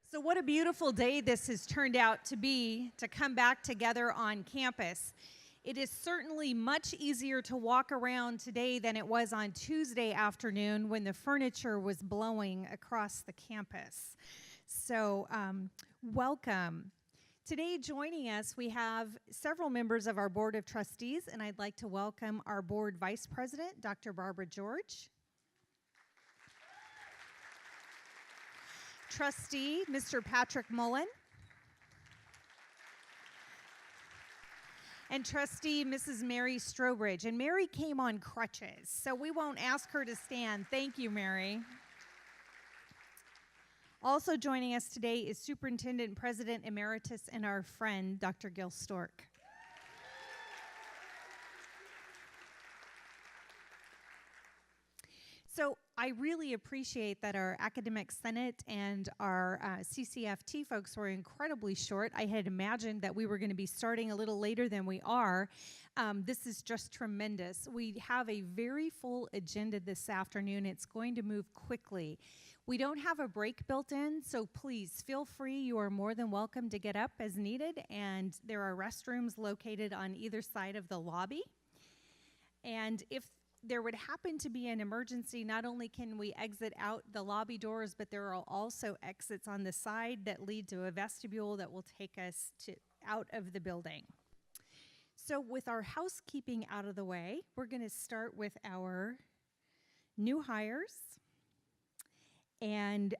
So what a beautiful day this has turned out to be to come back together on campus. It is certainly much easier to walk around today than it was on Tuesday afternoon when the furniture was blowing across the campus. So welcome. Today joining us, we have several members of our Board of Trustees, and I'd like to welcome our Board Vice President, Dr. Barbara George. Trustee, Mr. Patrick Mullen. And Trustee, Mrs. Mary Strobridge. And Mary came on crutches, so we won't ask her to stand. Thank you, Mary. Also joining us today is Superintendent, President Emeritus, and our friend, Dr. Gil Stork. So I really appreciate that our Academic Senate and our CCFT folks were incredibly short. I had imagined that we were going to be starting a little later than we are. This is just tremendous. We have a very full agenda this afternoon. It's going to move quickly. We don't have a break built in, so please feel free. You are more than welcome to get up as needed, and there are restrooms located on either side of the lobby. And if there would happen to be an emergency, not only can we exit out the lobby doors, but there are also exits on the side that lead to a vestibule that will take us out of the building. So with our housekeeping out of the way, we're going to start with our new hires and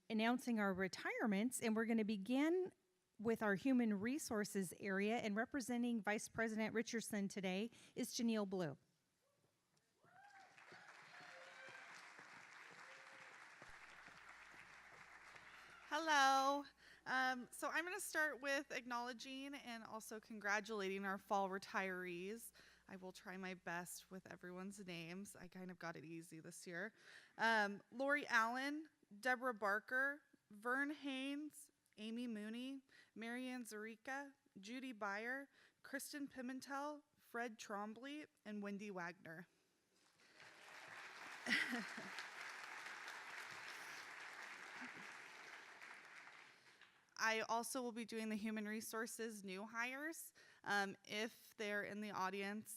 announcing our retirements, and we're going to begin with our human resources area, and representing Vice President Richerson today is Janeal Blue. Hello. So I'm going to start with acknowledging and also congratulating our fall retirees. I will try my best with everyone's names. I kind of got it easy this year. Lori Allen, Deborah Barker, Vern Haynes, Amy Mooney, Marianne Zarica, Judy Beyer, Kristen Pimentel, Fred Trombley, and Wendy Wagner. I also will be doing the human resources new hires. If they're in the audience,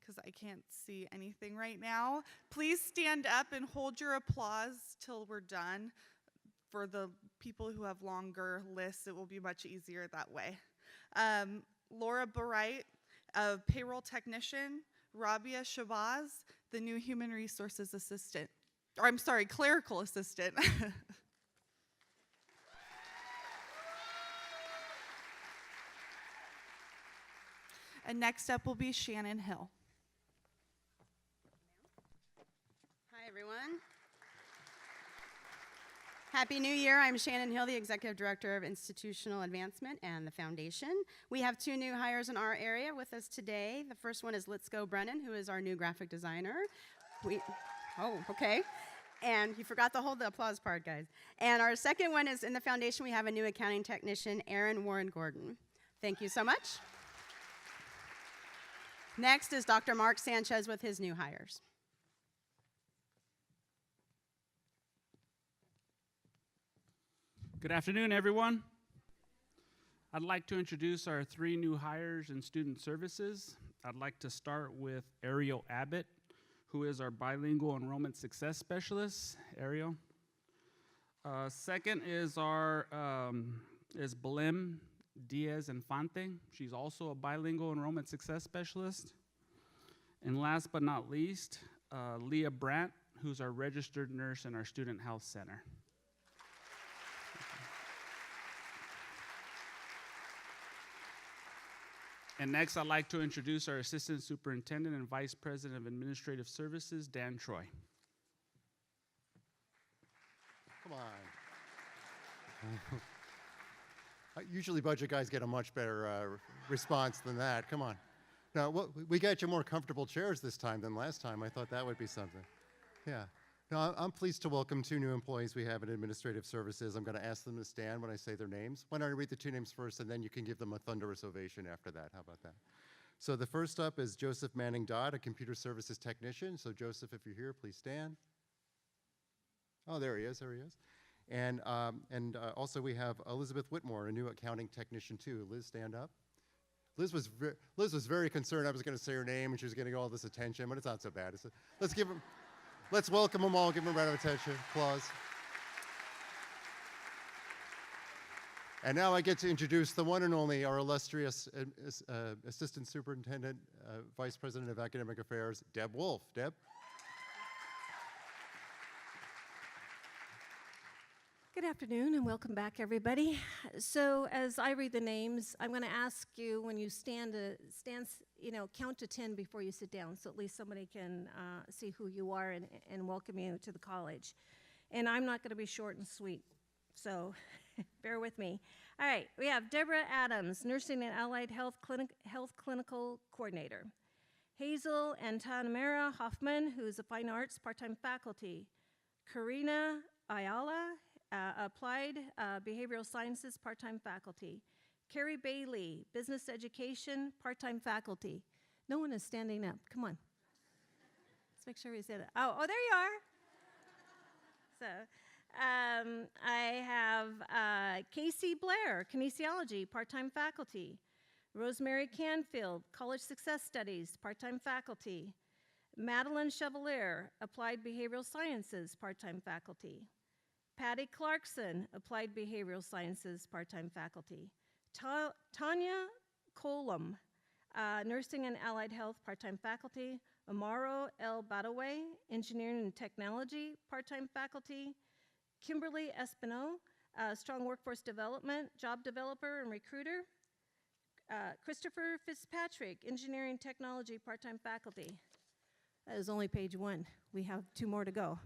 because I can't see anything right now, please stand up and hold your applause till we're done. For the people who have longer lists, it will be much easier that way. Laura Barite, a payroll technician. Rabia Shabazz, the new human resources assistant. Or I'm sorry, clerical assistant. And next up will be Shannon Hill. Hi, everyone. Happy New Year. I'm Shannon Hill, the Executive Director of Institutional Advancement and the Foundation. We have two new hires in our area with us today. The first one is Let's Go Brennan, who is our new graphic designer. Oh, okay. And you forgot to hold the applause part, guys. And our second one is in the Foundation, we have a new accounting technician, Aaron Warren Gordon. Thank you so much. Next is Dr. Mark Sanchez with his new hires. Good afternoon, everyone. I'd like to introduce our three new hires in student services. I'd like to start with Ariel Abbott, who is our bilingual enrollment success specialist. Ariel. Second is is Blim Diaz Infante. She's also a bilingual enrollment success specialist. And last but not least, Leah Brandt, who's our registered nurse in our student health center. And next, I'd like to introduce our Assistant Superintendent and Vice President of Administrative Services, Dan Troy. Come on. Usually budget guys get a much better response than that. Come on. Now, we got you more comfortable chairs this time than last time. I thought that would be something. Yeah. No, I'm pleased to welcome two new employees we have in Administrative Services. I'm going to ask them to stand when I say their names. Why don't I read the two names first, and then you can give them a thunderous ovation after that. How about that? So the first up is Joseph Manning Dodd, a computer services technician. So Joseph, if you're here, please stand. Oh, there he is. And also we have Elizabeth Whitmore, a new accounting technician too. Liz, stand up. Liz was very concerned I was going to say her name and she was getting all this attention, but it's not so bad. Let's welcome them all. Give them a round of attention. Applause. And now I get to introduce the one and only, our illustrious Assistant Superintendent, Vice President of Academic Affairs, Deb Wulff. Deb? Good afternoon and welcome back, everybody. So as I read the names, I'm going to ask you when you count to 10 before you sit down, so at least somebody can see who you are and welcome you to the college. And I'm not going to be short and sweet, so bear with me. All right, we have Deborah Adams, Nursing and Allied Health Clinical Coordinator. Hazel Antanamera Hoffman, who is a Fine Arts part-time faculty. Karina Ayala, Applied Behavioral Sciences part-time faculty. Carrie Bailey, Business Education part-time faculty. No one is standing up. Come on. Let's make sure we say that. Oh, there you are. So I have Casey Blair, Kinesiology part-time faculty. Rosemary Canfield, College Success Studies part-time faculty. Madeline Chevalier, Applied Behavioral Sciences part-time faculty. Patty Clarkson, Applied Behavioral Sciences part-time faculty. Tanya Colum, Nursing and Allied Health part-time faculty. Amaro L. Badaway, Engineering and Technology part-time faculty. Kimberly Espino, Strong Workforce Development, Job Developer and Recruiter. Christopher Fitzpatrick, Engineering Technology part-time faculty. That is only page 1. We have 2 more to go.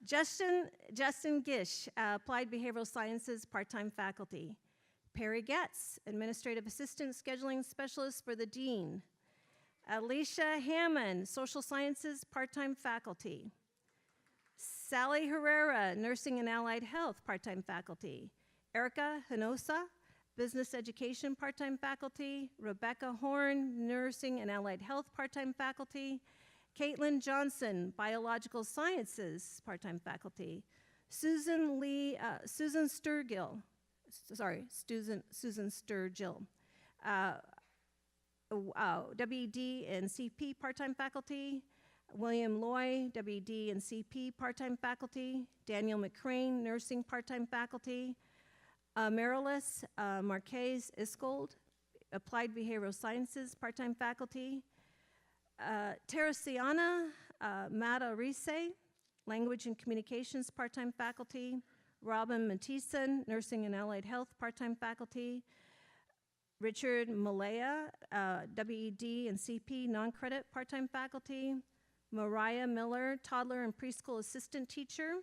Justin Gish, Applied Behavioral Sciences part-time faculty. Perry Getz, Administrative Assistant Scheduling Specialist for the Dean. Alicia Hammond, Social Sciences part-time faculty. Sally Herrera, Nursing and Allied Health part-time faculty. Erica Hinosa, Business Education part-time faculty. Rebecca Horn, Nursing and Allied Health part-time faculty. Caitlin Johnson, Biological Sciences part-time faculty. Susan Sturgill, WD and CP part-time faculty. William Loy, WD and CP part-time faculty. Daniel McCrane, Nursing part-time faculty. Marilis Marquez Iskold, Applied Behavioral Sciences part-time faculty. Teresiana Mata Rise, Language and Communications part-time faculty. Robin Matison, Nursing and Allied Health part-time faculty. Richard Malaya, WED and CP non-credit part-time faculty. Mariah Miller, Toddler and Preschool Assistant Teacher.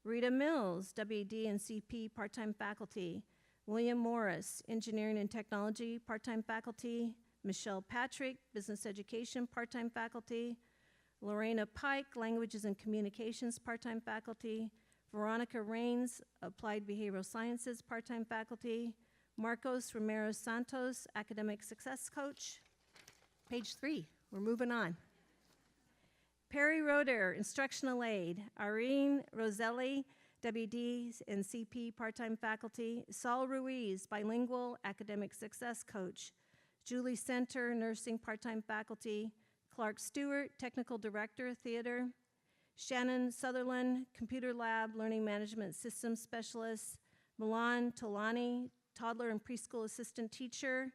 Rita Mills, WED and CP part-time faculty. William Morris, Engineering and Technology part-time faculty. Michelle Patrick, Business Education part-time faculty. Lorena Pike, Languages and Communications part-time faculty. Veronica Rains, Applied Behavioral Sciences part-time faculty. Marcos Ramirez Santos, Academic Success Coach. Page 3, we're moving on. Perry Roeder, Instructional Aid. Irene Roselli, WD and CP part-time faculty. Saul Ruiz, Bilingual Academic Success Coach. Julie Center, Nursing part-time faculty. Clark Stewart, Technical Director, Theater. Shannon Sutherland, Computer Lab, Learning Management Systems Specialist. Milan Tolani, Toddler and Preschool Assistant Teacher.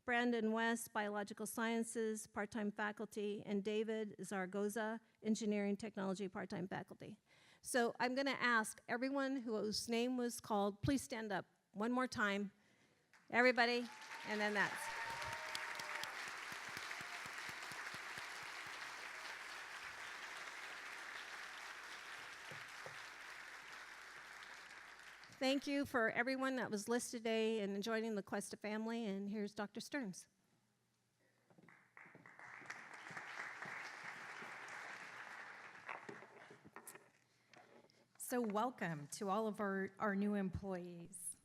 Brandon West, Biological Sciences, part-time faculty. And David Zaragoza, Engineering Technology, part-time faculty. So I'm going to ask everyone whose name was called, please stand up one more time. Everybody, and then that's. Thank you for everyone that was listed today and joining the Cuesta family, and here's Dr. Stearns. So welcome to all of our new employees.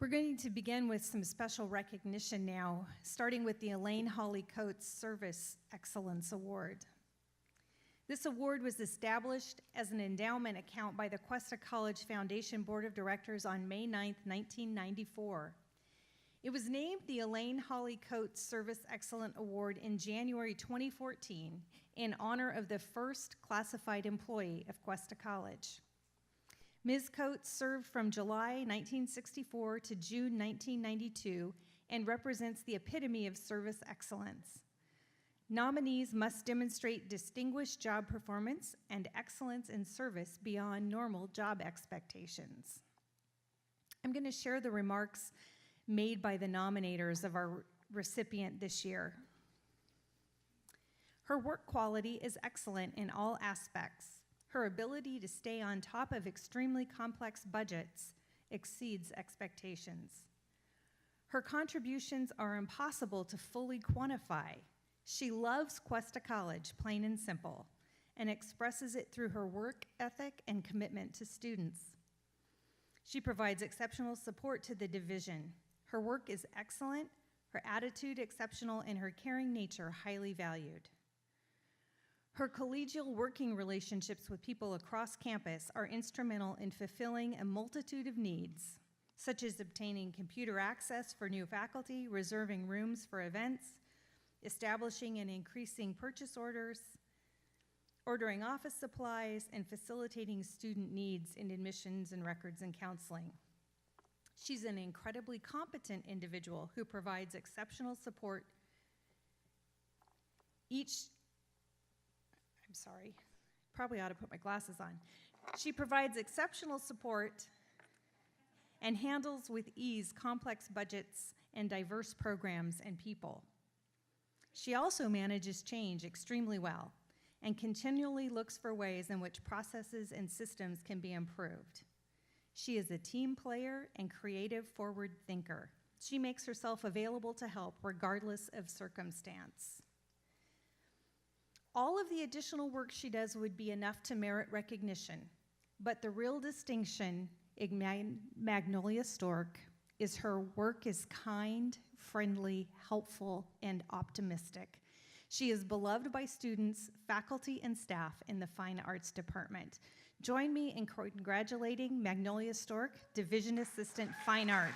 We're going to begin with some special recognition now, starting with the Elaine Hawley Coates Service Excellence Award. This award was established as an endowment account by the Cuesta College Foundation Board of Directors on May 9, 1994. It was named the Elaine Holly Coates Service Excellent Award in January 2014 in honor of the first classified employee of Cuesta College. Ms. Coates served from July 1964 to June 1992 and represents the epitome of service excellence. Nominees must demonstrate distinguished job performance and excellence in service beyond normal job expectations. I'm going to share the remarks made by the nominators of our recipient this year. Her work quality is excellent in all aspects. Her ability to stay on top of extremely complex budgets exceeds expectations. Her contributions are impossible to fully quantify. She loves Cuesta College, plain and simple, and expresses it through her work ethic and commitment to students. She provides exceptional support to the division. Her work is excellent, her attitude exceptional, and her caring nature highly valued. Her collegial working relationships with people across campus are instrumental in fulfilling a multitude of needs, such as obtaining computer access for new faculty, reserving rooms for events, establishing and increasing purchase orders, ordering office supplies, and facilitating student needs in admissions and records and counseling. She's an incredibly competent individual who provides exceptional support. Probably ought to put my glasses on. She provides exceptional support and handles with ease complex budgets and diverse programs and people. She also manages change extremely well and continually looks for ways in which processes and systems can be improved. She is a team player and creative forward thinker. She makes herself available to help regardless of circumstance. All of the additional work she does would be enough to merit recognition, but the real distinction in Magnolia Stork is her work is kind, friendly, helpful, and optimistic. She is beloved by students, faculty, and staff in the Fine Arts Department. Join me in congratulating Magnolia Stork, Division Assistant, Fine Arts.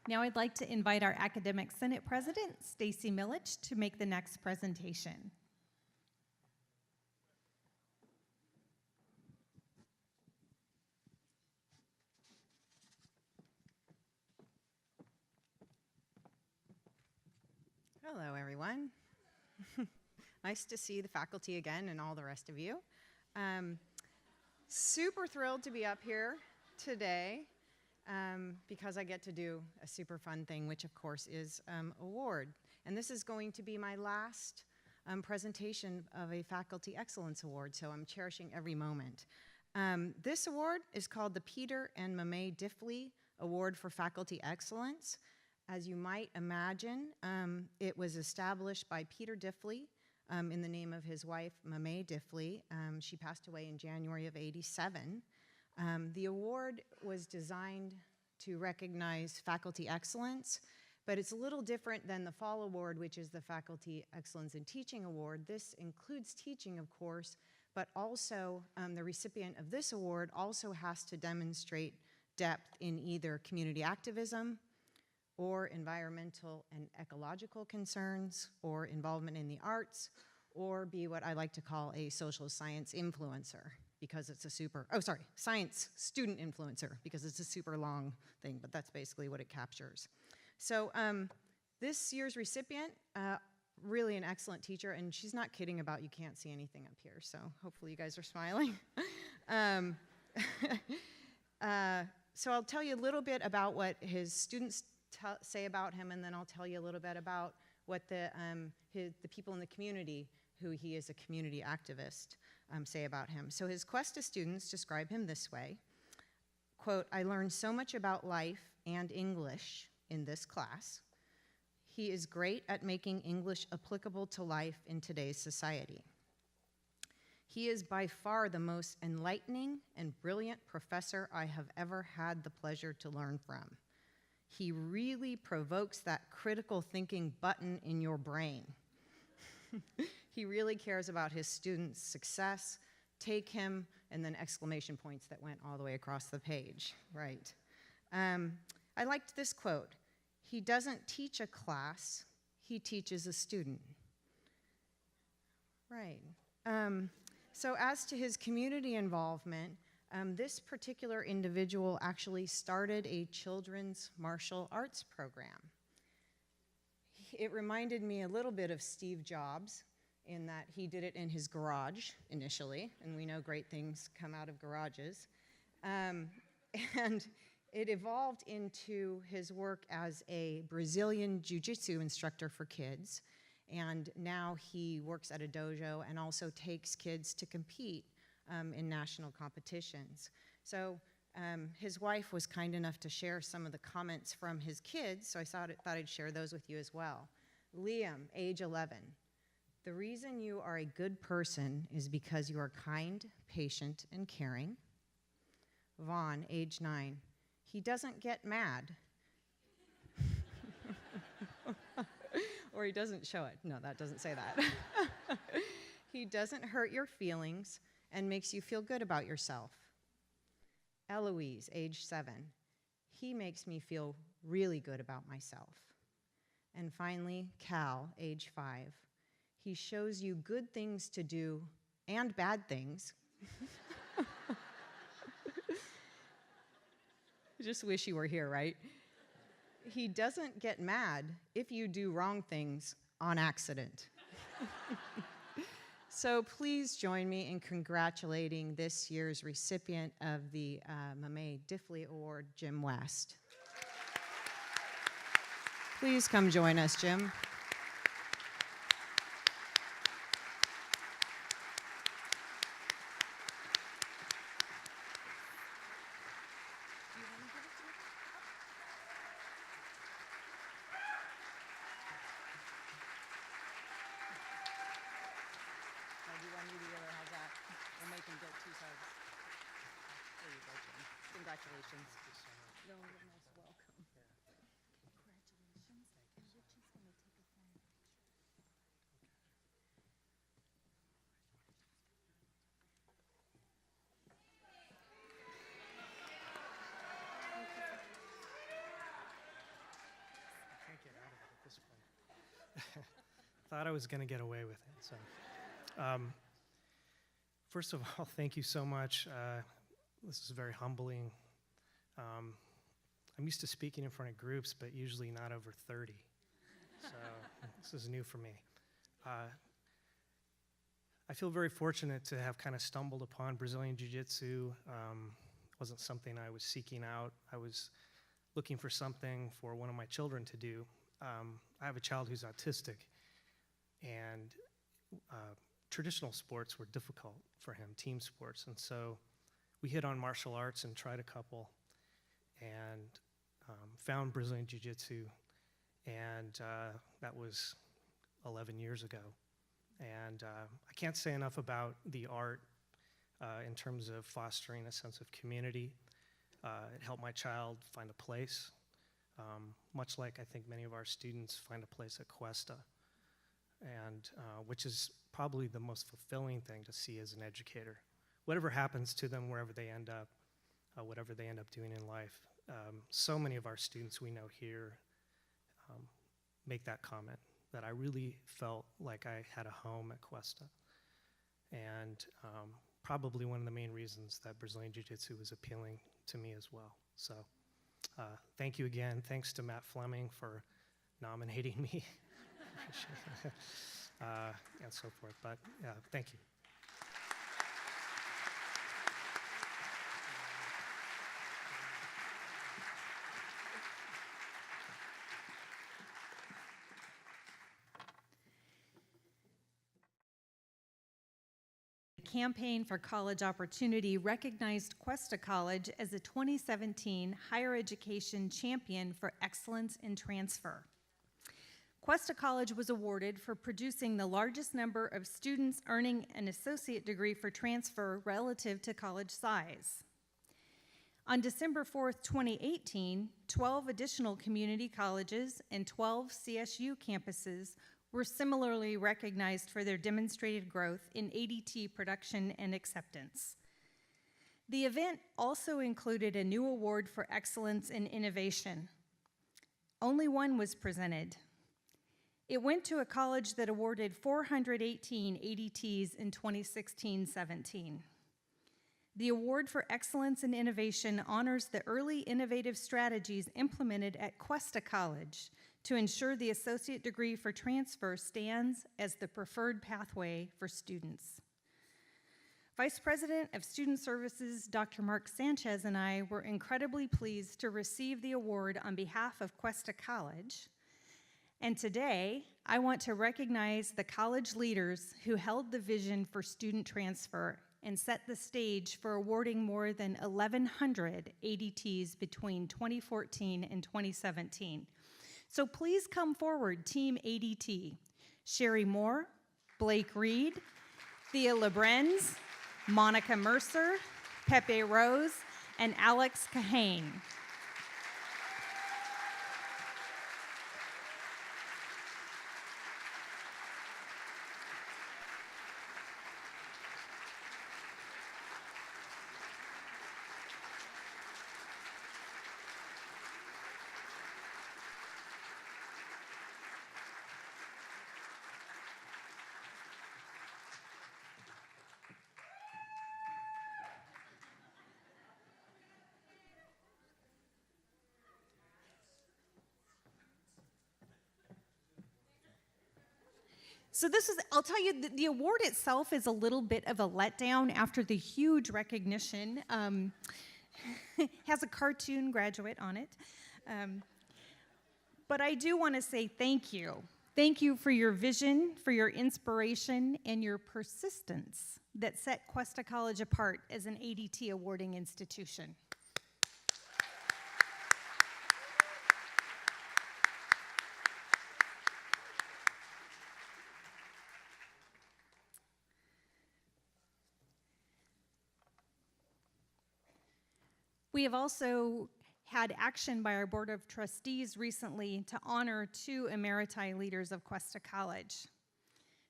Now I'd like to invite our Academic Senate President, Stacy Milich, to make the next presentation. Hello, everyone. Nice to see the faculty again and all the rest of you. Super thrilled to be up here today because I get to do a super fun thing, which of course is award. And this is going to be my last presentation of a Faculty Excellence Award, so I'm cherishing every moment. This award is called the Peter and Mamay Diffley Award for Faculty Excellence. As you might imagine, it was established by Peter Diffley in the name of his wife, Mamay Diffley. She passed away in January of '87. The award was designed to recognize faculty excellence, But it's a little different than the Fall Award, which is the Faculty Excellence in Teaching Award. This includes teaching, of course, but also the recipient of this award also has to demonstrate depth in either community activism or environmental and ecological concerns or involvement in the arts, or be what I like to call a social science influencer, because it's a science student influencer, because it's a super long thing, but that's basically what it captures. So this year's recipient, really an excellent teacher, and she's not kidding about you can't see anything up here, so hopefully you guys are smiling. So I'll tell you a little bit about what his students say about him, and then I'll tell you a little bit about what the people in the community, who he is a community activist, say about him. So his Cuesta students describe him this way, quote, "I learned so much about life and English in this class. He is great at making English applicable to life in today's society. He is by far the most enlightening and brilliant professor I have ever had the pleasure to learn from. He really provokes that critical thinking button in your brain. He really cares about his students' success. Take him," and then exclamation points that went all the way across the page, right? I liked this quote. "He doesn't teach a class, he teaches a student." Right. So as to his community involvement, this particular individual actually started a children's martial arts program. It reminded me a little bit of Steve Jobs in that he did it in his garage initially, and we know great things come out of garages. And it evolved into his work as a Brazilian jiu-jitsu instructor for kids, and now he works at a dojo and also takes kids to compete in national competitions. So his wife was kind enough to share some of the comments from his kids, so I thought I'd share those with you as well. Liam, age 11. "The reason you are a good person is because you are kind, patient, and caring." Vaughn, age 9. "He doesn't get mad." Or he doesn't show it. No, that doesn't say that. "He doesn't hurt your feelings and makes you feel good about yourself." Eloise, age 7. "He makes me feel really good about myself." And finally, Cal, age 5. "He shows you good things to do and bad things." I just wish you were here, right? "He doesn't get mad if you do wrong things on accident." So please join me in congratulating this year's recipient of the Diffley Award, Jim West. Please come join us, Jim. Congratulations. No, you're most welcome. Congratulations. Richie's going to take a formal picture. I can't get out of it at this point. Thought I was going to get away with it. So, first of all, thank you so much. This is very humbling. I'm used to speaking in front of groups, but usually not over 30. So this is new for me. I feel very fortunate to have kind of stumbled upon Brazilian Jiu-Jitsu. Wasn't something I was seeking out. I was looking for something for one of my children to do. I have a child who's autistic, and traditional sports were difficult for him, team sports, and so we hit on martial arts and tried a couple, and found Brazilian Jiu-Jitsu, and that was 11 years ago. And I can't say enough about the art in terms of fostering a sense of community. It helped my child find a place, much like I think many of our students find a place at Cuesta, and which is probably the most fulfilling thing to see as an educator. Whatever happens to them, wherever they end up, whatever they end up doing in life, so many of our students we know here make that comment, that I really felt like I had a home at Cuesta. And probably one of the main reasons that Brazilian Jiu-Jitsu was appealing to me as well. So thank you again. Thanks to Matt Fleming for nominating me. And so forth. But yeah, thank you. Campaign for College Opportunity recognized Cuesta College as a 2017 Higher Education Champion for Excellence in Transfer. Cuesta College was awarded for producing the largest number of students earning an associate degree for transfer relative to college size. On December 4th, 2018, 12 additional community colleges and 12 CSU campuses were similarly recognized for their demonstrated growth in ADT production and acceptance. The event also included a new award for excellence in innovation. Only one was presented. It went to a college that awarded 418 ADTs in 2016-17. The award for excellence in innovation honors the early innovative strategies implemented at Cuesta College to ensure the associate degree for transfer stands as the preferred pathway for students. Vice President of Student Services, Dr. Mark Sanchez, and I were incredibly pleased to receive the award on behalf of Cuesta College. And today, I want to recognize the college leaders who held the vision for student transfer and set the stage for awarding more than 1,100 ADTs between 2014 and 2017. So please come forward, Team ADT. Sherry Moore, Blake Reed, Thea Lebrenz, Monica Mercer, Pepe Rose, and Alex Kahane. So this is, I'll tell you, the award itself is a little bit of a letdown after the huge recognition. Has a cartoon graduate on it. But I do want to say thank you. Thank you for your vision, for your inspiration, and your persistence that set Cuesta College apart as an ADT awarding institution. We have also had action by our Board of Trustees recently to honor 2 Emeriti leaders of Cuesta College.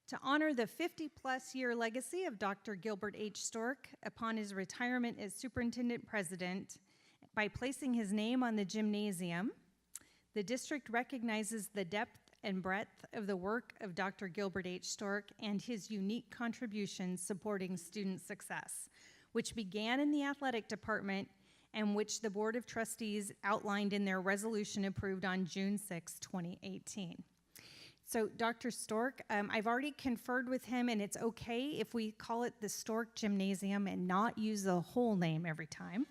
To honor the 50-plus year legacy of Dr. Gilbert H. Stork upon his retirement as Superintendent President by placing his name on the gymnasium, the district recognizes the depth and breadth of the work of Dr. Gilbert H. Stork and his unique contributions supporting student success, which began in the athletic department and which the Board of Trustees outlined in their resolution approved on June 6, 2018. So Dr. Stork, I've already conferred with him, and it's okay if we call it the Stork Gymnasium and not use the whole name every time.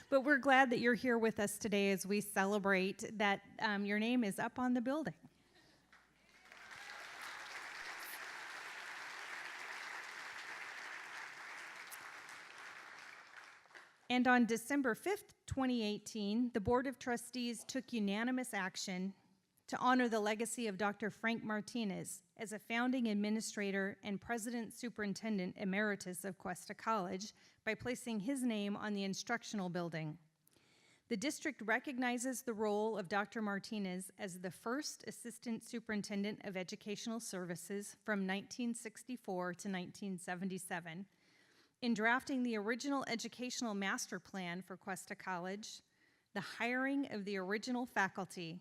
But we're glad that you're here with us today as we celebrate that your name is up on the building. And on December 5th, 2018, the Board of Trustees took unanimous action to honor the legacy of Dr. Frank Martinez as a founding administrator and president superintendent emeritus of Cuesta College by placing his name on the instructional building. The district recognizes the role of Dr. Martinez as the first Assistant Superintendent of Educational Services from 1964 to 1977 in drafting the original educational master plan for Cuesta College, the hiring of the original faculty,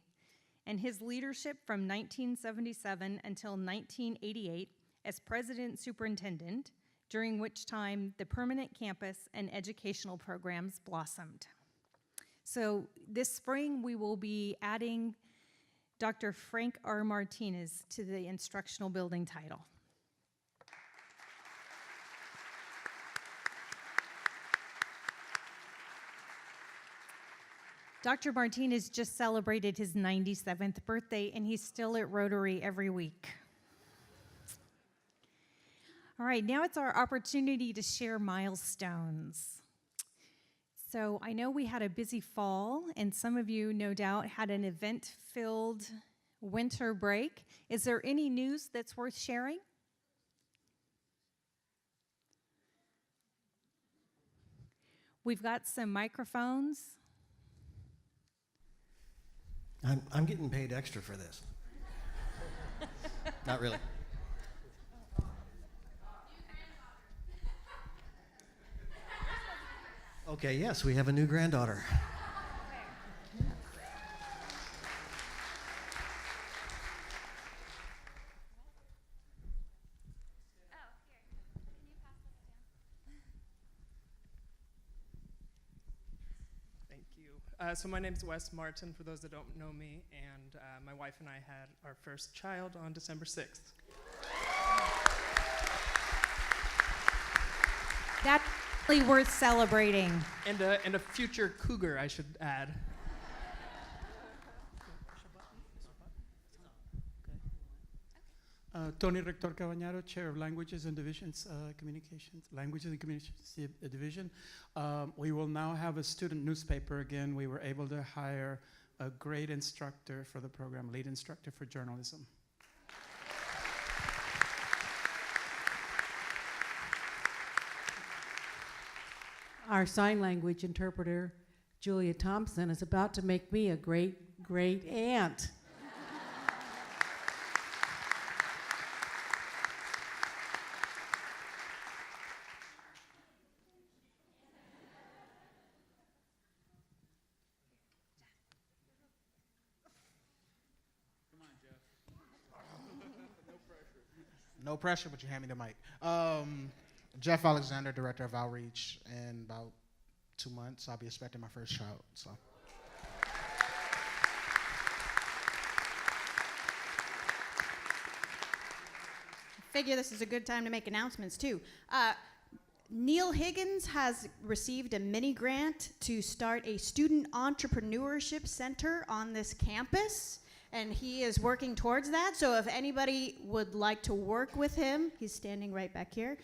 and his leadership from 1977 until 1988 as President Superintendent, during which time the permanent campus and educational programs blossomed. So this spring, we will be adding Dr. Frank R. Martinez to the instructional building title. Dr. Martinez just celebrated his 97th birthday, and he's still at Rotary every week. All right, now it's our opportunity to share milestones. So I know we had a busy fall, and some of you, no doubt, had an event-filled winter break. Is there any news that's worth sharing? We've got some microphones. I'm getting paid extra for this. Not really. Okay, yes, we have a new granddaughter. Thank you. So my name is Wes Martin, for those that don't know me, and my wife and I had our first child on December 6th. That's really worth celebrating. And a future cougar, I should add. Tony Rector Cabañaro, Chair of Languages and Divisions Communications, Languages and Communications Division. We will now have a student newspaper again. We were able to hire a great instructor for the program, lead instructor for journalism. Our sign language interpreter, Julia Thompson, is about to make me a great, great aunt. No pressure, but you hand me the mic. Jeff Alexander, Director of Outreach. In about 2 months, I'll be expecting my first child. So. I figure this is a good time to make announcements too. Neil Higgins has received a mini grant to start a student entrepreneurship center on this campus, and he is working towards that. So if anybody would like to work with him, he's standing right back here,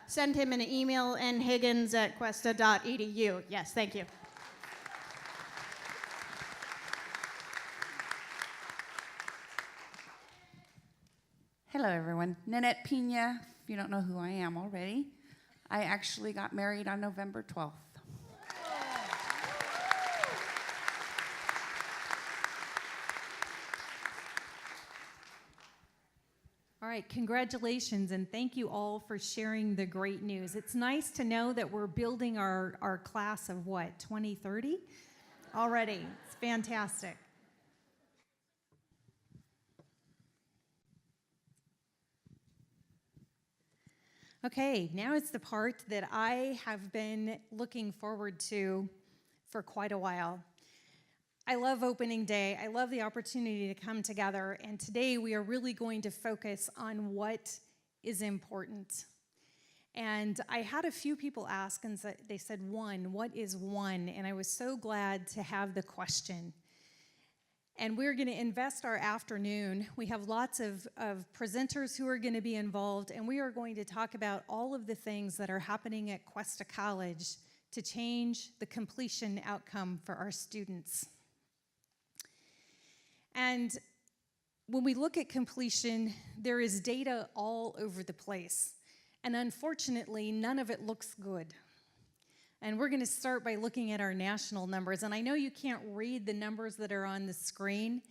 send him an email, nhiggins@cuesta.edu. Yes, thank you. Hello, everyone. Nanette Pina, if you don't know who I am already. I actually got married on November 12th. All right, congratulations, and thank you all for sharing the great news. It's nice to know that we're building our class of what, 2030 already. It's fantastic. Okay, now it's the part that I have been looking forward to for quite a while. I love opening day. I love the opportunity to come together, and today we are really going to focus on what is important. And I had a few people ask, and they said, one, what is one? And I was so glad to have the question. And we're going to invest our afternoon. We have lots of presenters who are going to be involved, and we are going to talk about all of the things that are happening at Cuesta College to change the completion outcome for our students. And when we look at completion, there is data all over the place. And unfortunately, none of it looks good. And we're going to start by looking at our national numbers. And I know you can't read the numbers that are on the screen,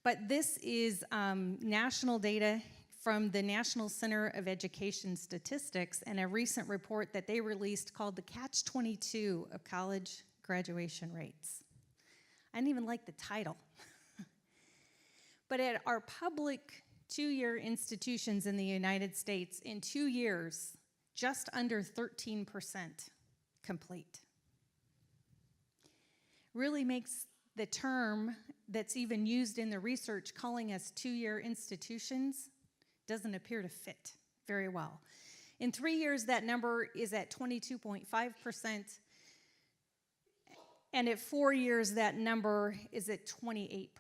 but this is national data from the National Center of Education Statistics and a recent report that they released called the Catch-22 of college graduation rates. I didn't even like the title. But at our public two-year institutions in the United States, in 2 years, just under 13% complete. Really makes the term that's even used in the research calling us two-year institutions doesn't appear to fit very well. In 3 years, that number is at 22.5%, and at 4 years, that number is at 28%.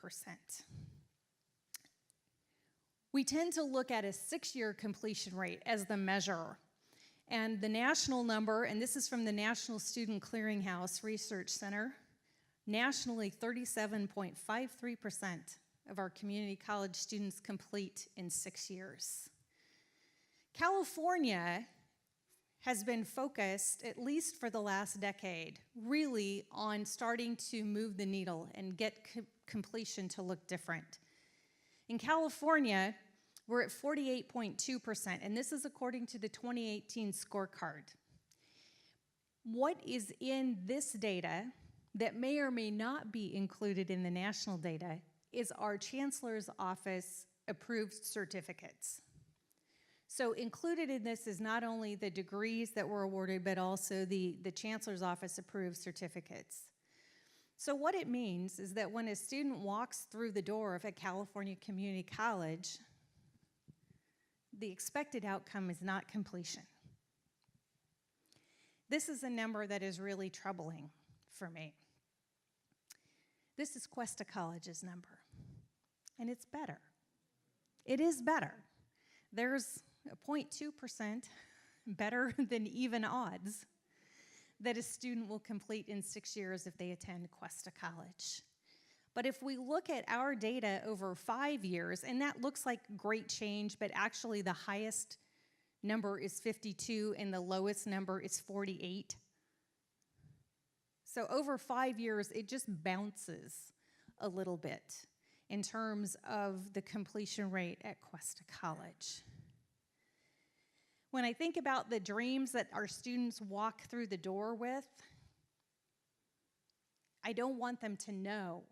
We tend to look at a 6-year completion rate as the measure. And the national number, and this is from the National Student Clearinghouse Research Center, nationally 37.53% of our community college students complete in 6 years. California has been focused, at least for the last decade, really on starting to move the needle and get completion to look different. In California, we're at 48.2%, and this is according to the 2018 scorecard. What is in this data that may or may not be included in the national data is our Chancellor's Office approved certificates. So included in this is not only the degrees that were awarded, but also the Chancellor's Office approved certificates. So what it means is that when a student walks through the door of a California community college, the expected outcome is not completion. This is a number that is really troubling for me. This is Cuesta College's number, and it's better. It is better. There's a 0.2% better than even odds that a student will complete in 6 years if they attend Cuesta College. But if we look at our data over 5 years, and that looks like great change, but actually the highest number is 52 and the lowest number is 48. So over 5 years, it just bounces a little bit in terms of the completion rate at Cuesta College. When I think about the dreams that our students walk through the door with, I don't want them to know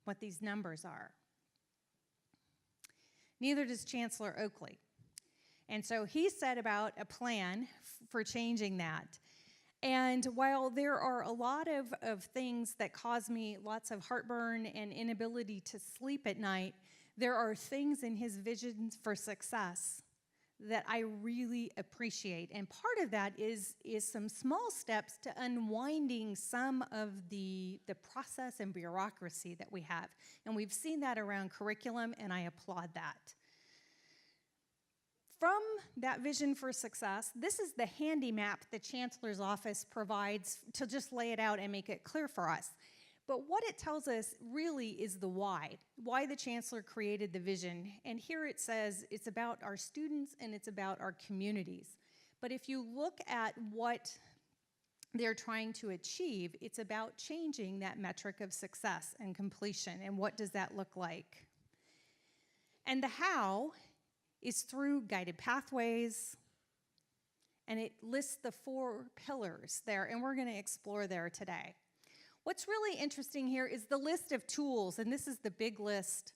what these numbers are. Neither does Chancellor Oakley. And so he set about a plan for changing that. And while there are a lot of things that cause me lots of heartburn and inability to sleep at night, there are things in his vision for success that I really appreciate. And part of that is some small steps to unwinding some of the process and bureaucracy that we have. And we've seen that around curriculum, and I applaud that. From that vision for success, this is the handy map the Chancellor's Office provides to just lay it out and make it clear for us. But what it tells us really is the why the Chancellor created the vision. And here it says it's about our students and it's about our communities. But if you look at what they're trying to achieve, it's about changing that metric of success and completion. And what does that look like? And the how is through guided pathways, and it lists the 4 pillars there, and we're going to explore there today. What's really interesting here is the list of tools, and this is the big list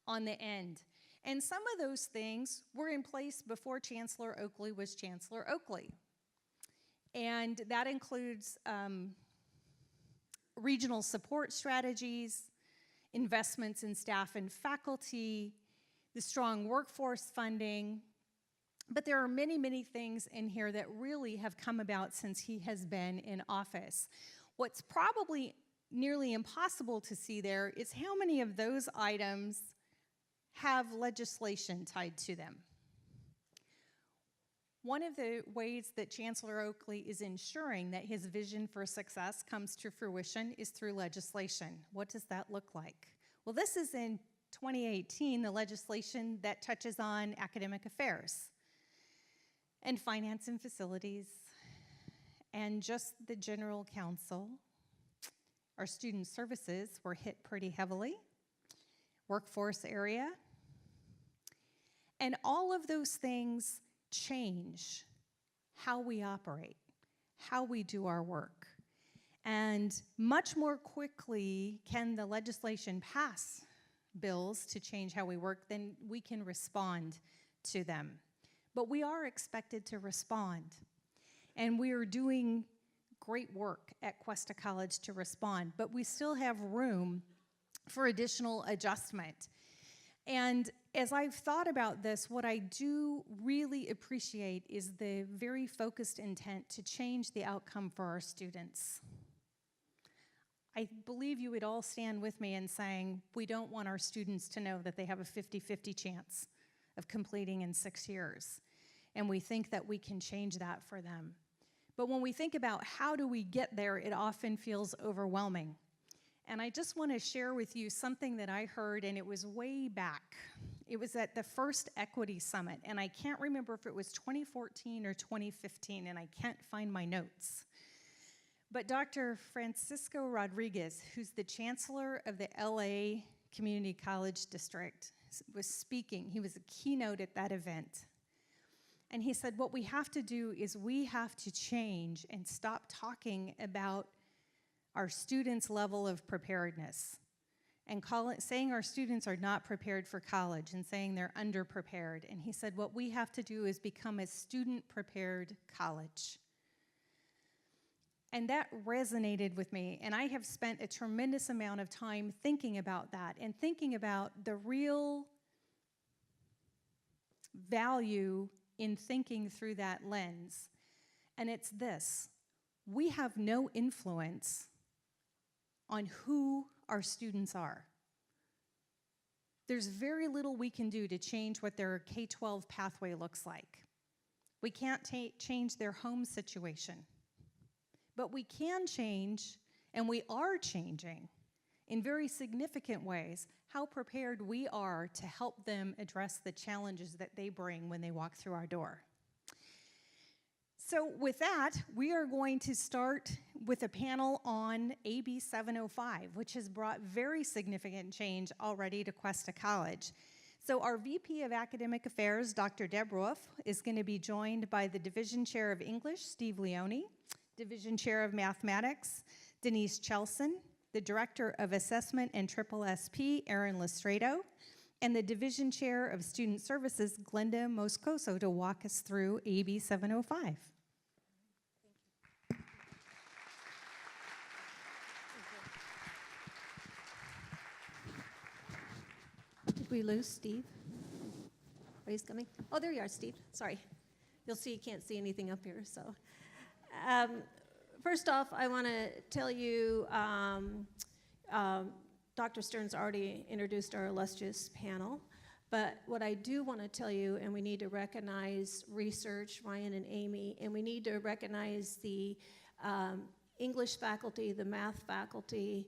on the end. And some of those things were in place before Chancellor Oakley was Chancellor Oakley. And that includes regional support strategies, investments in staff and faculty, the strong workforce funding. But there are many, many things in here that really have come about since he has been in office. What's probably nearly impossible to see there is how many of those items have legislation tied to them. One of the ways that Chancellor Oakley is ensuring that his vision for success comes to fruition is through legislation. What does that look like? Well, this is in 2018, the legislation that touches on academic affairs and finance and facilities and just the general counsel. Our student services were hit pretty heavily, workforce area. And all of those things change how we operate, how we do our work. And much more quickly can the legislation pass bills to change how we work than we can respond to them. But we are expected to respond. And we are doing great work at Cuesta College to respond, but we still have room for additional adjustment. And as I've thought about this, what I do really appreciate is the very focused intent to change the outcome for our students. I believe you would all stand with me in saying we don't want our students to know that they have a 50-50 chance of completing in 6 years. And we think that we can change that for them. But when we think about how do we get there, it often feels overwhelming. And I just want to share with you something that I heard, and it was way back. It was at the first Equity Summit, and I can't remember if it was 2014 or 2015, and I can't find my notes. But Dr. Francisco Rodriguez, who's the chancellor of the LA Community College District, was speaking. He was a keynote at that event. And he said, what we have to do is we have to change and stop talking about our students' level of preparedness and saying our students are not prepared for college and saying they're underprepared. And he said, what we have to do is become a student-prepared college. And that resonated with me, and I have spent a tremendous amount of time thinking about that and thinking about the real value in thinking through that lens. And it's this: we have no influence on who our students are. There's very little we can do to change what their K-12 pathway looks like. We can't change their home situation. But we can change, and we are changing in very significant ways, how prepared we are to help them address the challenges that they bring when they walk through our door. So with that, we are going to start with a panel on AB705, which has brought very significant change already to Cuesta College. So our VP of Academic Affairs, Dr. Deborah, is going to be joined by the Division Chair of English, Steve Leone, Division Chair of Mathematics, Denise Chelson, the Director of Assessment and Triple SP, Aaron Lestrato, and the Division Chair of Student Services, Glenda Moscoso, to walk us through AB 705. Did we lose Steve? Are you coming? Oh, there you are, Steve. Sorry. You'll see you can't see anything up here, so. First off, I want to tell you, Dr. Stearns already introduced our illustrious panel, but what I do want to tell you, and we need to recognize research, Ryan and Amy, and we need to recognize the English faculty, the math faculty,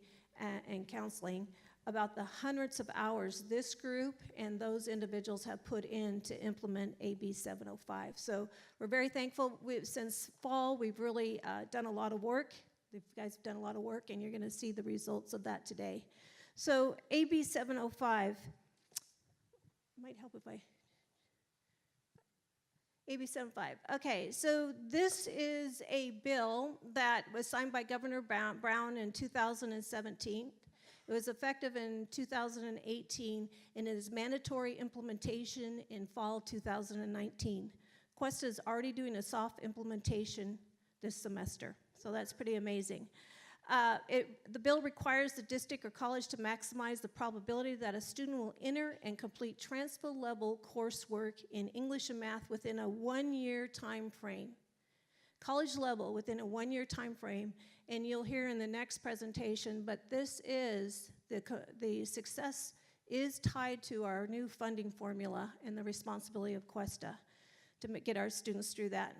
and counseling, about the hundreds of hours this group and those individuals have put in to implement AB 705. So we're very thankful. Since fall, we've really done a lot of work. You guys have done a lot of work, and you're going to see the results of that today. So AB 705, might help if I, AB 705. Okay, so this is a bill that was signed by Governor Brown in 2017. It was effective in 2018, and it is mandatory implementation in fall 2019. Cuesta is already doing a soft implementation this semester, so that's pretty amazing. The bill requires the district or college to maximize the probability that a student will enter and complete transfer-level coursework in English and math within a 1-year time frame. College level within a 1-year time frame, and you'll hear in the next presentation, but this is, the success is tied to our new funding formula and the responsibility of Cuesta to get our students through that.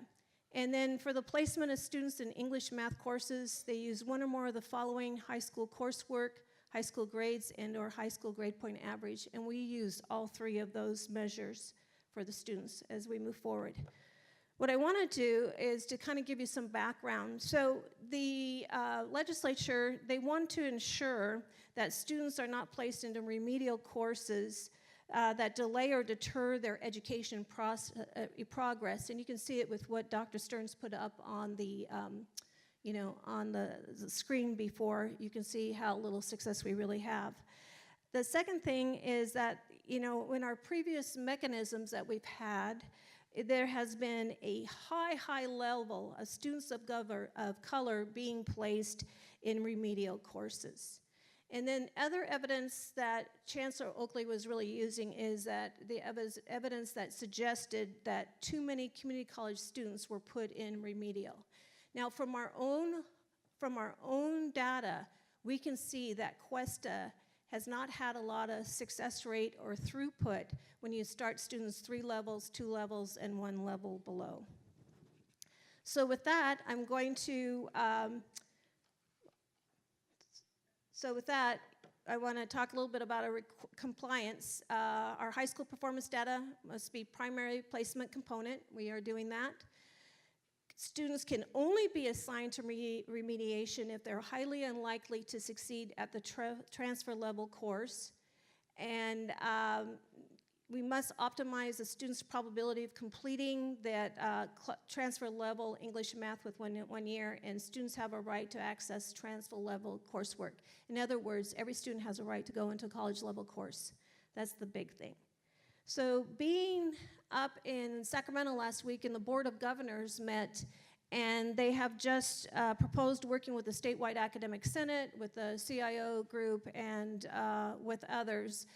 And then for the placement of students in English math courses, they use one or more of the following: high school coursework, high school grades, and or high school grade point average. And we use all three of those measures for the students as we move forward. What I want to do is to kind of give you some background. So the legislature, they want to ensure that students are not placed into remedial courses that delay or deter their education progress. And you can see it with what Dr. Stearns put up on the, on the screen before. You can see how little success we really have. The second thing is that, in our previous mechanisms that we've had, there has been a high level of students of color being placed in remedial courses. And then other evidence that Chancellor Oakley was really using is that the evidence that suggested that too many community college students were put in remedial. Now, from our own data, we can see that Cuesta has not had a lot of success rate or throughput when you start students 3 levels, 2 levels, and 1 level below. So with that, I'm going to, I want to talk a little bit about our compliance. Our high school performance data must be primary placement component. We are doing that. Students can only be assigned to remediation if they're highly unlikely to succeed at the transfer level course. And we must optimize the student's probability of completing that transfer level English and math with one year, and students have a right to access transfer level coursework. In other words, every student has a right to go into a college level course. That's the big thing. So being up in Sacramento last week, and the Board of Governors met, and they have just proposed working with the statewide academic senate, with the CIO group, and with others.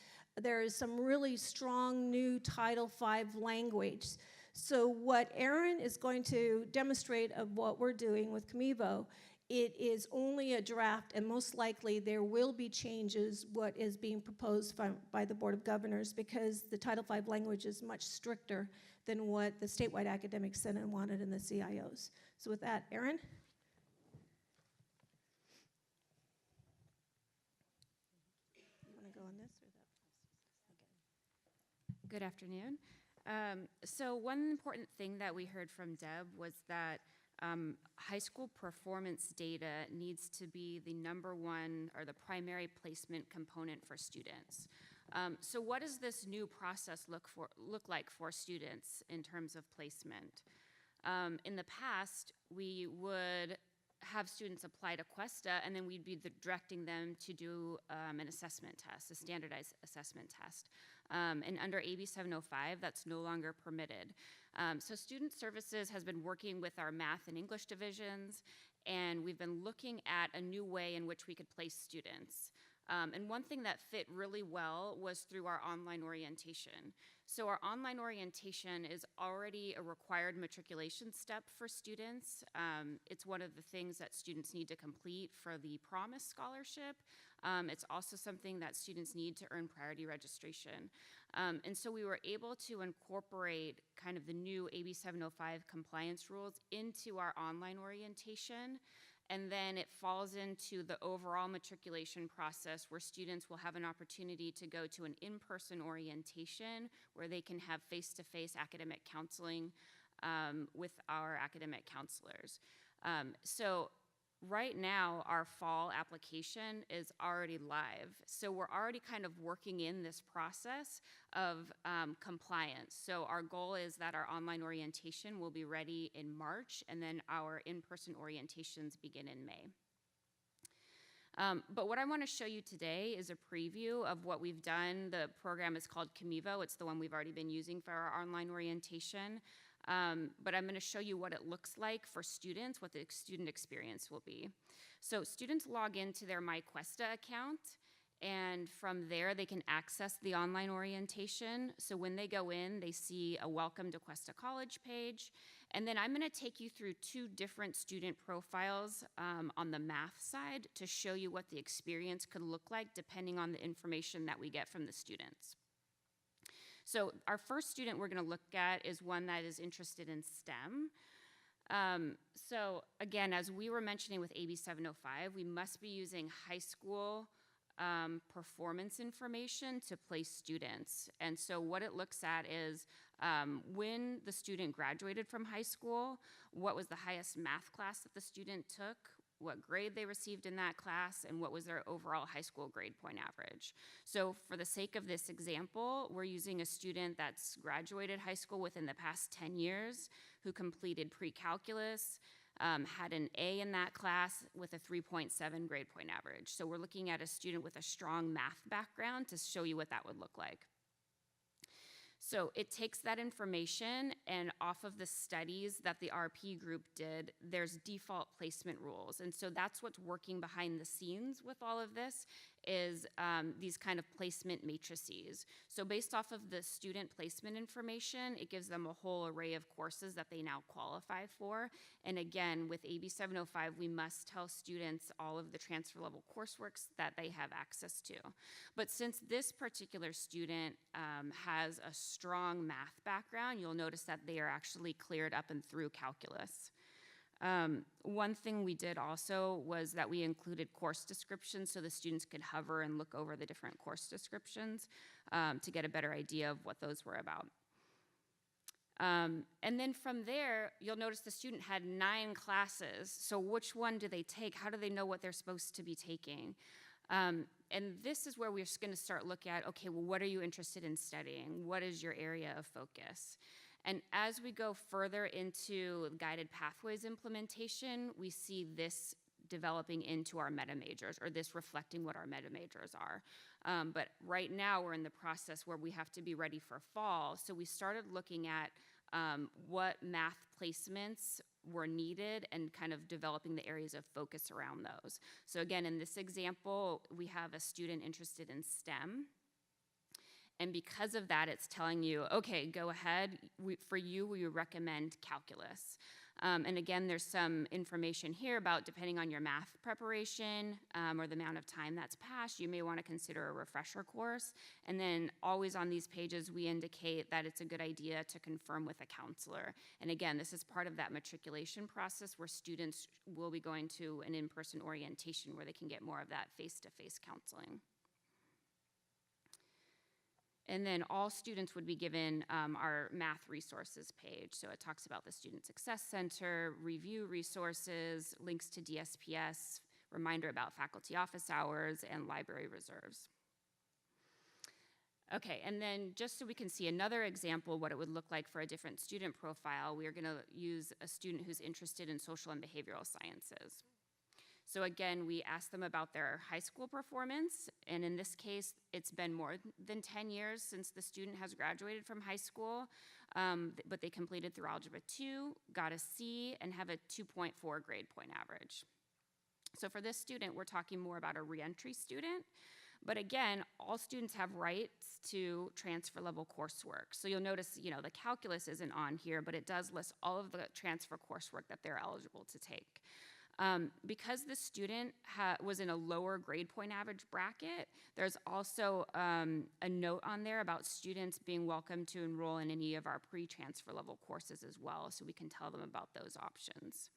There is some really strong new Title V language. So what Aaron is going to demonstrate of what we're doing with CMEVO, it is only a draft, and most likely there will be changes what is being proposed by the Board of Governors, because the Title V language is much stricter than what the statewide academic senate wanted in the CIOs. So with that, Aaron? You want to go on this or that? Good afternoon. So one important thing that we heard from Deb was that high school performance data needs to be the #1 or the primary placement component for students. So what does this new process look like for students in terms of placement? In the past, we would have students apply to Cuesta, and then we'd be directing them to do an assessment test, a standardized assessment test. And under AB 705, that's no longer permitted. So Student Services has been working with our math and English divisions, and we've been looking at a new way in which we could place students. And one thing that fit really well was through our online orientation. So our online orientation is already a required matriculation step for students. It's one of the things that students need to complete for the Promise Scholarship. It's also something that students need to earn priority registration. And so we were able to incorporate kind of the new AB 705 compliance rules into our online orientation. And then it falls into the overall matriculation process, where students will have an opportunity to go to an in-person orientation where they can have face-to-face academic counseling with our academic counselors. So right now, our fall application is already live. So we're already kind of working in this process of compliance. So our goal is that our online orientation will be ready in March, and then our in-person orientations begin in May. But what I want to show you today is a preview of what we've done. The program is called CMEVO. It's the one we've already been using for our online orientation. But I'm going to show you what it looks like for students, what the student experience will be. So students log into their MyQuesta account, and from there they can access the online orientation. So when they go in, they see a Welcome to Cuesta College page. And then I'm going to take you through 2 different student profiles on the math side to show you what the experience could look like depending on the information that we get from the students. So our first student we're going to look at is one that is interested in STEM. So again, as we were mentioning with AB 705, we must be using high school performance information to place students. And so what it looks at is when the student graduated from high school, what was the highest math class that the student took, what grade they received in that class, and what was their overall high school grade point average. So for the sake of this example, we're using a student that's graduated high school within the past 10 years, who completed pre-calculus, had an A in that class with a 3.7 grade point average. So we're looking at a student with a strong math background to show you what that would look like. So it takes that information, and off of the studies that the RP group did, there's default placement rules. And so that's what's working behind the scenes with all of this, is these kind of placement matrices. So based off of the student placement information, it gives them a whole array of courses that they now qualify for. And again, with AB705, we must tell students all of the transfer level courseworks that they have access to. But since this particular student has a strong math background, you'll notice that they are actually cleared up and through calculus. One thing we did also was that we included course descriptions so the students could hover and look over the different course descriptions to get a better idea of what those were about. And then from there, you'll notice the student had 9 classes. So which one do they take? How do they know what they're supposed to be taking? And this is where we're going to start looking at, okay, well, what are you interested in studying? What is your area of focus? And as we go further into guided pathways implementation, we see this developing into our meta majors, or this reflecting what our meta majors are. But right now we're in the process where we have to be ready for fall. So we started looking at what math placements were needed and kind of developing the areas of focus around those. So again, in this example, we have a student interested in STEM. And because of that, it's telling you, okay, go ahead. For you, we recommend calculus. And again, there's some information here about, depending on your math preparation or the amount of time that's passed, you may want to consider a refresher course. And then always on these pages, we indicate that it's a good idea to confirm with a counselor. And again, this is part of that matriculation process where students will be going to an in-person orientation where they can get more of that face-to-face counseling. And then all students would be given our math resources page. So it talks about the Student Success Center, review resources, links to DSPS, reminder about faculty office hours, and library reserves. Okay, and then just so we can see another example what it would look like for a different student profile, we are going to use a student who's interested in social and behavioral sciences. So again, we asked them about their high school performance, and in this case, it's been more than 10 years since the student has graduated from high school, but they completed through Algebra 2, got a C, and have a 2.4 grade point average. So for this student, we're talking more about a reentry student, but again, all students have rights to transfer level coursework. So you'll notice, the calculus isn't on here, but it does list all of the transfer coursework that they're eligible to take. Because the student was in a lower grade point average bracket, there's also a note on there about students being welcome to enroll in any of our pre-transfer level courses as well, so we can tell them about those options.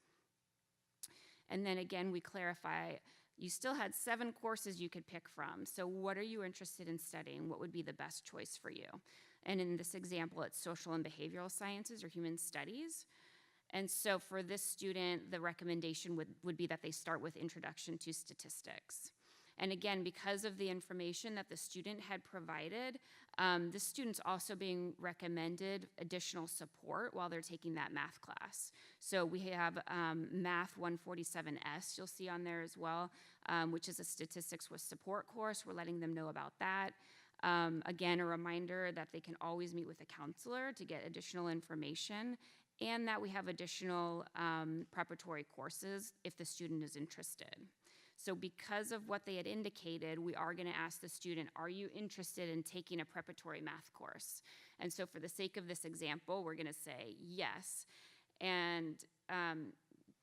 And then again, we clarify, you still had 7 courses you could pick from, so what are you interested in studying? What would be the best choice for you? And in this example, it's social and behavioral sciences or human studies. And so for this student, the recommendation would be that they start with Introduction to Statistics. And again, because of the information that the student had provided, the student's also being recommended additional support while they're taking that math class. So we have Math 147S, you'll see on there as well, which is a statistics with support course. We're letting them know about that. Again, a reminder that they can always meet with a counselor to get additional information, and that we have additional preparatory courses if the student is interested. So because of what they had indicated, we are going to ask the student, are you interested in taking a preparatory math course? And so for the sake of this example, we're going to say yes. And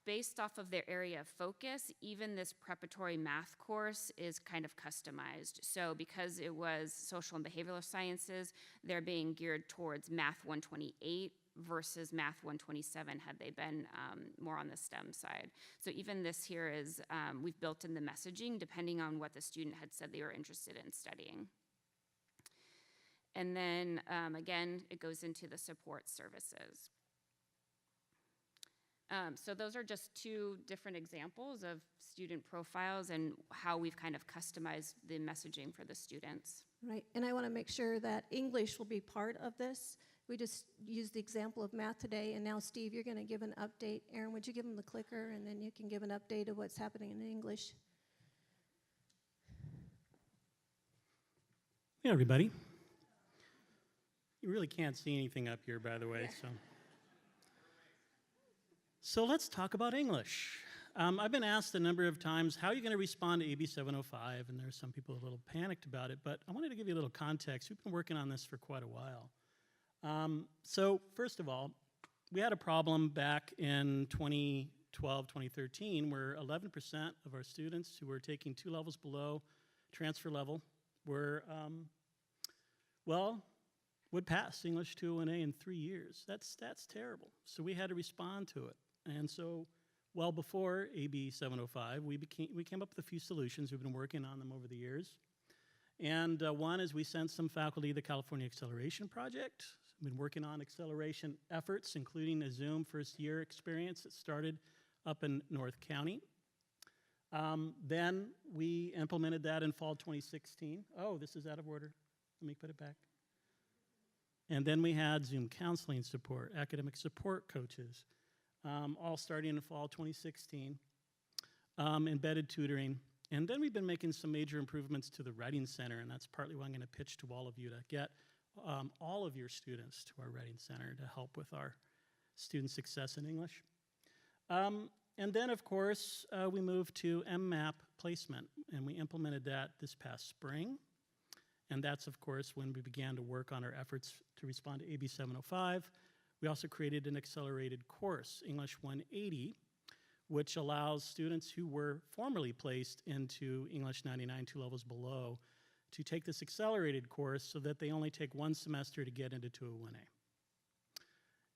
based off of their area of focus, even this preparatory math course is kind of customized. So because it was social and behavioral sciences, they're being geared towards Math 128 versus Math 127 had they been more on the STEM side. So even this here is, we've built in the messaging depending on what the student had said they were interested in studying. And then again, it goes into the support services. So those are just two different examples of student profiles and how we've kind of customized the messaging for the students. Right, and I want to make sure that English will be part of this. We just used the example of math today, and now Steve, you're going to give an update. Aaron, would you give him the clicker, and then you can give an update of what's happening in English. Hey, everybody. You really can't see anything up here, by the way, So let's talk about English. I've been asked a number of times, how are you going to respond to AB705? And there's some people a little panicked about it, but I wanted to give you a little context. We've been working on this for quite a while. So first of all, we had a problem back in 2012, 2013, where 11% of our students who were taking 2 levels below transfer level were, would pass English 201A in 3 years. That's terrible. So we had to respond to it. And so, well before AB 705, we came up with a few solutions. We've been working on them over the years. And one is we sent some faculty the California Acceleration Project. We've been working on acceleration efforts, including a Zoom first year experience that started up in North County. Then we implemented that in fall 2016. Oh, this is out of order. Let me put it back. And then we had Zoom counseling support, academic support coaches, all starting in fall 2016, embedded tutoring. And then we've been making some major improvements to the Writing Center, and that's partly why I'm going to pitch to all of you to get all of your students to our Writing Center to help with our student success in English. And then, of course, we moved to MMAP placement, and we implemented that this past spring. And that's, of course, when we began to work on our efforts to respond to AB 705. We also created an accelerated course, English 180, which allows students who were formerly placed into English 99, 2 levels below, to take this accelerated course so that they only take 1 semester to get into 201A.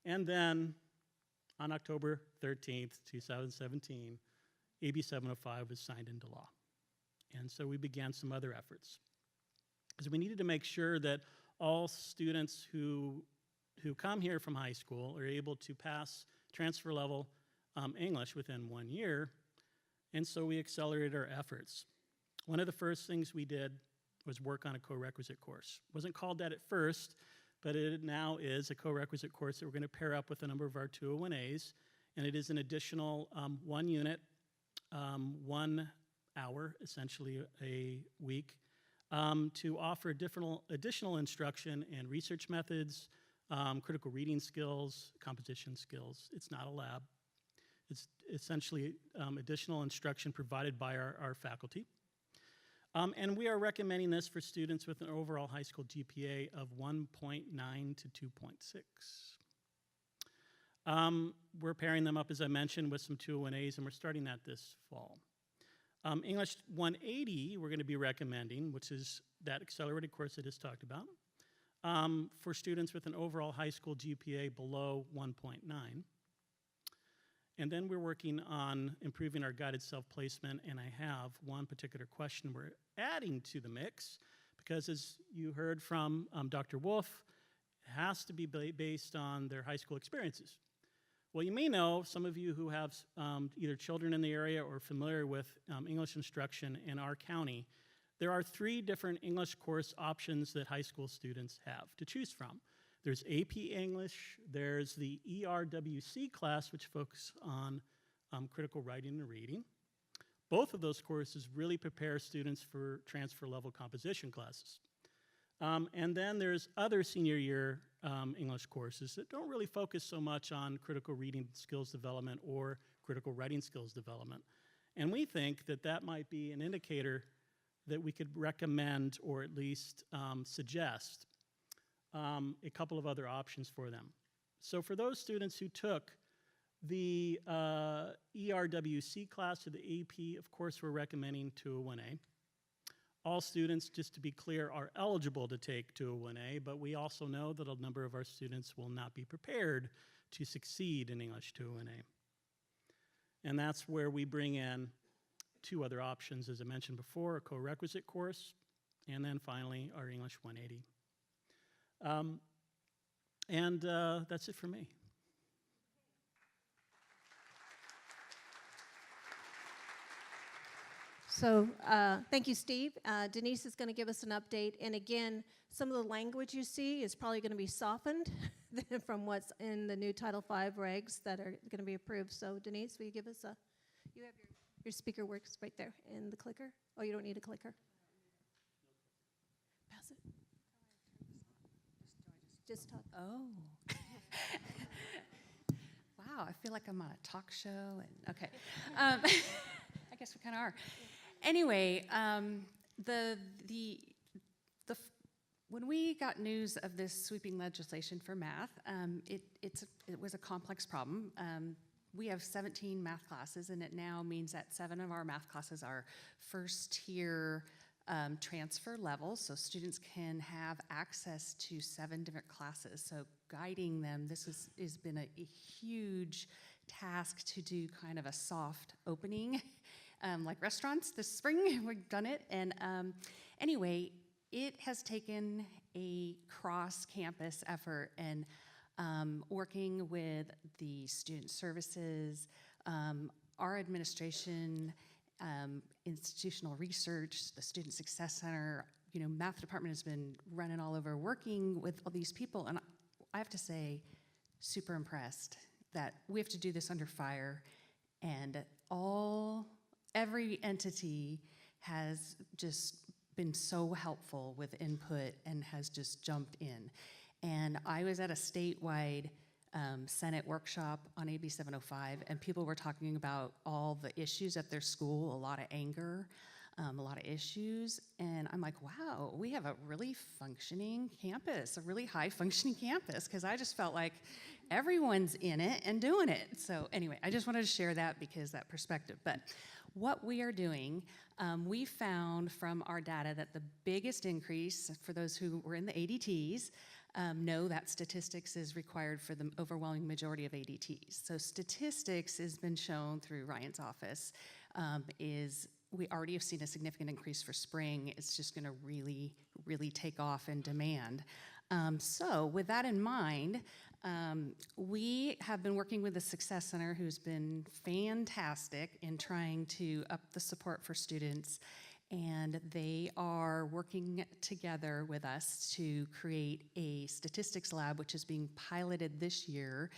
And then, on October 13th, 2017, AB 705 was signed into law. And so we began some other efforts. Because we needed to make sure that all students who come here from high school are able to pass transfer level English within 1 year, and so we accelerated our efforts. One of the first things we did was work on a co-requisite course. It wasn't called that at first, but it now is a co-requisite course that we're going to pair up with a number of our 201As, and it is an additional 1 unit, 1 hour, essentially a week, to offer additional instruction in research methods, critical reading skills, composition skills. It's not a lab. It's essentially additional instruction provided by our faculty. And we are recommending this for students with an overall high school GPA of 1.9 to 2.6. We're pairing them up, as I mentioned, with some 201As, and we're starting that this fall. English 180, we're going to be recommending, which is that accelerated course I just talked about, for students with an overall high school GPA below 1.9. And then we're working on improving our guided self-placement, and I have one particular question we're adding to the mix, because as you heard from Dr. Wulff, it has to be based on their high school experiences. Well, you may know, some of you who have either children in the area or familiar with English instruction in our county, there are 3 different English course options that high school students have to choose from. There's AP English, there's the ERWC class, which focuses on critical writing and reading. Both of those courses really prepare students for transfer level composition classes. And then there's other senior year English courses that don't really focus so much on critical reading skills development or critical writing skills development. And we think that that might be an indicator that we could recommend or at least suggest a couple of other options for them. So for those students who took the ERWC class or the AP, of course, we're recommending 201A. All students, just to be clear, are eligible to take 201A, but we also know that a number of our students will not be prepared to succeed in English 201A. And that's where we bring in 2 other options, as I mentioned before, a co-requisite course, and then finally our English 180. And that's it for me. So thank you, Steve. Denise is going to give us an update. And again, some of the language you see is probably going to be softened from what's in the new Title V regs that are going to be approved. So Denise, will you give us you have your speaker works right there in the clicker? Oh, you don't need a clicker. Pass it. Just talk. Oh. Wow, I feel like I'm on a talk show. And okay. I guess we kind of are. Anyway, when we got news of this sweeping legislation for math, it was a complex problem. We have 17 math classes, and it now means that 7 of our math classes are first-tier transfer levels, so students can have access to 7 different classes. So guiding them, this has been a huge task to do kind of a soft opening, like restaurants this spring. We've done it, and anyway, it has taken a cross-campus effort, and working with the student services, our administration, institutional research, the Student Success Center, math department has been running all over working with all these people, and I have to say, super impressed that we have to do this under fire, and every entity has just been so helpful with input and has just jumped in. And I was at a statewide Senate workshop on AB705, and people were talking about all the issues at their school, a lot of anger, a lot of issues, and I'm like, wow, we have a really functioning campus, a really high-functioning campus, because I just felt like everyone's in it and doing it. So anyway, I just wanted to share that because that perspective. But what we are doing, we found from our data that the biggest increase, for those who were in the ADTs, know that statistics is required for the overwhelming majority of ADTs. So statistics has been shown through Ryan's office we already have seen a significant increase for spring. It's just going to really, really take off in demand. So with that in mind, we have been working with the Success Center, who's been fantastic in trying to up the support for students, and they are working together with us to create a statistics lab, which is being piloted this year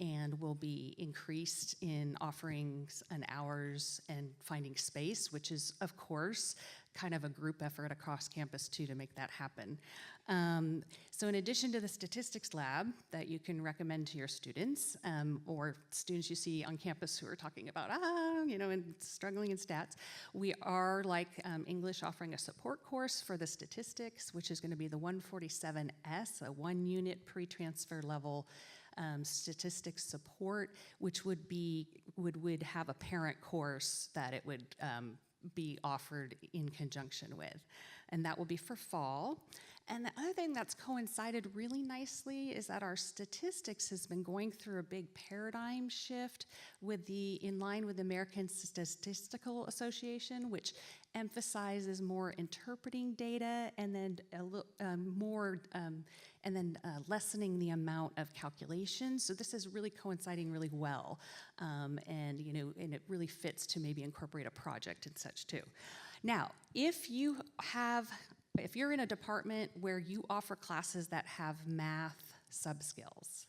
and will be increased in offerings and hours and finding space, which is, of course, kind of a group effort across campus too to make that happen. So in addition to the statistics lab that you can recommend to your students, or students you see on campus who are talking about, and struggling in stats, we are, like English, offering a support course for the statistics, which is going to be the 147S, a 1-unit pre-transfer level statistics support, which would have a parent course that it would be offered in conjunction with. And that will be for fall. And the other thing that's coincided really nicely is that our statistics has been going through a big paradigm shift in line with the American Statistical Association, which emphasizes more interpreting data and then lessening the amount of calculations. So this is really coinciding really well, and it really fits to maybe incorporate a project and such too. Now, if you're in a department where you offer classes that have math subskills,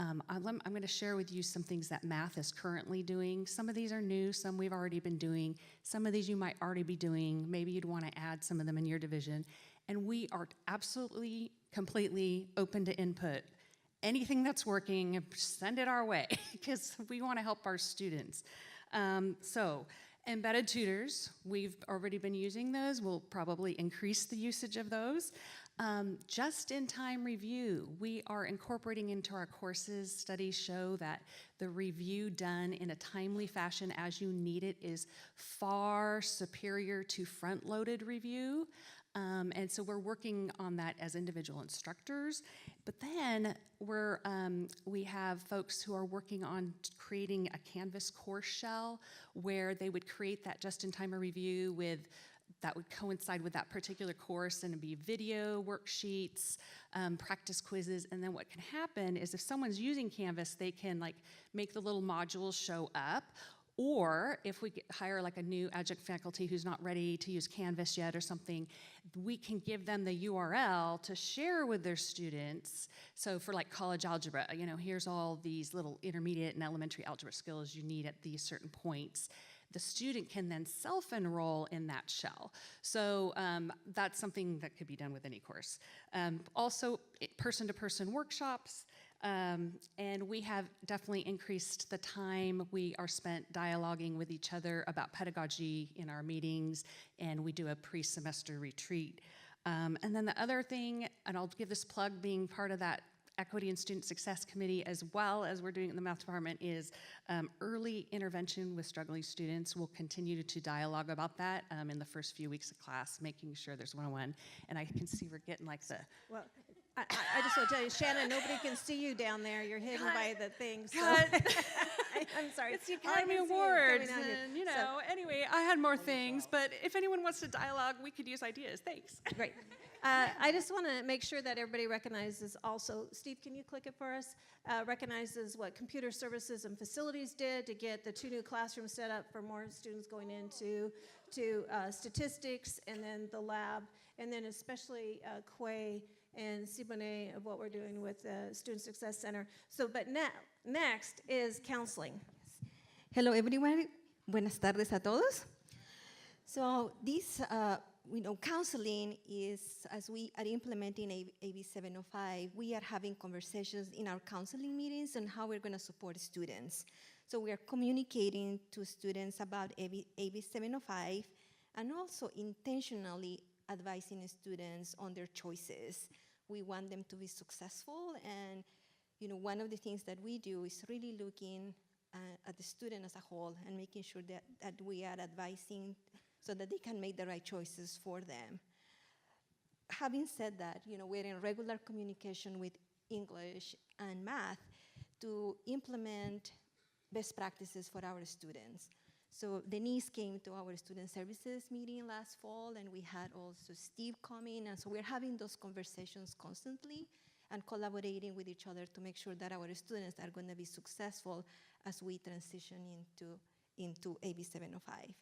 I'm going to share with you some things that math is currently doing. Some of these are new, some we've already been doing. Some of these you might already be doing. Maybe you'd want to add some of them in your division. And we are absolutely, completely open to input. Anything that's working, send it our way, because we want to help our students. So embedded tutors, we've already been using those. We'll probably increase the usage of those. Just-in-time review, we are incorporating into our courses. Studies show that the review done in a timely fashion as you need it is far superior to front-loaded review. And so we're working on that as individual instructors. But then we have folks who are working on creating a Canvas course shell where they would create that just-in-time review with that would coincide with that particular course, and it'd be video, worksheets, practice quizzes, and then what can happen is if someone's using Canvas, they can like make the little modules show up. Or if we hire like a new adjunct faculty who's not ready to use Canvas yet or something, we can give them the URL to share with their students. So for like college algebra, you know, here's all these little intermediate and elementary algebra skills you need at these certain points. The student can then self-enroll in that shell. So that's something that could be done with any course. Also, person-to-person workshops. And we have definitely increased the time we are spent dialoguing with each other about pedagogy in our meetings, and we do a pre-semester retreat. And then the other thing, and I'll give this plug being part of that Equity and Student Success Committee as well as we're doing in the math department, is early intervention with struggling students. We'll continue to dialogue about that in the first few weeks of class, making sure there's one-on-one. And I can see we're getting like the... Well, I just want to tell you, Shannon, nobody can see you down there. You're hidden by the thing. So I'm sorry. It's the Academy Awards, and you know. Anyway, I had more things, but if anyone wants to dialogue, we could use ideas. Thanks. Great. I just want to make sure that everybody recognizes also, Steve, can you click it for us? Recognizes what computer services and facilities did to get the 2 new classrooms set up for more students going into statistics, and then the lab, and then especially Quay and Siboney of what we're doing with the Student Success Center. So, but next is counseling. Hello, everyone. Buenas tardes a todos. So this, counseling is, as we are implementing AB705, we are having conversations in our counseling meetings on how we're going to support students. So we are communicating to students about AB705 and also intentionally advising students on their choices. We want them to be successful, and one of the things that we do is really looking at the student as a whole and making sure that we are advising so that they can make the right choices for them. Having said that, we're in regular communication with English and math to implement best practices for our students. So Denise came to our student services meeting last fall, and we had also Steve coming, and so we're having those conversations constantly and collaborating with each other to make sure that our students are going to be successful as we transition into AB705.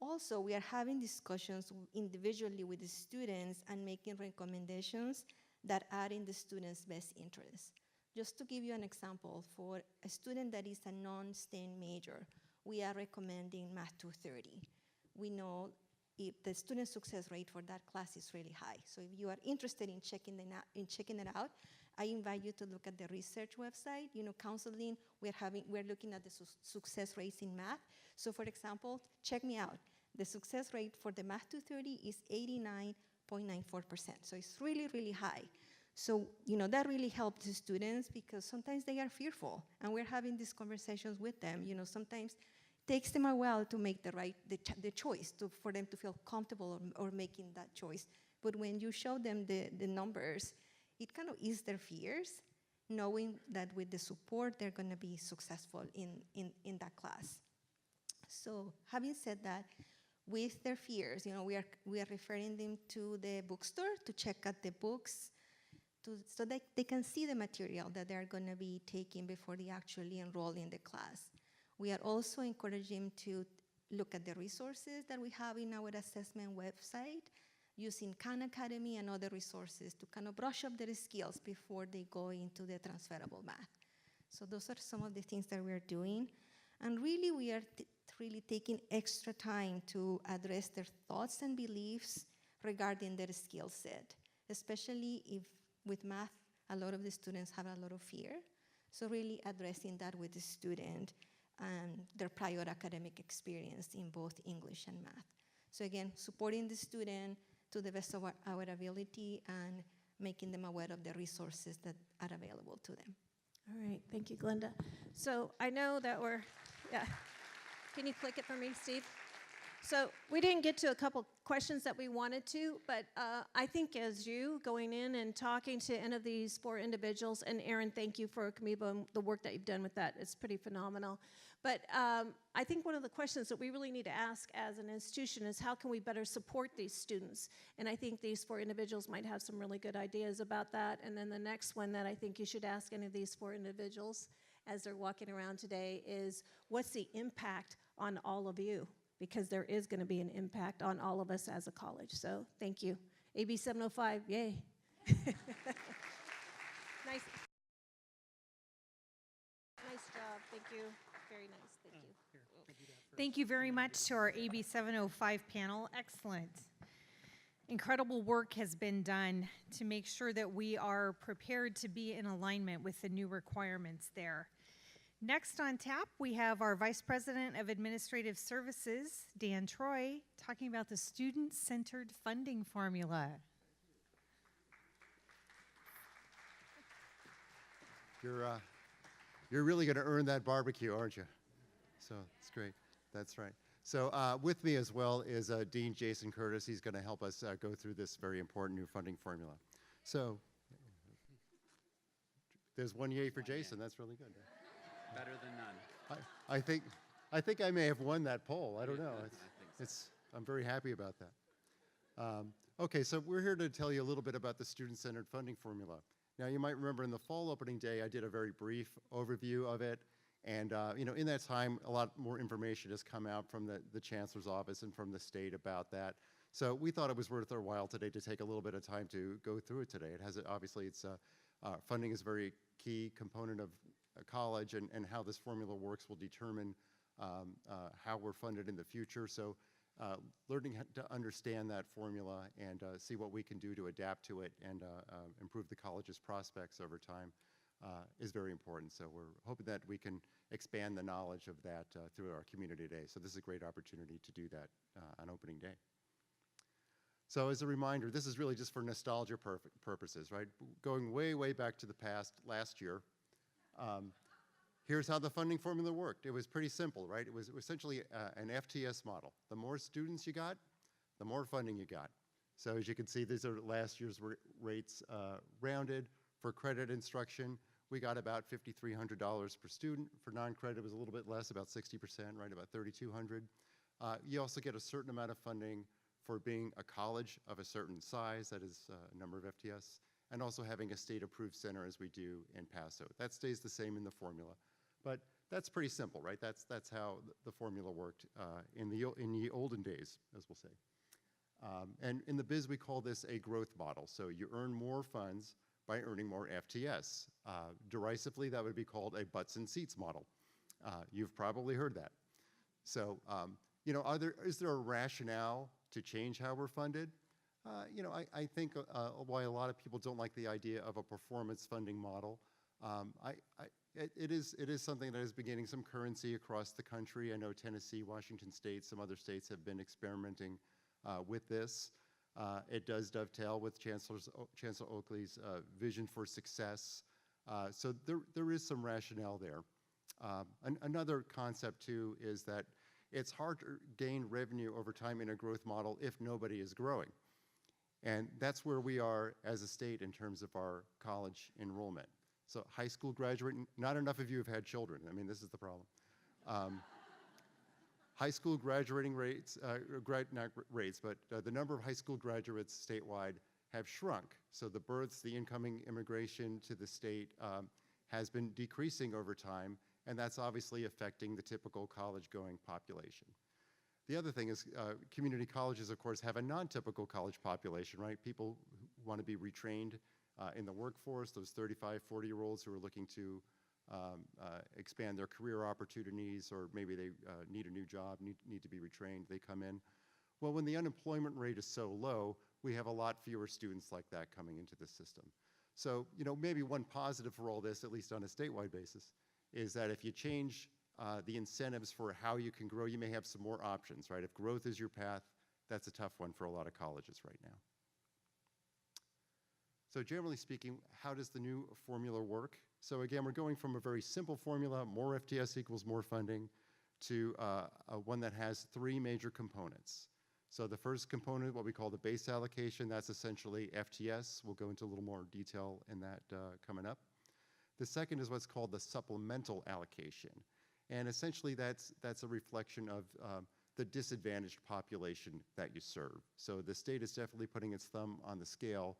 Also, we are having discussions individually with the students and making recommendations that are in the students' best interest. Just to give you an example, for a student that is a non-STEM major, we are recommending Math 230. We know if the student success rate for that class is really high. So if you are interested in checking it out, I invite you to look at the research website. Counseling, we're looking at the success rates in math. So for example, check me out. The success rate for the Math 230 is 89.94%. So it's really, really high. So, that really helps the students because sometimes they are fearful, and we're having these conversations with them. Sometimes it takes them a while to make the choice, for them to feel comfortable or making that choice. But when you show them the numbers, it kind of eases their fears, knowing that with the support, they're going to be successful in that class. So having said that, with their fears, we are referring them to the bookstore to check out the books, so that they can see the material that they're going to be taking before they actually enroll in the class. We are also encouraging them to look at the resources that we have in our assessment website, using Khan Academy and other resources to kind of brush up their skills before they go into the transferable math. So those are some of the things that we're doing. And really, we are really taking extra time to address their thoughts and beliefs regarding their skill set, especially if with math, a lot of the students have a lot of fear. So really addressing that with the student and their prior academic experience in both English and math. So again, supporting the student to the best of our ability and making them aware of the resources that are available to them. All right, thank you, Glenda. So I know that can you click it for me, Steve? So we didn't get to a couple questions that we wanted to, but I think as you going in and talking to any of these 4 individuals, and Aaron, thank you for Camiba and the work that you've done with that. It's pretty phenomenal. But I think one of the questions that we really need to ask as an institution is how can we better support these students? And I think these 4 individuals might have some really good ideas about that. And then the next one that I think you should ask any of these 4 individuals as they're walking around today is, what's the impact on all of you? Because there is going to be an impact on all of us as a college. So thank you. AB705, yay. Nice. Nice job, thank you. Very nice, thank you. Thank you very much to our AB705 panel. Excellent. Incredible work has been done to make sure that we are prepared to be in alignment with the new requirements there. Next on tap, we have our Vice President of Administrative Services, Dan Troy, talking about the student-centered funding formula. You're really going to earn that barbecue, aren't you? So it's great. That's right. So with me as well is Dean Jason Curtis. He's going to help us go through this very important new funding formula. So there's one yay for Jason. That's really good. Better than none. I think I may have won that poll. I don't know. I'm very happy about that. Okay, so we're here to tell you a little bit about the student-centered funding formula. Now, you might remember in the fall opening day, I did a very brief overview of it. And in that time, a lot more information has come out from the Chancellor's office and from the state about that. So we thought it was worth our while today to take a little bit of time to go through it today. Obviously, funding is a very key component of a college, and how this formula works will determine how we're funded in the future. So learning to understand that formula and see what we can do to adapt to it and improve the college's prospects over time is very important. So we're hoping that we can expand the knowledge of that through our community today. So this is a great opportunity to do that on opening day. So as a reminder, this is really just for nostalgia purposes, right? Going way, way back to the past, last year, here's how the funding formula worked. It was pretty simple, right? It was essentially an FTS model. The more students you got, the more funding you got. So as you can see, these are last year's rates rounded. For credit instruction, we got about $5,300 per student. For non-credit, it was a little bit less, about 60%, right, about $3,200. You also get a certain amount of funding for being a college of a certain size, that is a number of FTS, and also having a state-approved center as we do in Paso. That stays the same in the formula. But that's pretty simple, right? That's how the formula worked in the olden days, as we'll say. And in the biz, we call this a growth model. So you earn more funds by earning more FTS. Derisively, that would be called a butts and seats model. You've probably heard that. So, is there a rationale to change how we're funded? I think why a lot of people don't like the idea of a performance funding model. It is something that is beginning some currency across the country. I know Tennessee, Washington State, some other states have been experimenting with this. It does dovetail with Chancellor Oakley's vision for success. So there is some rationale there. Another concept too is that it's hard to gain revenue over time in a growth model if nobody is growing. And that's where we are as a state in terms of our college enrollment. So high school graduate, not enough of you have had children. I mean, this is the problem. High school graduating rates, not rates, but the number of high school graduates statewide have shrunk. So the births, the incoming immigration to the state has been decreasing over time, and that's obviously affecting the typical college-going population. The other thing is community colleges, of course, have a non-typical college population, right? People who want to be retrained in the workforce, those 35, 40-year-olds who are looking to expand their career opportunities, or maybe they need a new job, need to be retrained, they come in. Well, when the unemployment rate is so low, we have a lot fewer students like that coming into the system. So, maybe one positive for all this, at least on a statewide basis, is that if you change the incentives for how you can grow, you may have some more options, right? If growth is your path, that's a tough one for a lot of colleges right now. So generally speaking, how does the new formula work? So again, we're going from a very simple formula, more FTS equals more funding, to one that has three major components. So the first component, what we call the base allocation, that's essentially FTS. We'll go into a little more detail in that coming up. The second is what's called the supplemental allocation. And essentially that's a reflection of the disadvantaged population that you serve. So the state is definitely putting its thumb on the scale,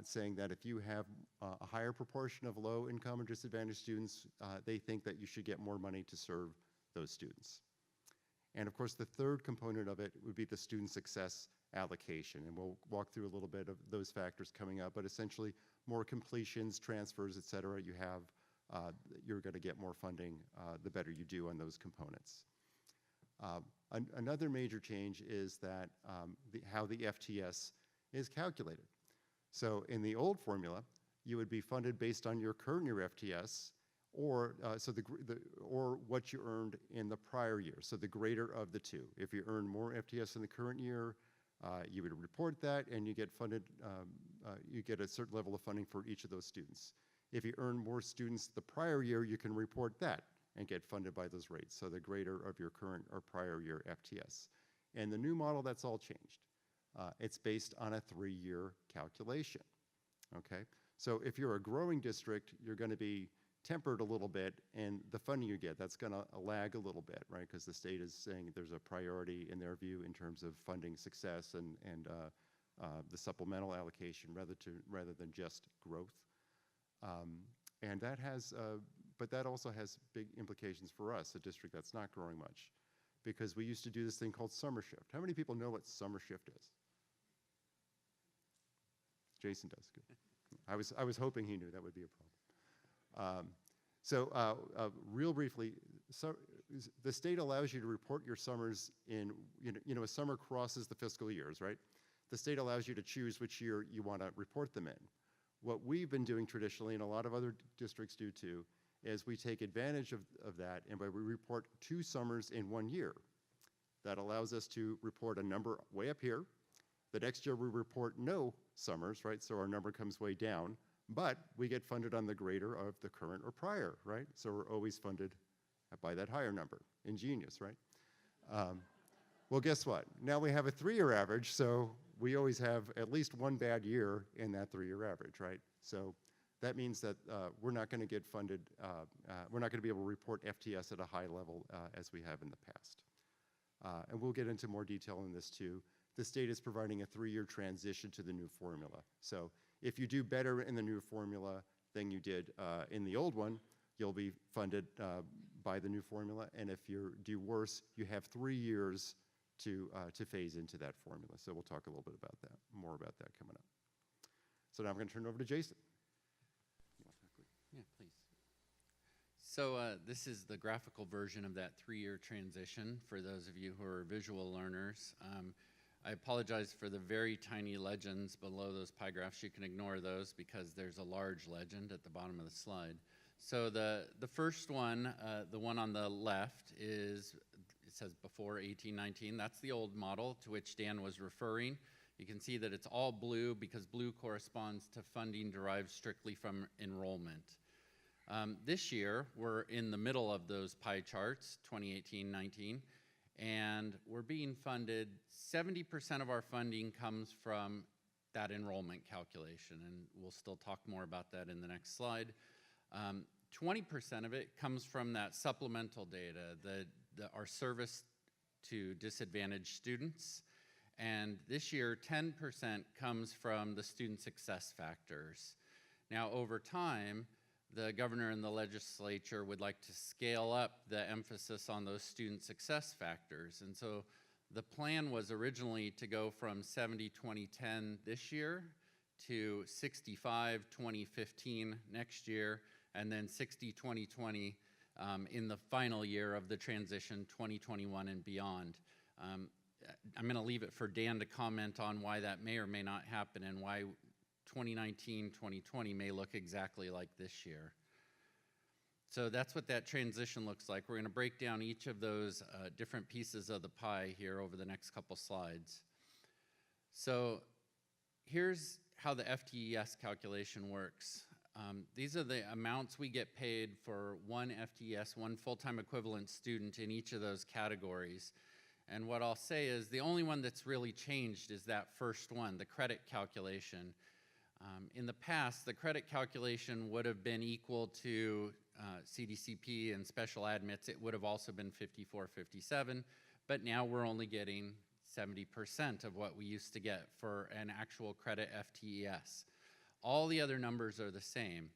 saying that if you have a higher proportion of low income or disadvantaged students, they think that you should get more money to serve those students. And of course, the third component of it would be the student success allocation. And we'll walk through a little bit of those factors coming up, but essentially more completions, transfers, et cetera, you have, you're gonna get more funding the better you do on those components. Another major change is that how the FTS is calculated. So in the old formula, you would be funded based on your current year FTS, or or what you earned in the prior year. So the greater of the two. If you earn more FTS in the current year, you would report that, and you get funded. You get a certain level of funding for each of those students. If you earn more students the prior year, you can report that and get funded by those rates. So the greater of your current or prior year FTS. And the new model, that's all changed. It's based on a 3-year calculation. Okay. So if you're a growing district, you're going to be tempered a little bit, and the funding you get, that's going to lag a little bit, right? Because the state is saying there's a priority in their view in terms of funding success and the supplemental allocation rather than just growth. And that has, but that also has big implications for us, a district that's not growing much, because we used to do this thing called summer shift. How many people know what summer shift is? Jason does, good. I was hoping he knew that would be a problem. Real briefly, so the state allows you to report your summers in, a summer crosses the fiscal years, right? The state allows you to choose which year you want to report them in. What we've been doing traditionally, and a lot of other districts do too, is we take advantage of that, and we report 2 summers in 1 year. That allows us to report a number way up here. The next year we report no summers, right? So our number comes way down, but we get funded on the greater of the current or prior, right? So we're always funded by that higher number. Ingenious, right? Well, guess what? Now we have a 3-year average, so we always have at least 1 bad year in that 3-year average, right? So that means that we're not going to get funded, we're not going to be able to report FTS at a high level as we have in the past. And we'll get into more detail on this too. The state is providing a 3-year transition to the new formula. So if you do better in the new formula than you did in the old one, you'll be funded by the new formula. And if you do worse, you have 3 years to phase into that formula. So we'll talk a little bit about that, more about that coming up. So now I'm going to turn it over to Jason. Yeah, please. So this is the graphical version of that 3-year transition for those of you who are visual learners. I apologize for the very tiny legends below those pie graphs. You can ignore those because there's a large legend at the bottom of the slide. So the first one, the one on the left, it says before 1819. That's the old model to which Dan was referring. You can see that it's all blue because blue corresponds to funding derived strictly from enrollment. This year, we're in the middle of those pie charts, 2018-19, and we're being funded, 70% of our funding comes from that enrollment calculation, and we'll still talk more about that in the next slide. 20% of it comes from that supplemental data, our service to disadvantaged students, and this year, 10% comes from the student success factors. Now, over time, the governor and the legislature would like to scale up the emphasis on those student success factors. And so the plan was originally to go from 70-2010 this year to 65-2015 next year, and then 60-2020 in the final year of the transition, 2021 and beyond. I'm going to leave it for Dan to comment on why that may or may not happen and why 2019-2020 may look exactly like this year. So that's what that transition looks like. We're going to break down each of those different pieces of the pie here over the next couple slides. So here's how the FTES calculation works. These are the amounts we get paid for one FTES, one full-time equivalent student in each of those categories. And what I'll say is the only one that's really changed is that first one, the credit calculation. In the past, the credit calculation would have been equal to CDCP and special admits. It would have also been 54-57, but now we're only getting 70% of what we used to get for an actual credit FTES. All the other numbers are the same.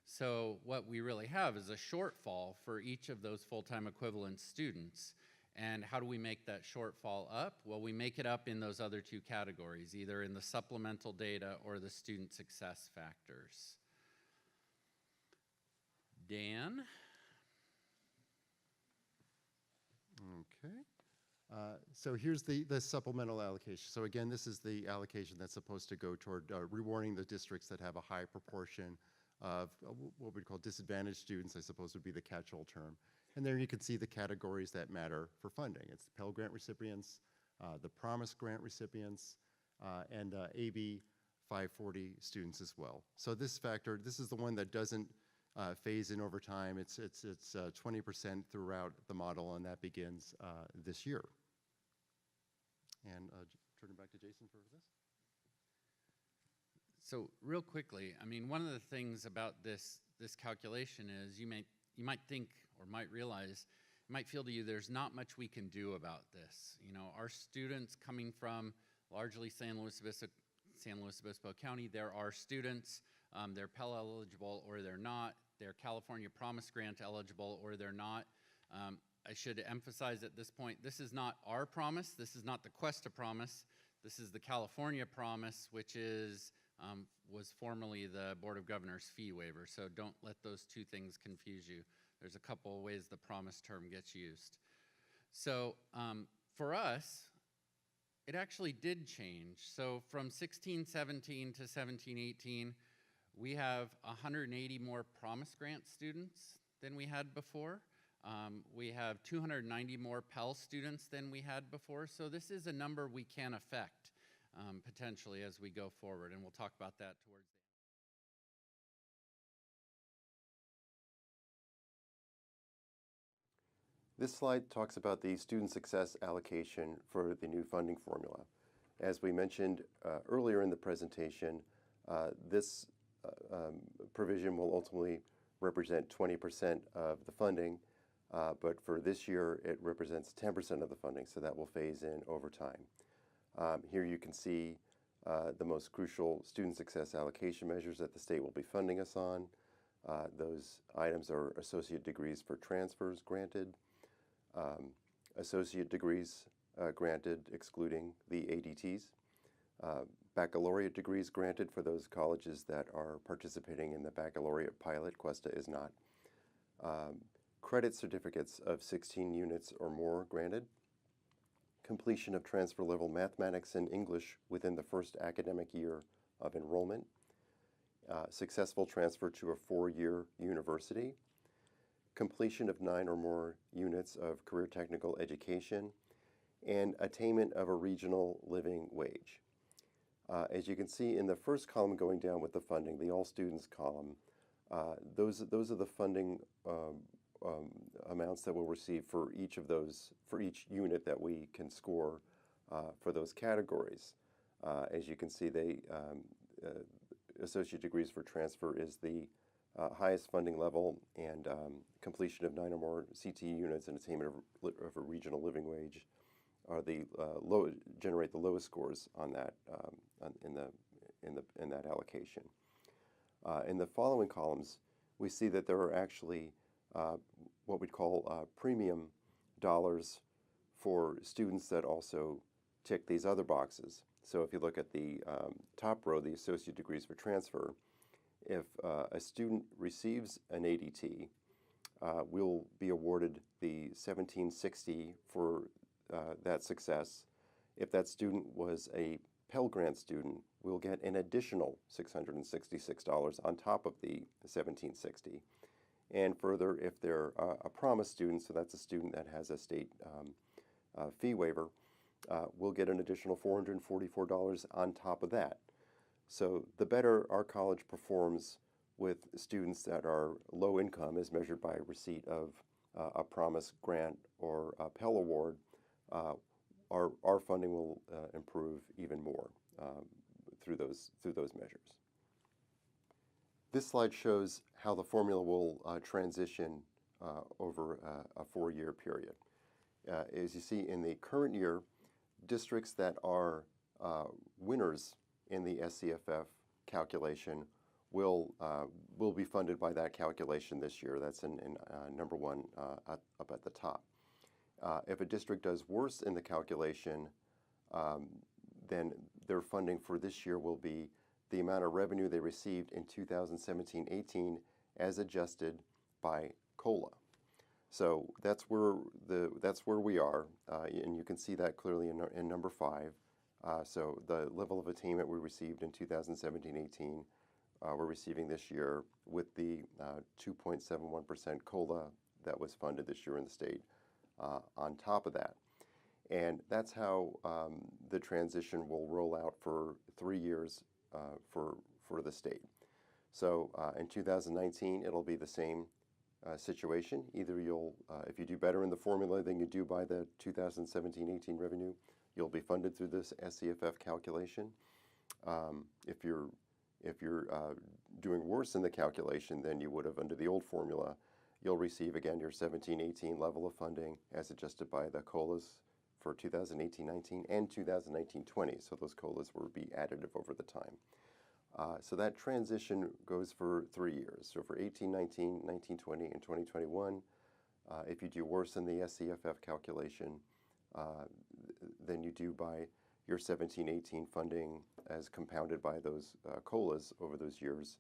So what we really have is a shortfall for each of those full-time equivalent students. And how do we make that shortfall up? Well, we make it up in those other two categories, either in the supplemental data or the student success factors. Dan? Okay. So here's the supplemental allocation. So again, this is the allocation that's supposed to go toward rewarding the districts that have a high proportion of what we'd call disadvantaged students, I suppose would be the catch-all term. And there you can see the categories that matter for funding. It's the Pell Grant recipients, the Promise Grant recipients, and AB 540 students as well. So this factor, this is the one that doesn't phase in over time. It's 20% throughout the model, and that begins this year. And turn it back to Jason for this. So real quickly, I mean, one of the things about this calculation is you might think or might realize, it might feel to you there's not much we can do about this. You know, our students coming from largely San Luis Obispo County, there are students, they're Pell eligible or they're not, they're California Promise Grant eligible or they're not. I should emphasize at this point, this is not our promise, this is not the Cuesta promise, this is the California promise, which is was formerly the Board of Governors fee waiver, so don't let those two things confuse you. There's a couple of ways the promise term gets used. So for us, it actually did change. So from 16-17 to 17-18, we have 180 more Promise Grant students than we had before. We have 290 more Pell students than we had before. So this is a number we can affect potentially as we go forward, and we'll talk about that towards the end. This slide talks about the student success allocation for the new funding formula. As we mentioned earlier in the presentation, this provision will ultimately represent 20% of the funding, but for this year it represents 10% of the funding, so that will phase in over time. Here you can see the most crucial student success allocation measures that the state will be funding us on. Those items are associate degrees for transfers granted, associate degrees granted excluding the ADTs, baccalaureate degrees granted for those colleges that are participating in the baccalaureate pilot. Cuesta is not. Credit certificates of 16 units or more granted. Completion of transfer level mathematics and English within the first academic year of enrollment. Successful transfer to a 4-year university. Completion of 9 or more units of career technical education, and attainment of a regional living wage. As you can see in the first column going down with the funding, the all students column, those are the funding amounts that we'll receive for each of those, for each unit that we can score for those categories. As you can see, associate degrees for transfer is the highest funding level, and completion of 9 or more CTE units and attainment of a regional living wage are the generate the lowest scores on that in that allocation. In the following columns, we see that there are actually what we'd call premium dollars for students that also tick these other boxes. So if you look at the top row, the associate degrees for transfer, if a student receives an ADT, we'll be awarded the $1,760 for that success. If that student was a Pell Grant student, we'll get an additional $666 on top of the $1,760. And further, if they're a Promise student, so that's a student that has a state fee waiver, we'll get an additional $444 on top of that. So the better our college performs with students that are low income as measured by receipt of a promise grant or a Pell Award, our funding will improve even more through those measures. This slide shows how the formula will transition over a 4-year period. As you see in the current year, districts that are winners in the SCFF calculation will be funded by that calculation this year. That's in number 1 up at the top. If a district does worse in the calculation, then their funding for this year will be the amount of revenue they received in 2017-18 as adjusted by COLA. So that's where we are, and you can see that clearly in number 5. So the level of attainment we received in 2017-18, we're receiving this year with the 2.71% COLA that was funded this year in the state on top of that. And that's how the transition will roll out for 3 years for the state. So in 2019, it'll be the same situation. Either you'll, if you do better in the formula than you do by the 2017-18 revenue, you'll be funded through this SCFF calculation. If you're doing worse in the calculation than you would have under the old formula, you'll receive again your 17-18 level of funding as adjusted by the COLAs for 2018-19 and 2019-20. So those COLAs will be additive over the time. So that transition goes for 3 years. So for 18-19, 19-20, and 2021, if you do worse in the SCFF calculation than you do by your 17-18 funding as compounded by those COLAs over those years,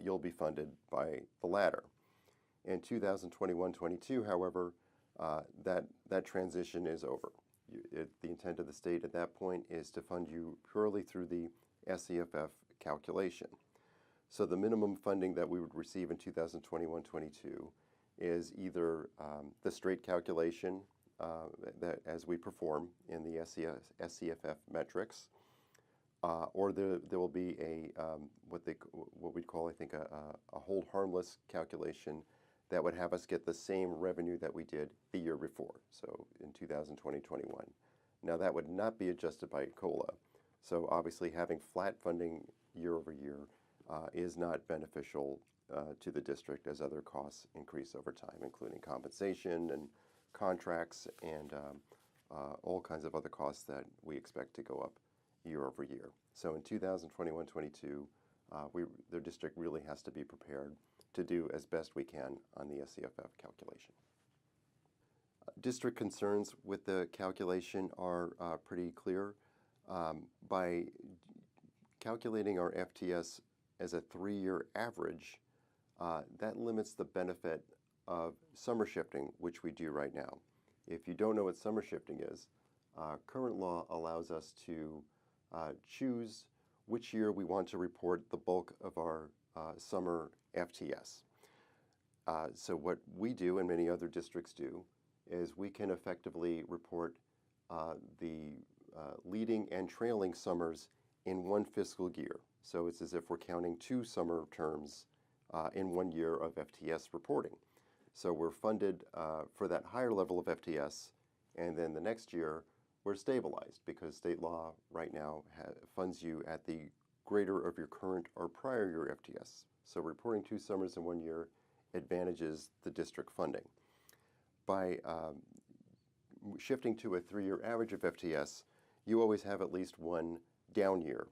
you'll be funded by the latter. In 2021-22, however, that transition is over. The intent of the state at that point is to fund you purely through the SCFF calculation. So the minimum funding that we would receive in 2021-22 is either the straight calculation that as we perform in the SCFF metrics, or there will be a what we'd call, I think, a hold harmless calculation that would have us get the same revenue that we did the year before, so in 2020-21. Now that would not be adjusted by COLA. So obviously having flat funding year over year is not beneficial to the district as other costs increase over time, including compensation and contracts and all kinds of other costs that we expect to go up year over year. So in 2021-22, the district really has to be prepared to do as best we can on the SCFF calculation. District concerns with the calculation are pretty clear. By calculating our FTS as a 3-year average, that limits the benefit of summer shifting, which we do right now. If you don't know what summer shifting is, current law allows us to choose which year we want to report the bulk of our summer FTS. So what we do, and many other districts do, is we can effectively report the leading and trailing summers in one fiscal year. So it's as if we're counting 2 summer terms in 1 year of FTS reporting. So we're funded for that higher level of FTS, and then the next year we're stabilized because state law right now funds you at the greater of your current or prior year FTS. So reporting 2 summers in 1 year advantages the district funding. By shifting to a 3-year average of FTS, you always have at least 1 down year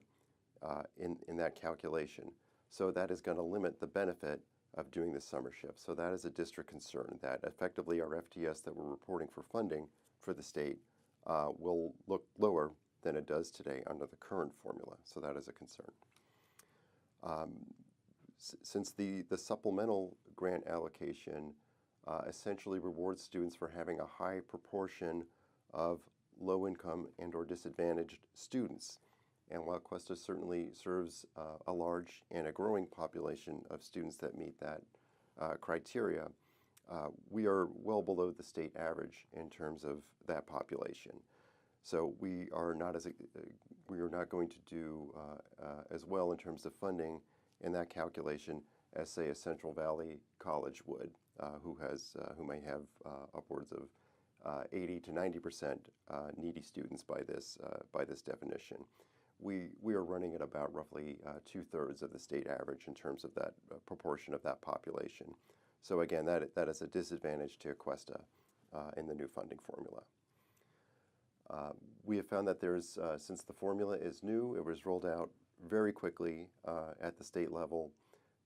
in that calculation. So that is going to limit the benefit of doing the summer shift. So that is a district concern, that effectively our FTS that we're reporting for funding for the state will look lower than it does today under the current formula. So that is a concern. Since the supplemental grant allocation essentially rewards students for having a high proportion of low-income and or disadvantaged students. And while Cuesta certainly serves a large and a growing population of students that meet that criteria, we are well below the state average in terms of that population. So we are not going to do as well in terms of funding in that calculation as, say, a Central Valley college would, who may have upwards of 80 to 90% needy students by this definition. We are running at about roughly 2/3 of the state average in terms of that proportion of that population. So again, that is a disadvantage to Cuesta in the new funding formula. We have found that there's, since the formula is new, it was rolled out very quickly at the state level,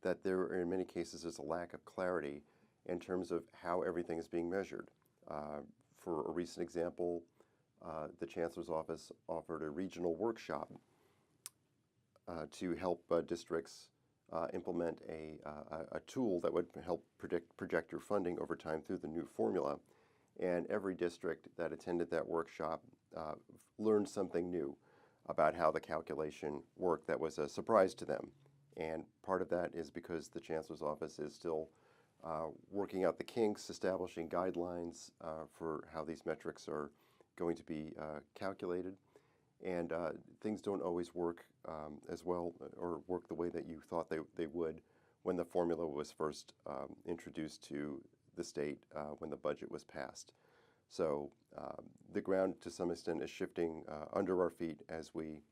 that there in many cases is a lack of clarity in terms of how everything is being measured. For a recent example, the Chancellor's Office offered a regional workshop to help districts implement a tool that would help project your funding over time through the new formula. And every district that attended that workshop learned something new about how the calculation worked that was a surprise to them. And part of that is because the Chancellor's Office is still working out the kinks, establishing guidelines for how these metrics are going to be calculated. And things don't always work as well or work the way that you thought they would when the formula was first introduced to the state when the budget was passed. So the ground to some extent is shifting under our feet as we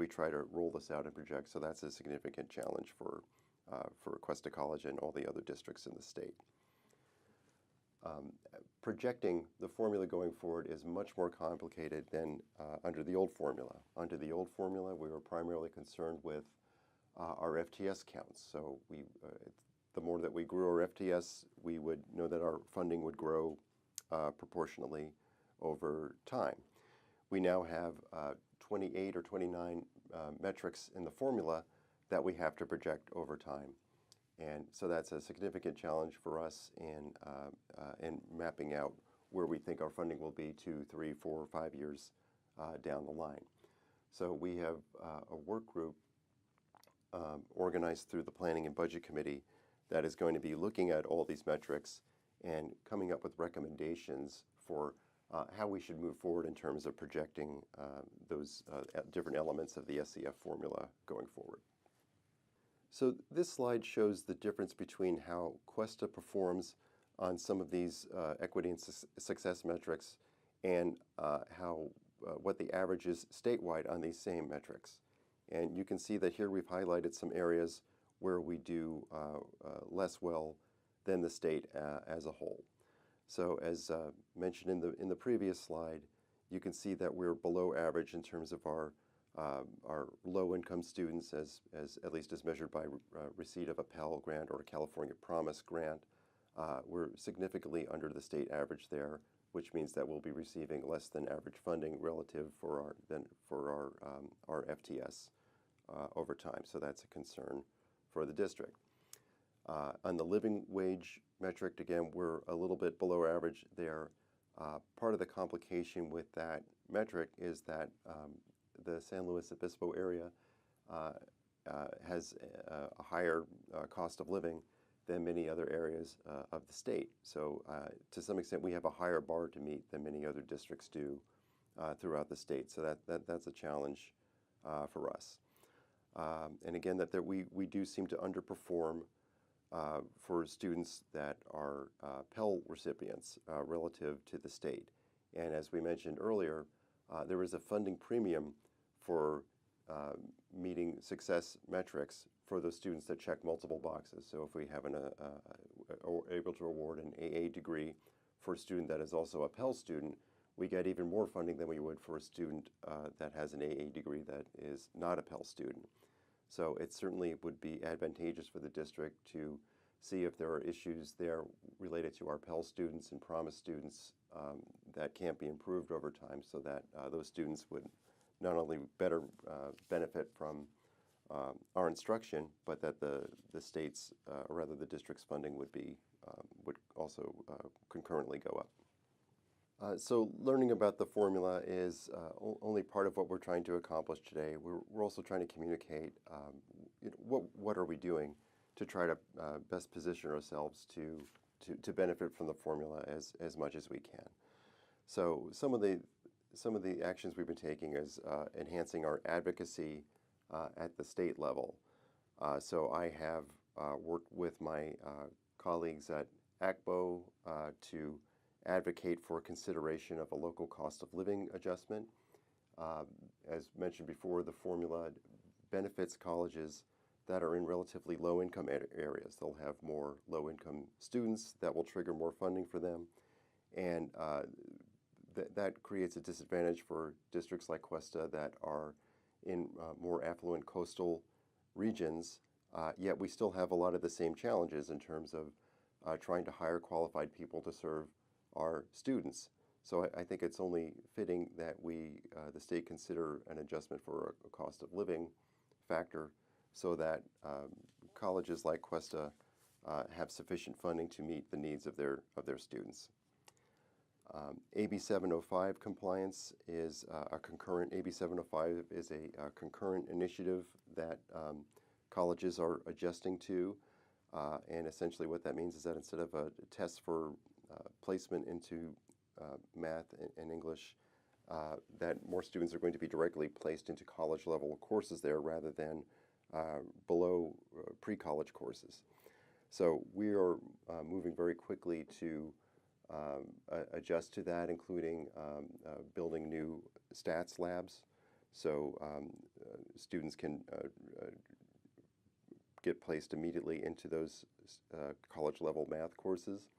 try to roll this out and project. So that's a significant challenge for Cuesta College and all the other districts in the state. Projecting the formula going forward is much more complicated than under the old formula. Under the old formula, we were primarily concerned with our FTS counts. So the more that we grew our FTS, we would know that our funding would grow proportionally over time. We now have 28 or 29 metrics in the formula that we have to project over time. And so that's a significant challenge for us in mapping out where we think our funding will be 2, 3, 4, or 5 years down the line. So we have a work group organized through the Planning and Budget Committee that is going to be looking at all these metrics and coming up with recommendations for how we should move forward in terms of projecting those different elements of the SCF formula going forward. So this slide shows the difference between how Cuesta performs on some of these equity and success metrics and what the average is statewide on these same metrics. And you can see that here we've highlighted some areas where we do less well than the state as a whole. So as mentioned in the previous slide, you can see that we're below average in terms of our low-income students, at least as measured by receipt of a Pell Grant or a California Promise Grant. We're significantly under the state average there, which means that we'll be receiving less than average funding relative for our FTS over time. So that's a concern for the district. On the living wage metric, again, we're a little bit below average there. Part of the complication with that metric is that the San Luis Obispo area has a higher cost of living than many other areas of the state. So to some extent, we have a higher bar to meet than many other districts do throughout the state. So that's a challenge for us. And again, that we do seem to underperform for students that are Pell recipients relative to the state. And as we mentioned earlier, there is a funding premium for meeting success metrics for those students that check multiple boxes. So if we have able to award an AA degree for a student that is also a Pell student, we get even more funding than we would for a student that has an AA degree that is not a Pell student. So it certainly would be advantageous for the district to see if there are issues there related to our Pell students and Promise students that can't be improved over time, so that those students would not only better benefit from our instruction, but that the state's, or rather the district's funding would also concurrently go up. So learning about the formula is only part of what we're trying to accomplish today. We're also trying to communicate what are we doing to try to best position ourselves to benefit from the formula as much as we can. So some of the actions we've been taking is enhancing our advocacy at the state level. So I have worked with my colleagues at ACBO to advocate for consideration of a local cost of living adjustment. As mentioned before, the formula benefits colleges that are in relatively low-income areas. They'll have more low-income students that will trigger more funding for them, and that creates a disadvantage for districts like Cuesta that are in more affluent coastal regions, yet we still have a lot of the same challenges in terms of trying to hire qualified people to serve our students. So I think it's only fitting that the state consider an adjustment for a cost of living factor so that colleges like Cuesta have sufficient funding to meet the needs of their students. AB705 compliance is a concurrent, AB705 is a concurrent initiative that colleges are adjusting to, and essentially what that means is that instead of a test for placement into math and English, that more students are going to be directly placed into college level courses there rather than below pre-college courses. So we are moving very quickly to adjust to that, including building new stats labs so students can get placed immediately into those college level math courses.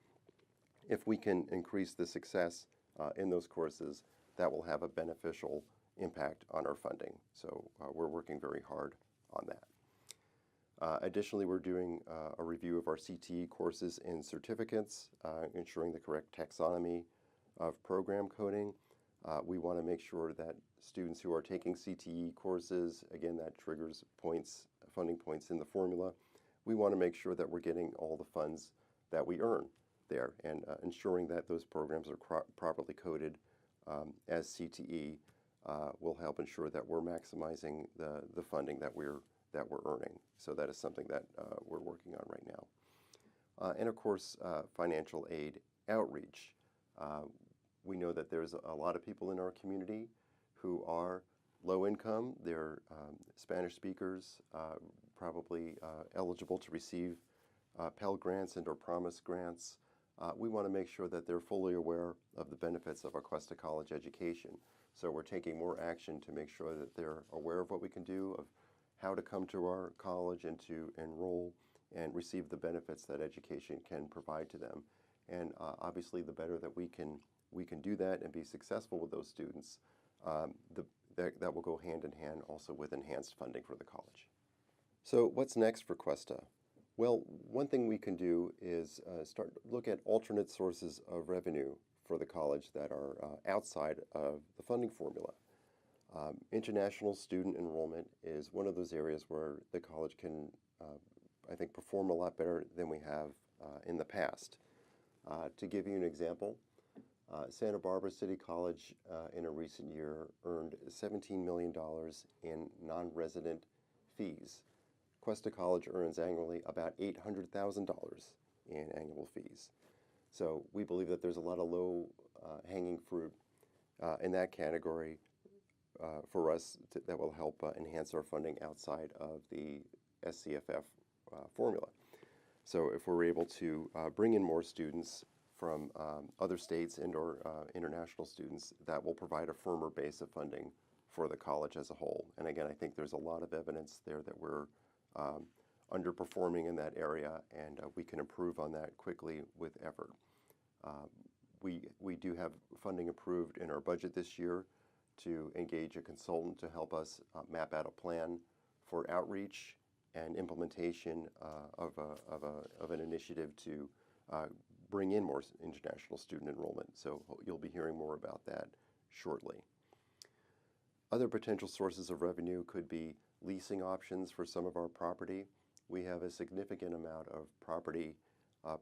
If we can increase the success in those courses, that will have a beneficial impact on our funding. So we're working very hard on that. Additionally, we're doing a review of our CTE courses and certificates, ensuring the correct taxonomy of program coding. We want to make sure that students who are taking CTE courses, again, that triggers points, funding points in the formula. We want to make sure that we're getting all the funds that we earn there, and ensuring that those programs are properly coded as CTE will help ensure that we're maximizing the funding that we're earning. So that is something that we're working on right now. And of course, financial aid outreach. We know that there's a lot of people in our community who are low income. They're Spanish speakers, probably eligible to receive Pell Grants and or Promise Grants. We want to make sure that they're fully aware of the benefits of a Cuesta College education. So we're taking more action to make sure that they're aware of what we can do, of how to come to our college and to enroll and receive the benefits that education can provide to them. And obviously, the better that we can do that and be successful with those students, that will go hand in hand also with enhanced funding for the college. So what's next for Cuesta? Well, one thing we can do is look at alternate sources of revenue for the college that are outside of the funding formula. International student enrollment is one of those areas where the college can, I think, perform a lot better than we have in the past. To give you an example, Santa Barbara City College in a recent year earned $17 million in non-resident fees. Cuesta College earns annually about $800,000 in annual fees. So we believe that there's a lot of low-hanging fruit in that category for us that will help enhance our funding outside of the SCFF formula. So if we're able to bring in more students from other states and or international students, that will provide a firmer base of funding for the college as a whole. And again, I think there's a lot of evidence there that we're underperforming in that area, and we can improve on that quickly with effort. We do have funding approved in our budget this year to engage a consultant to help us map out a plan for outreach and implementation of an initiative to bring in more international student enrollment. So you'll be hearing more about that shortly. Other potential sources of revenue could be leasing options for some of our property. We have a significant amount of property,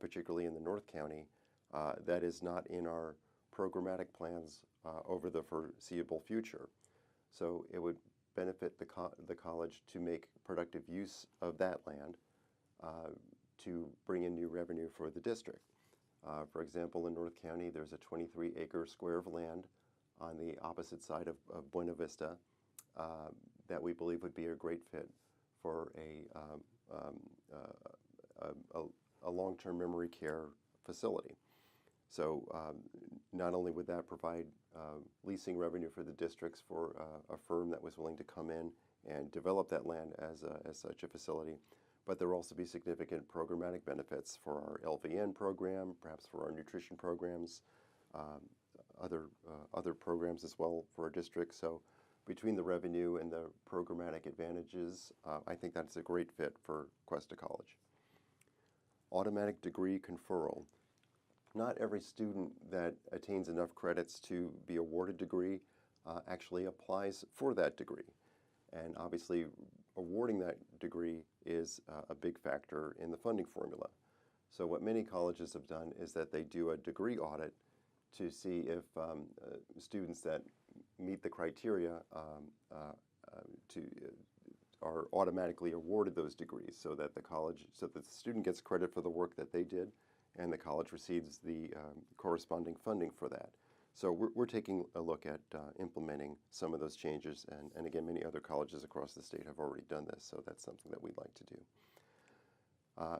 particularly in the North County, that is not in our programmatic plans over the foreseeable future. So it would benefit the college to make productive use of that land to bring in new revenue for the district. For example, in North County, there's a 23-acre square of land on the opposite side of Buena Vista that we believe would be a great fit for a long-term memory care facility. So not only would that provide leasing revenue for the districts for a firm that was willing to come in and develop that land as such a facility, but there will also be significant programmatic benefits for our LVN program, perhaps for our nutrition programs, other programs as well for our district. So between the revenue and the programmatic advantages, I think that's a great fit for Cuesta College. Automatic degree conferral. Not every student that attains enough credits to be awarded a degree actually applies for that degree. And obviously, awarding that degree is a big factor in the funding formula. So what many colleges have done is that they do a degree audit to see if students that meet the criteria are automatically awarded those degrees, so that the student gets credit for the work that they did, and the college receives the corresponding funding for that. So we're taking a look at implementing some of those changes, and again, many other colleges across the state have already done this, so that's something that we'd like to do.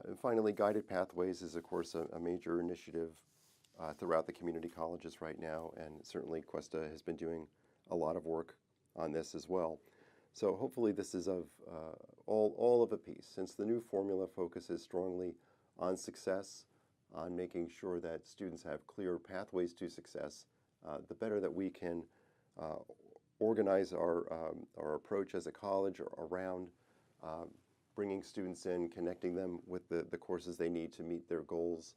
And finally, guided pathways is, of course, a major initiative throughout the community colleges right now, and certainly Cuesta has been doing a lot of work on this as well. So hopefully this is of all of a piece, since the new formula focuses strongly on success, on making sure that students have clear pathways to success. The better that we can organize our approach as a college around bringing students in, connecting them with the courses they need to meet their goals,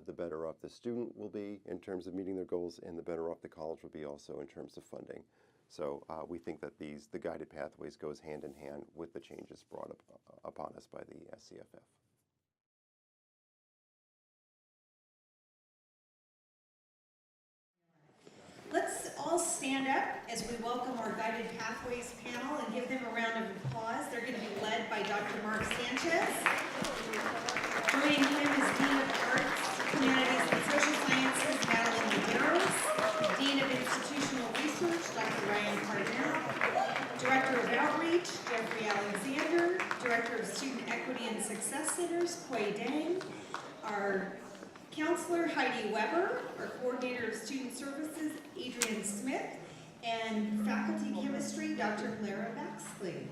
the better off the student will be in terms of meeting their goals, and the better off the college will be also in terms of funding. So we think that the guided pathways goes hand in hand with the changes brought upon us by the SCFF. Let's all stand up as we welcome our Guided Pathways panel and give them a round of applause. They're going to be led by Dr. Mark Sanchez. Joining him is Dean of Arts, Humanities, and Social Sciences, Madeline Medeiros. Dean of Institutional Research, Dr. Ryan Cardinal. Director of Outreach, Jeffrey Alexander. Director of Student Equity and Success Centers, Quay Dang. Our Counselor Heidi Weber, our Coordinator of Student Services, Adrian Smith, and Faculty Chemistry, Dr. Lara Baxley.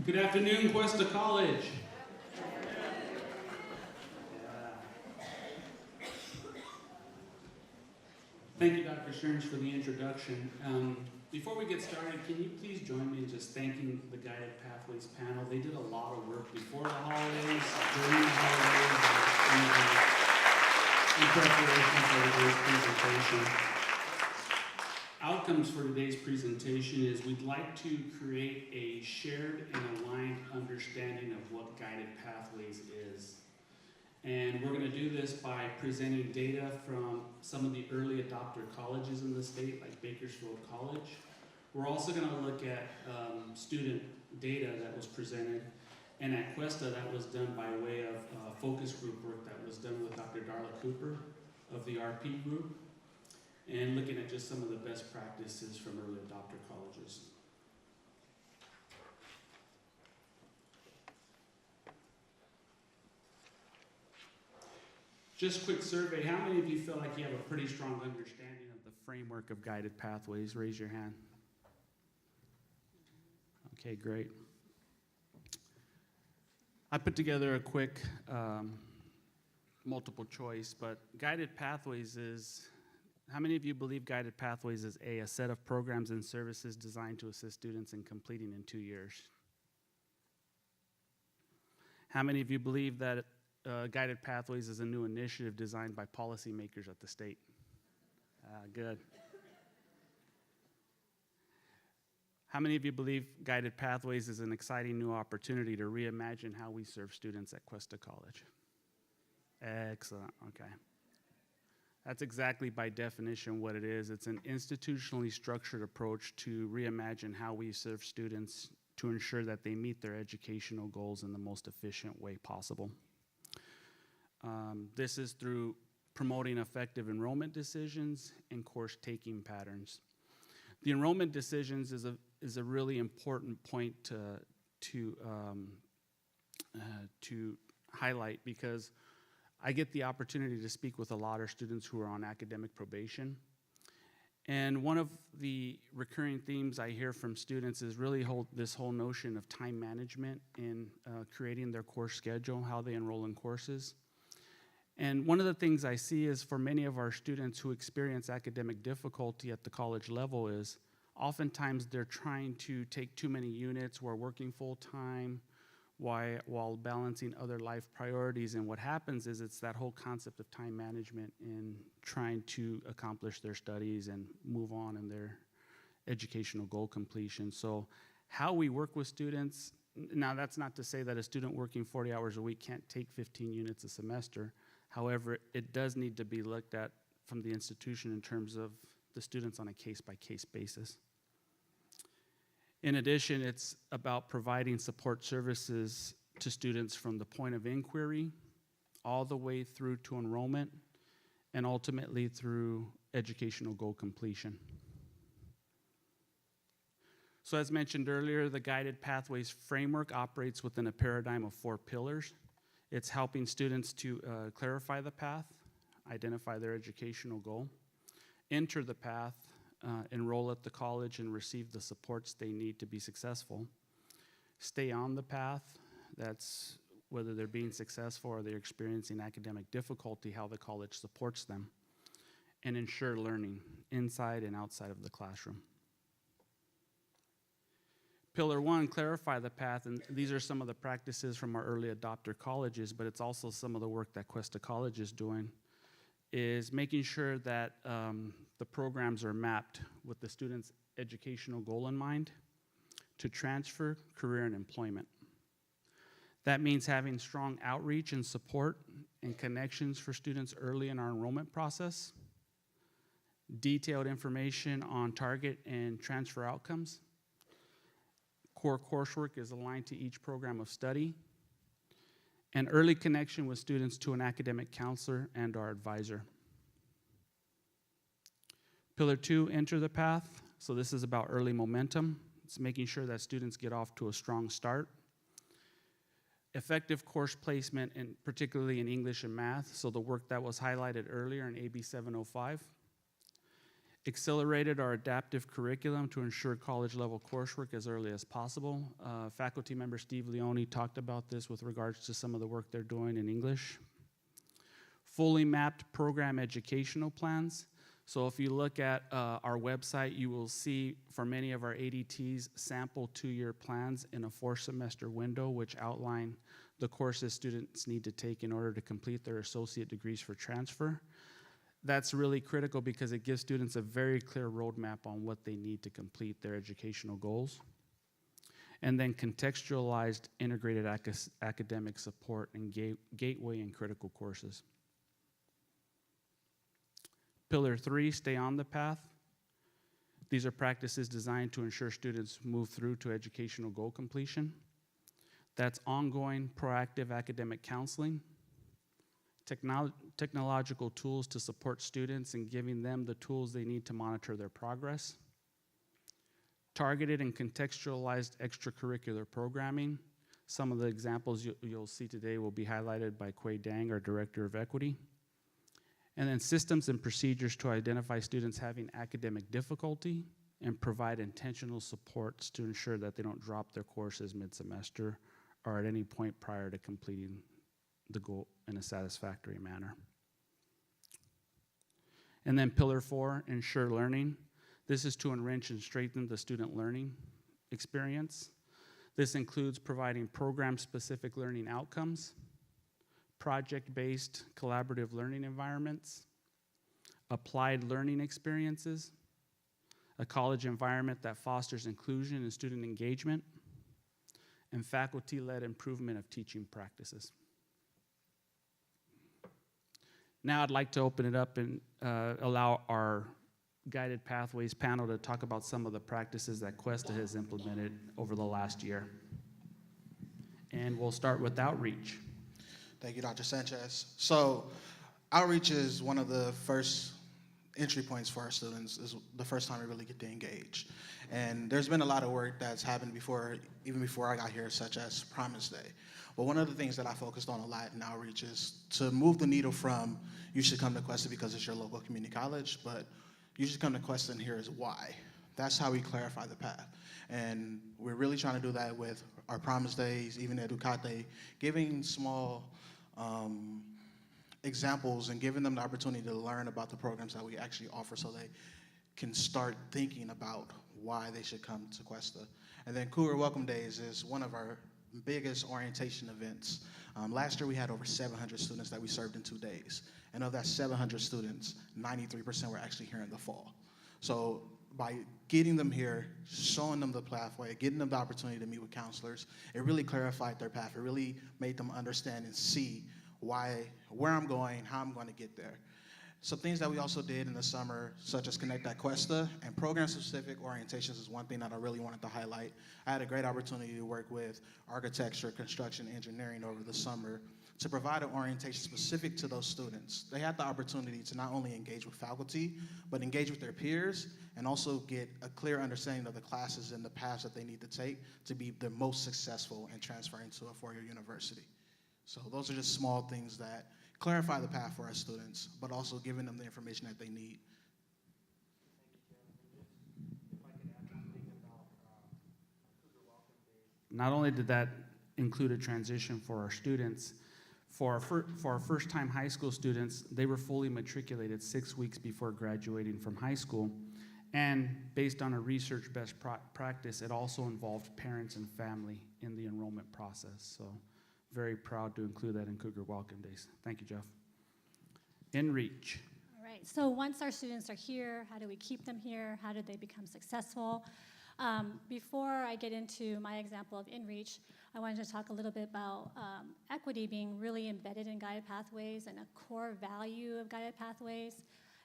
Good afternoon, Cuesta College. Thank you, Dr. Stearns, for the introduction. Before we get started, can you please join me in just thanking the Guided Pathways panel? They did a lot of work before the holidays, during the holidays, in preparation for today's presentation. Outcomes for today's presentation is we'd like to create a shared and aligned understanding of what Guided Pathways is. And we're going to do this by presenting data from some of the early adopter colleges in the state, like Bakersfield College. We're also going to look at student data that was presented. And at Cuesta, that was done by way of focus group work that was done with Dr. Darla Cooper of the RP group, and looking at just some of the best practices from early adopter colleges. Just quick survey, how many of you feel like you have a pretty strong understanding of the framework of Guided Pathways? Raise your hand. Okay, great. I put together a quick multiple choice, but Guided Pathways is, how many of you believe Guided Pathways is a set of programs and services designed to assist students in completing in 2 years? How many of you believe that Guided Pathways is a new initiative designed by policymakers at the state? Good. How many of you believe Guided Pathways is an exciting new opportunity to reimagine how we serve students at Cuesta College? Excellent, okay. That's exactly by definition what it is. It's an institutionally structured approach to reimagine how we serve students to ensure that they meet their educational goals in the most efficient way possible. This is through promoting effective enrollment decisions and course taking patterns. The enrollment decisions is a really important point to highlight, because I get the opportunity to speak with a lot of students who are on academic probation. And one of the recurring themes I hear from students is really this whole notion of time management in creating their course schedule, how they enroll in courses. And one of the things I see is for many of our students who experience academic difficulty at the college level is oftentimes they're trying to take too many units, we're working full-time while balancing other life priorities. And what happens is it's that whole concept of time management in trying to accomplish their studies and move on in their educational goal completion. So how we work with students, now that's not to say that a student working 40 hours a week can't take 15 units a semester. However, it does need to be looked at from the institution in terms of the students on a case-by-case basis. In addition, it's about providing support services to students from the point of inquiry all the way through to enrollment and ultimately through educational goal completion. So as mentioned earlier, the Guided Pathways framework operates within a paradigm of 4 pillars. It's helping students to clarify the path, identify their educational goal, enter the path, enroll at the college and receive the supports they need to be successful, stay on the path, that's whether they're being successful or they're experiencing academic difficulty, how the college supports them, and ensure learning inside and outside of the classroom. Pillar 1, clarify the path, and these are some of the practices from our early adopter colleges, but it's also some of the work that Cuesta College is doing, is making sure that the programs are mapped with the student's educational goal in mind to transfer, career, and employment. That means having strong outreach and support and connections for students early in our enrollment process, detailed information on target and transfer outcomes. Core coursework is aligned to each program of study, and early connection with students to an academic counselor and our advisor. Pillar 2, enter the path. So this is about early momentum. It's making sure that students get off to a strong start. Effective course placement, and particularly in English and math, so the work that was highlighted earlier in AB705. Accelerated our adaptive curriculum to ensure college-level coursework as early as possible. Faculty member Steve Leone talked about this with regards to some of the work they're doing in English. Fully mapped program educational plans. So if you look at our website, you will see for many of our ADTs sample 2-year plans in a 4-semester window, which outline the courses students need to take in order to complete their associate degrees for transfer. That's really critical because it gives students a very clear roadmap on what they need to complete their educational goals. And then contextualized integrated academic support and gateway and critical courses. Pillar 3, stay on the path. These are practices designed to ensure students move through to educational goal completion. That's ongoing proactive academic counseling, technological tools to support students and giving them the tools they need to monitor their progress, targeted and contextualized extracurricular programming. Some of the examples you'll see today will be highlighted by Quay Dang, our Director of Equity. And then systems and procedures to identify students having academic difficulty and provide intentional supports to ensure that they don't drop their courses mid-semester or at any point prior to completing the goal in a satisfactory manner. And then pillar 4, ensure learning. This is to enrich and strengthen the student learning experience. This includes providing program-specific learning outcomes, project-based collaborative learning environments, applied learning experiences, a college environment that fosters inclusion and student engagement, and faculty-led improvement of teaching practices. Now I'd like to open it up and allow our Guided Pathways panel to talk about some of the practices that Cuesta has implemented over the last year. And we'll start with outreach. Thank you, Dr. Sanchez. So outreach is one of the first entry points for our students. Is the first time we really get to engage. And there's been a lot of work that's happened before, even before I got here, such as Promise Day. But one of the things that I focused on a lot in outreach is to move the needle from you should come to Cuesta because it's your local community college, but you should come to Cuesta and here is why. That's how we clarify the path. And we're really trying to do that with our Promise Days, even Educate, giving small examples and giving them the opportunity to learn about the programs that we actually offer so they can start thinking about why they should come to Cuesta. And then Cougar Welcome Days is one of our biggest orientation events. Last year we had over 700 students that we served in 2 days. And of that 700 students, 93% were actually here in the fall. So by getting them here, showing them the pathway, getting them the opportunity to meet with counselors, it really clarified their path. It really made them understand and see where I'm going, how I'm going to get there. Some things that we also did in the summer, such as Connect at Cuesta, and program-specific orientations is one thing that I really wanted to highlight. I had a great opportunity to work with architecture, construction, engineering over the summer to provide an orientation specific to those students. They had the opportunity to not only engage with faculty, but engage with their peers, and also get a clear understanding of the classes and the paths that they need to take to be the most successful in transferring to a four-year university. So those are just small things that clarify the path for our students, but also giving them the information that they need. Not only did that include a transition for our students, for our first-time high school students, they were fully matriculated 6 weeks before graduating from high school. And based on a research best practice, it also involved parents and family in the enrollment process. So very proud to include that in Cougar Welcome Days. Thank you, Jeff. In reach. All right, so once our students are here, how do we keep them here? How do they become successful? Before I get into my example of InReach, I wanted to talk a little bit about equity being really embedded in guided pathways and a core value of guided pathways.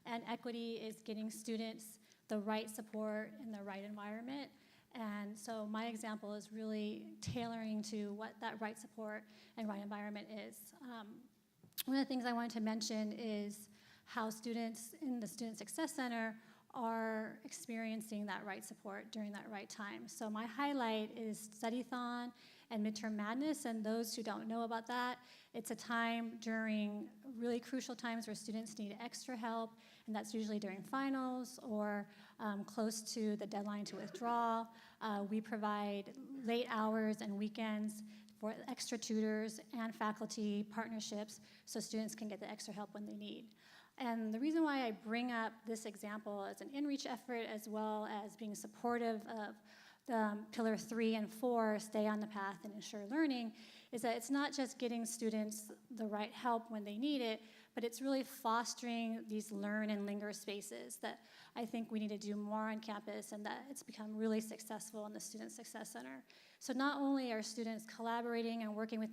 And equity is getting students the right support in the right environment. And so my example is really tailoring to what that right support and right environment is. One of the things I wanted to mention is how students in the Student Success Center are experiencing that right support during that right time. So my highlight is Study-thon and Midterm Madness, and those who don't know about that, it's a time during really crucial times where students need extra help, and that's usually during finals or close to the deadline to withdraw. We provide late hours and weekends for extra tutors and faculty partnerships so students can get the extra help when they need. And the reason why I bring up this example as an in-reach effort as well as being supportive of the Pillar 3 and 4, stay on the path and ensure learning, is that it's not just getting students the right help when they need it, but it's really fostering these learn and linger spaces that I think we need to do more on campus, and that it's become really successful in the Student Success Center. So not only are students collaborating and working with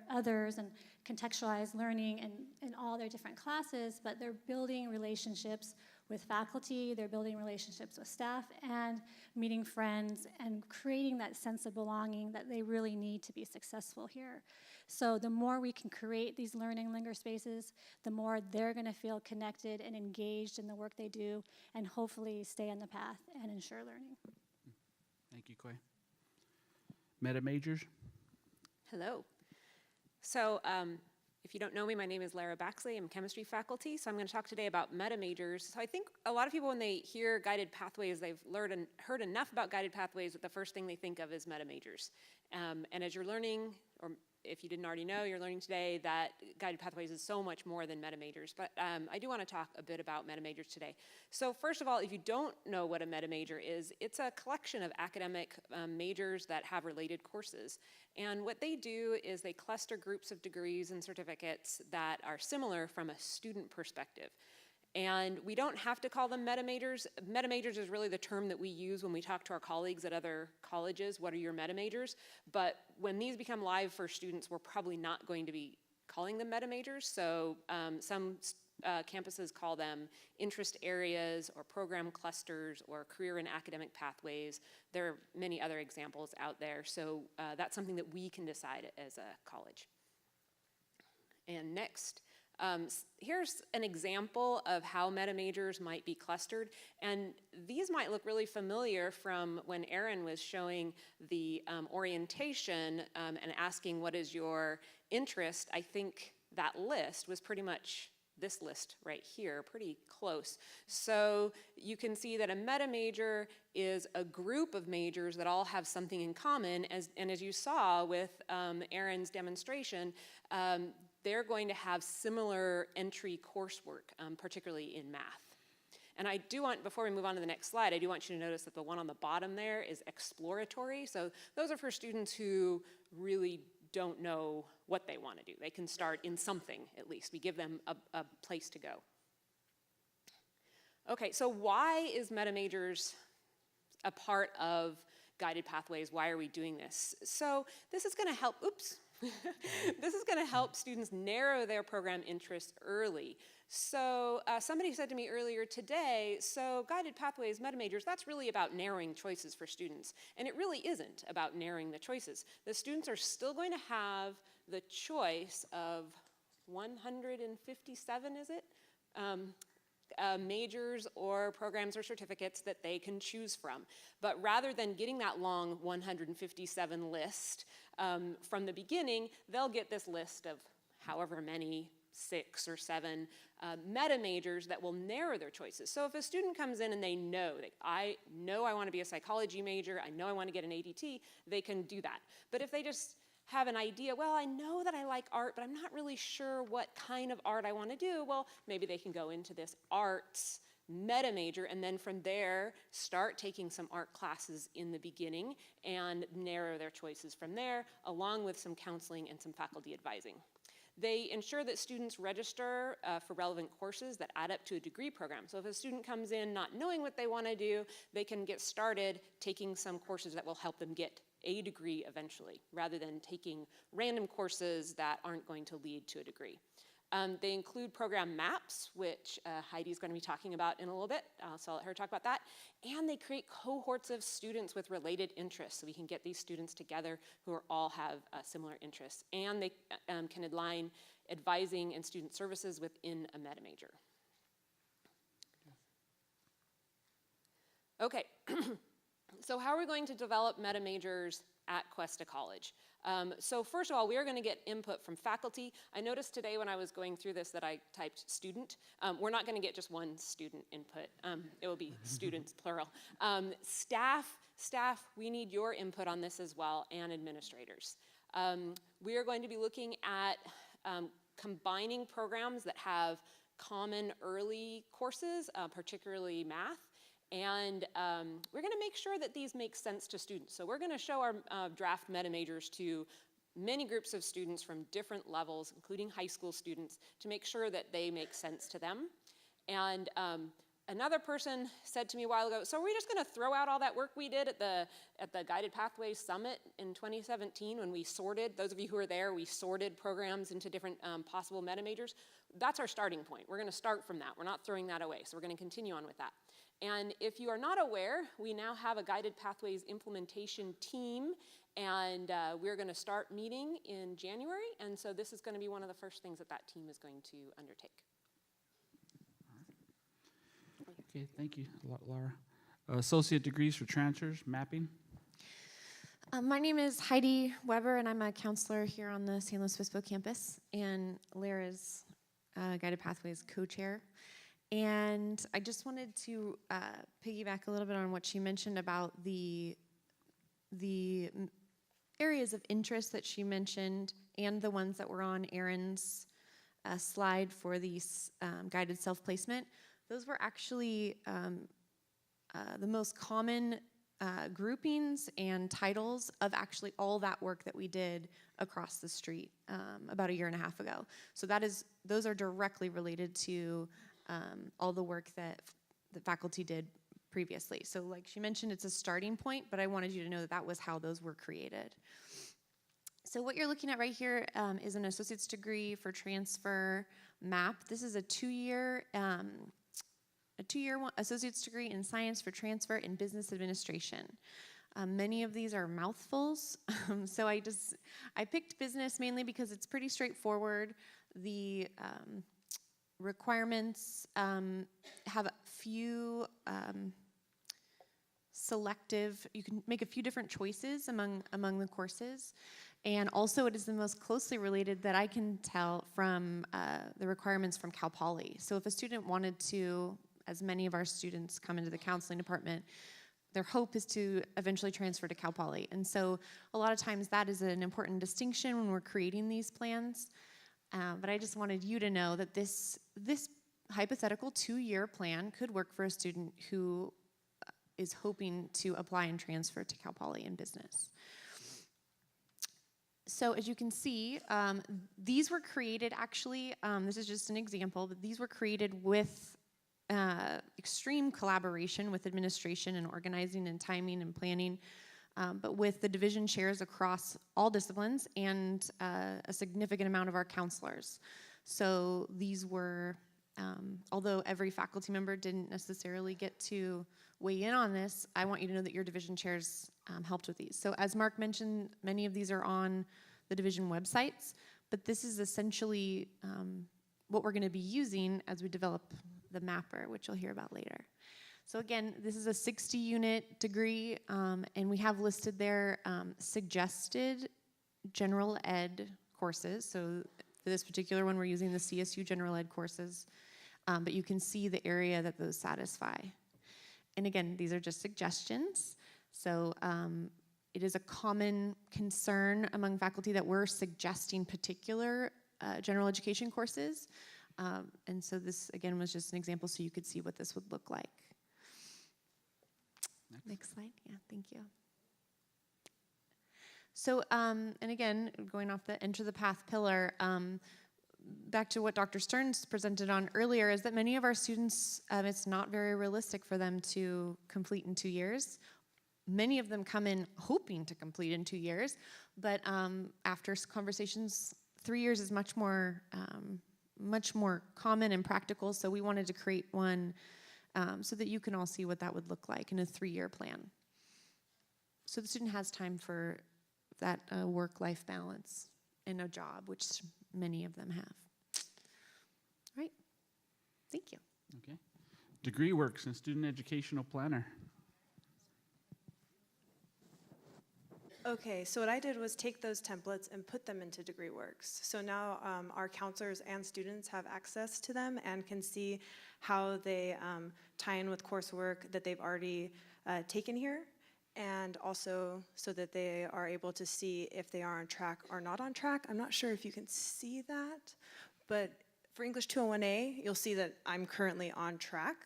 others and contextualized learning in all their different classes, but they're building relationships with faculty, they're building relationships with staff, and meeting friends and creating that sense of belonging that they really need to be successful here. So the more we can create these learning linger spaces, the more they're gonna feel connected and engaged in the work they do, and hopefully stay on the path and ensure learning. Thank you, Quay. Meta majors. Hello. So if you don't know me, my name is Lara Baxley. I'm chemistry faculty, so I'm going to talk today about meta majors. So I think a lot of people, when they hear guided pathways, they've learned and heard enough about guided pathways that the first thing they think of is meta majors. And as you're learning, or if you didn't already know, you're learning today that guided pathways is so much more than meta majors. But I do want to talk a bit about meta majors today. So first of all, if you don't know what a meta major is, it's a collection of academic majors that have related courses. And what they do is they cluster groups of degrees and certificates that are similar from a student perspective. And we don't have to call them meta majors. Meta majors is really the term that we use when we talk to our colleagues at other colleges. What are your meta majors? But when these become live for students, we're probably not going to be calling them meta majors. So some campuses call them interest areas or program clusters or career and academic pathways. There are many other examples out there. So that's something that we can decide as a college. And next, Here's an example of how meta majors might be clustered, and these might look really familiar from when Erin was showing the orientation and asking what is your interest. I think that list was pretty much this list right here, pretty close. So you can see that a meta major is a group of majors that all have something in common, and as you saw with Erin's demonstration, they're going to have similar entry coursework, particularly in math. And I do want, before we move on to the next slide, I do want you to notice that the one on the bottom there is exploratory. So those are for students who really don't know what they want to do. They can start in something, at least. We give them a place to go. Okay, so why is meta majors a part of guided pathways? Why are we doing this? So this is going to help, oops. This is going to help students narrow their program interests early. So somebody said to me earlier today, so guided pathways, meta majors, that's really about narrowing choices for students. And it really isn't about narrowing the choices. The students are still going to have the choice of 157, is it? Majors or programs or certificates that they can choose from. But rather than getting that long 157 list from the beginning, they'll get this list of however many, 6 or 7 meta majors that will narrow their choices. So if a student comes in and they know that I want to be a psychology major, I know I want to get an ADT, they can do that. But if they just have an idea, well, I know that I like art, but I'm not really sure what kind of art I want to do, well, maybe they can go into this arts meta major and then from there start taking some art classes in the beginning and narrow their choices from there, along with some counseling and some faculty advising. They ensure that students register for relevant courses that add up to a degree program. So if a student comes in not knowing what they want to do, they can get started taking some courses that will help them get a degree eventually, rather than taking random courses that aren't going to lead to a degree. They include program maps, which Heidi's going to be talking about in a little bit, so I'll let her talk about that. And they create cohorts of students with related interests, so we can get these students together who all have similar interests. And they can align advising and student services within a meta major. Okay, so how are we going to develop meta majors at Cuesta College? So first of all, we are going to get input from faculty. I noticed today when I was going through this that I typed student. We're not going to get just one student input. It will be students, plural. Staff, we need your input on this as well, and administrators. We are going to be looking at combining programs that have common early courses, particularly math. And we're going to make sure that these make sense to students. So we're going to show our draft meta majors to many groups of students from different levels, including high school students, to make sure that they make sense to them. And another person said to me a while ago, so are we just going to throw out all that work we did at the Guided Pathways Summit in 2017 when we sorted, those of you who are there, we sorted programs into different possible meta majors? That's our starting point. We're going to start from that. We're not throwing that away. So we're going to continue on with that. And if you are not aware, we now have a Guided Pathways implementation team, and we're going to start meeting in January, and so this is going to be one of the first things that that team is going to undertake. Okay, thank you, Laura. Associate degrees for transfers, mapping. My name is Heidi Weber, and I'm a counselor here on the San Luis Obispo campus, and Lara's Guided Pathways co-chair. And I just wanted to piggyback a little bit on what she mentioned about the areas of interest that she mentioned and the ones that were on Erin's slide for these guided self-placement. Those were actually the most common groupings and titles of actually all that work that we did across the street about a year and a half ago. So those are directly related to all the work that the faculty did previously. So like she mentioned, it's a starting point, but I wanted you to know that that was how those were created. So what you're looking at right here is an associate's degree for transfer map. This is a two-year associate's degree in science for transfer in business administration. Many of these are mouthfuls, so I picked business mainly because it's pretty straightforward. The requirements have a few selective, you can make a few different choices among the courses. And also it is the most closely related that I can tell from the requirements from Cal Poly. So if a student wanted to, as many of our students come into the counseling department, their hope is to eventually transfer to Cal Poly. And so a lot of times that is an important distinction when we're creating these plans. But I just wanted you to know that this hypothetical 2-year plan could work for a student who is hoping to apply and transfer to Cal Poly in business. So as you can see, these were created actually, this is just an example, but these were created with extreme collaboration with administration and organizing and timing and planning, but with the division chairs across all disciplines and a significant amount of our counselors. So these were, although every faculty member didn't necessarily get to weigh in on this, I want you to know that your division chairs helped with these. So as Mark mentioned, many of these are on the division websites, but this is essentially what we're going to be using as we develop the mapper, which you'll hear about later. So again, this is a 60-unit degree, and we have listed there suggested general ed courses. So for this particular one, we're using the CSU general ed courses, but you can see the area that those satisfy. And again, these are just suggestions. So it is a common concern among faculty that we're suggesting particular general education courses. And so this, again, was just an example so you could see what this would look like. Next slide. Yeah, thank you. So, and again, going off the Enter the Path pillar, back to what Dr. Stearns presented on earlier, is that many of our students, it's not very realistic for them to complete in 2 years. Many of them come in hoping to complete in 2 years, but after conversations, 3 years is much more common and practical, so we wanted to create one so that you can all see what that would look like in a 3-year plan. So the student has time for that work-life balance and a job, which many of them have. All right, thank you. Okay. Degree Works and Student Educational Planner. Okay, so what I did was take those templates and put them into DegreeWorks. So now our counselors and students have access to them and can see how they tie in with coursework that they've already taken here, and also so that they are able to see if they are on track or not on track. I'm not sure if you can see that, but for English 201A, you'll see that I'm currently on track.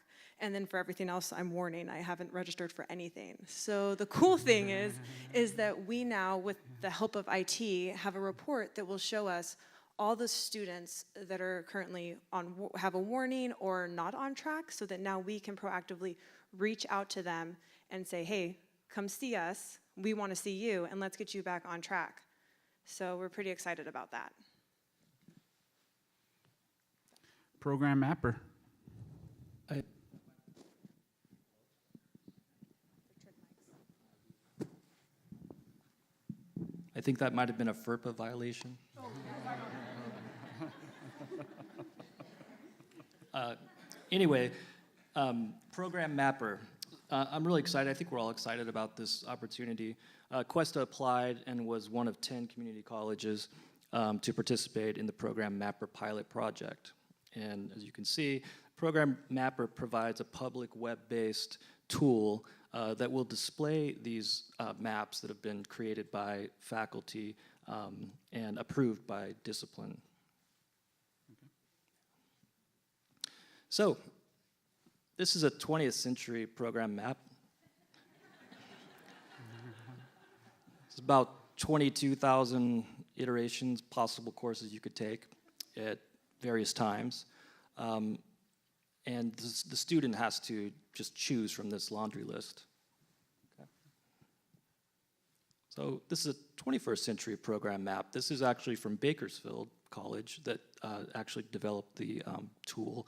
And then for everything else, I'm warning, I haven't registered for anything. So the cool thing is that we now, with the help of IT, have a report that will show us all the students that are currently have a warning or not on track, so that now we can proactively reach out to them and say, hey, come see us, we want to see you, and let's get you back on track. So we're pretty excited about that. Program Mapper. I think that might have been a FERPA violation. Anyway, Program Mapper. I'm really excited. I think we're all excited about this opportunity. Cuesta applied and was one of 10 community colleges to participate in the Program Mapper pilot project. And as you can see, Program Mapper provides a public web-based tool that will display these maps that have been created by faculty and approved by discipline. Okay. So, this is a 20th century program map. It's about 22,000 iterations, possible courses you could take at various times. And the student has to just choose from this laundry list. Okay. So this is a 21st century program map. This is actually from Bakersfield College that actually developed the tool.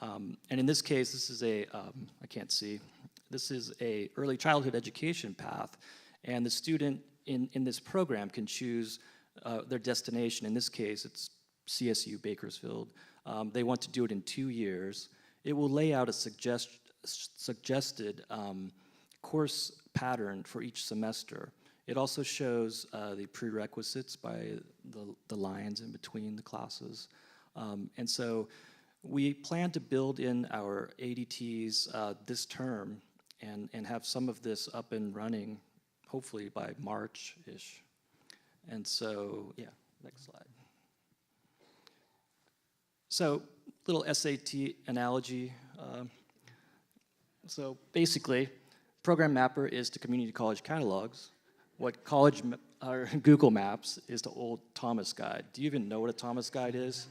And in this case, this is I can't see, this is a early childhood education path. And the student in this program can choose their destination. In this case, it's CSU Bakersfield. They want to do it in 2 years. It will lay out a suggested course pattern for each semester. It also shows the prerequisites by the lines in between the classes. And so we plan to build in our ADTs this term and have some of this up and running, hopefully by March-ish. And so, yeah, next slide. So, little SAT analogy. So basically, Program Mapper is to community college catalogs what Google Maps is to Old Thomas Guide. Do you even know what a Thomas Guide is?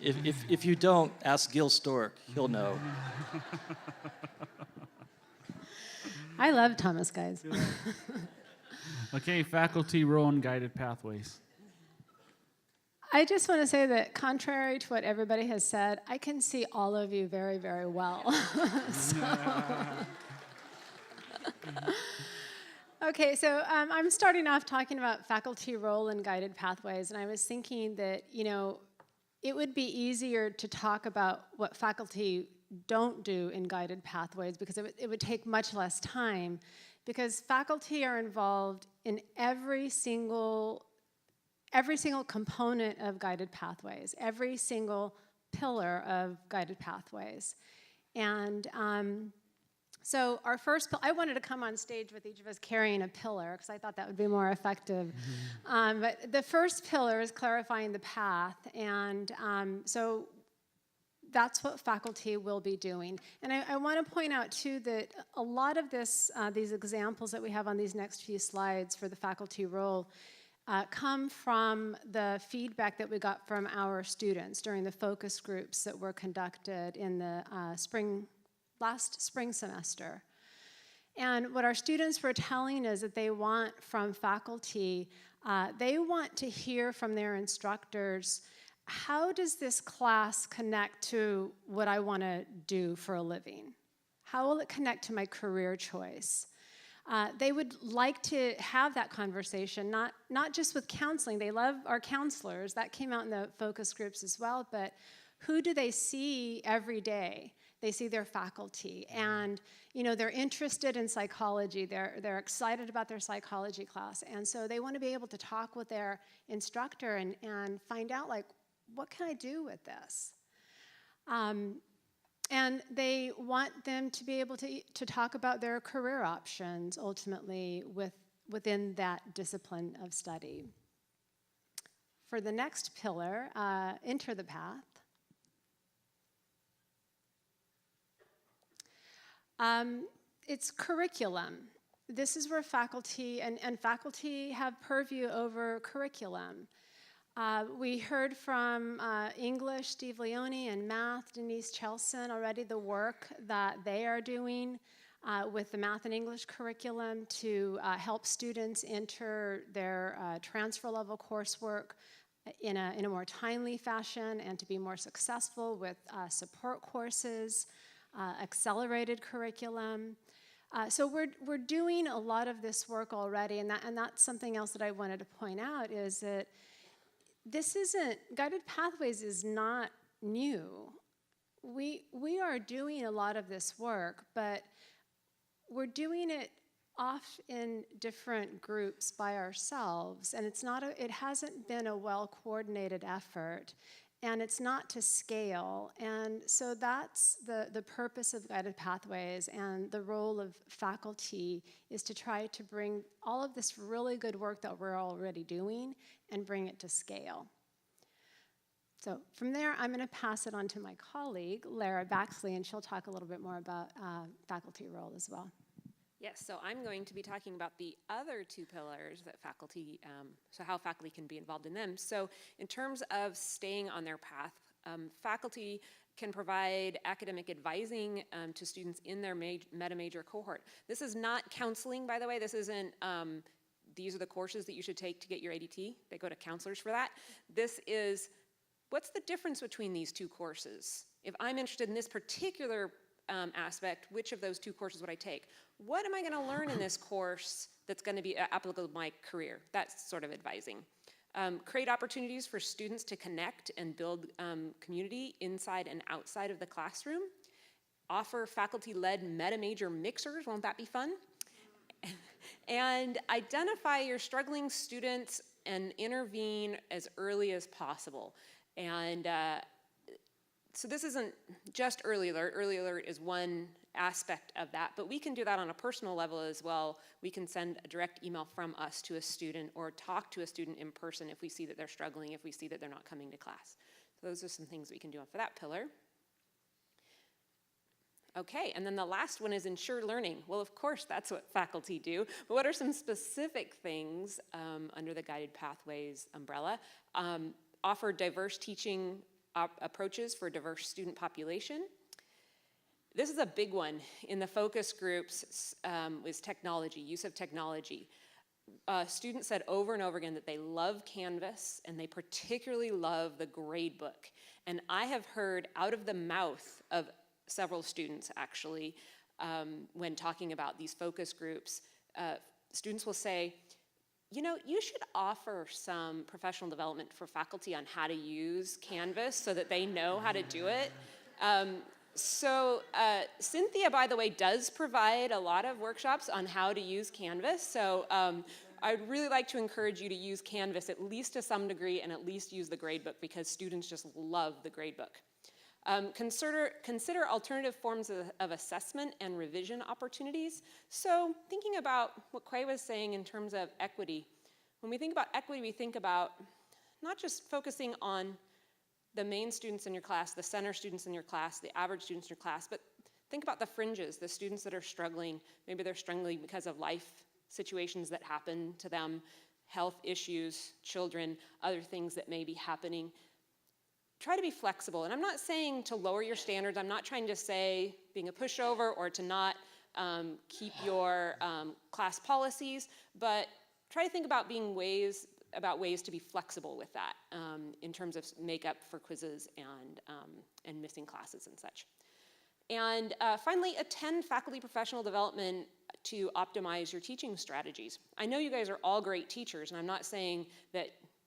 If you don't, ask Gil Stork. He'll know. I love Thomas Guides. Okay, faculty role in guided pathways. I just want to say that contrary to what everybody has said, I can see all of you very, very well. Okay, so I'm starting off talking about faculty role in guided pathways, and I was thinking that, it would be easier to talk about what faculty don't do in guided pathways because it would take much less time, because faculty are involved in every single component of guided pathways, every single pillar of guided pathways. And so our first, I wanted to come on stage with each of us carrying a pillar because I thought that would be more effective. But the first pillar is clarifying the path, and so that's what faculty will be doing. And I want to point out too that a lot of these examples that we have on these next few slides for the faculty role come from the feedback that we got from our students during the focus groups that were conducted in the last spring semester. And what our students were telling us that they want from faculty, they want to hear from their instructors, how does this class connect to what I want to do for a living? How will it connect to my career choice? They would like to have that conversation, not just with counseling. They love our counselors. That came out in the focus groups as well. But who do they see every day? They see their faculty. And they're interested in psychology. They're excited about their psychology class. And so they want to be able to talk with their instructor and find out, like, what can I do with this? And they want them to be able to talk about their career options, ultimately, within that discipline of study. For the next pillar, enter the path. It's curriculum. This is where faculty, and faculty have purview over curriculum. We heard from English, Steve Leone, and Math, Denise Chelson, already the work that they are doing with the Math and English curriculum to help students enter their transfer level coursework in a more timely fashion and to be more successful with support courses, accelerated curriculum. So we're doing a lot of this work already, and that's something else that I wanted to point out is that Guided Pathways is not new. We are doing a lot of this work, but we're doing it off in different groups by ourselves, and it hasn't been a well-coordinated effort, and it's not to scale. And so that's the purpose of Guided Pathways, and the role of faculty is to try to bring all of this really good work that we're already doing and bring it to scale. So from there, I'm going to pass it on to my colleague, Lara Baxley, and she'll talk a little bit more about faculty role as well. Yes, so I'm going to be talking about the other two pillars that faculty, so how faculty can be involved in them. So in terms of staying on their path, faculty can provide academic advising to students in their meta-major cohort. This is not counseling, by the way. This isn't, these are the courses that you should take to get your ADT. They go to counselors for that. This is, what's the difference between these two courses? If I'm interested in this particular aspect, which of those two courses would I take? What am I going to learn in this course that's going to be applicable to my career? That's sort of advising. Create opportunities for students to connect and build community inside and outside of the classroom. Offer faculty-led meta-major mixers, won't that be fun? And identify your struggling students and intervene as early as possible. And so this isn't just early alert. Early alert is one aspect of that, but we can do that on a personal level as well. We can send a direct email from us to a student or talk to a student in person if we see that they're struggling, if we see that they're not coming to class. So those are some things we can do for that pillar. Okay, and then the last one is ensure learning. Well, of course, that's what faculty do, but what are some specific things under the Guided Pathways umbrella? Offer diverse teaching approaches for a diverse student population. This is a big one in the focus groups is technology, use of technology. Students said over and over again that they love Canvas and they particularly love the gradebook. And I have heard out of the mouth of several students actually, when talking about these focus groups, students will say, you know, you should offer some professional development for faculty on how to use Canvas so that they know how to do it. Cynthia, by the way, does provide a lot of workshops on how to use Canvas. So I'd really like to encourage you to use Canvas at least to some degree and at least use the gradebook because students just love the gradebook. Consider alternative forms of assessment and revision opportunities. So thinking about what Quay was saying in terms of equity, when we think about equity, we think about not just focusing on the main students in your class, the center students in your class, the average students in your class, but think about the fringes, the students that are struggling. Maybe they're struggling because of life situations that happen to them, health issues, children, other things that may be happening. Try to be flexible. And I'm not saying to lower your standards. I'm not trying to say being a pushover or to not keep your class policies, but try to think about ways to be flexible with that in terms of makeup for quizzes and missing classes and such. And finally, attend faculty professional development to optimize your teaching strategies. I know you guys are all great teachers, and I'm not saying that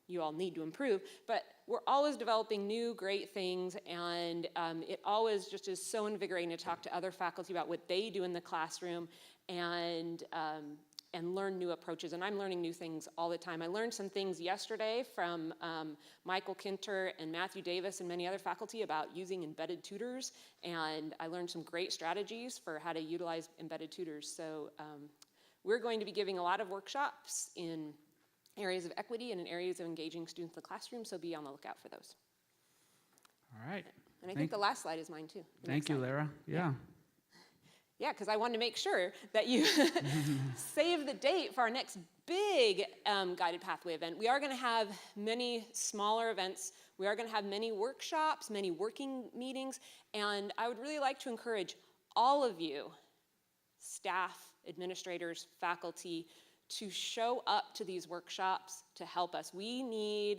you all need to improve, but we're always developing new great things, and it always just is so invigorating to talk to other faculty about what they do in the classroom and learn new approaches. And I'm learning new things all the time. I learned some things yesterday from Michael Kinter and Matthew Davis and many other faculty about using embedded tutors, and I learned some great strategies for how to utilize embedded tutors. So we're going to be giving a lot of workshops in areas of equity and in areas of engaging students in the classroom, so be on the lookout for those. All right. And I think the last slide is mine too. Thank you, Lara. Yeah. Yeah, because I wanted to make sure that you save the date for our next big Guided Pathway event. We are going to have many smaller events. We are going to have many workshops, many working meetings, and I would really like to encourage all of you, staff, administrators, faculty, to show up to these workshops to help us. We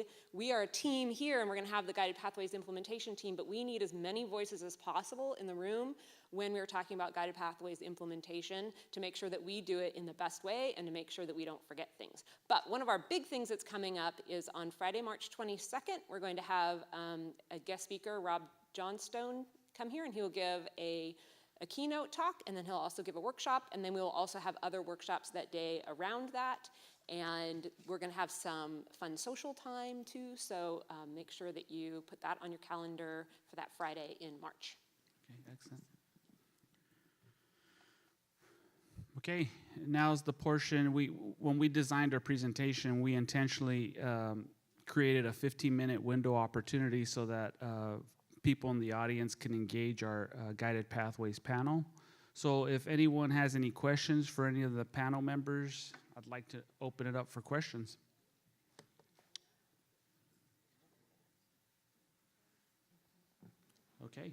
are a team here, and we're gonna have the Guided Pathways implementation team, but we need as many voices as possible in the room when we're talking about Guided Pathways implementation to make sure that we do it in the best way and to make sure that we don't forget things. But one of our big things that's coming up is on Friday, March 22nd, we're going to have a guest speaker, Rob Johnstone, come here, and he will give a keynote talk, and then he'll also give a workshop, and then we will also have other workshops that day around that, and we're going to have some fun social time too, so make sure that you put that on your calendar for that Friday in March. Okay, excellent. Okay, now's the portion, when we designed our presentation, we intentionally created a 15-minute window opportunity so that people in the audience can engage our Guided Pathways panel. So if anyone has any questions for any of the panel members, I'd like to open it up for questions. Okay.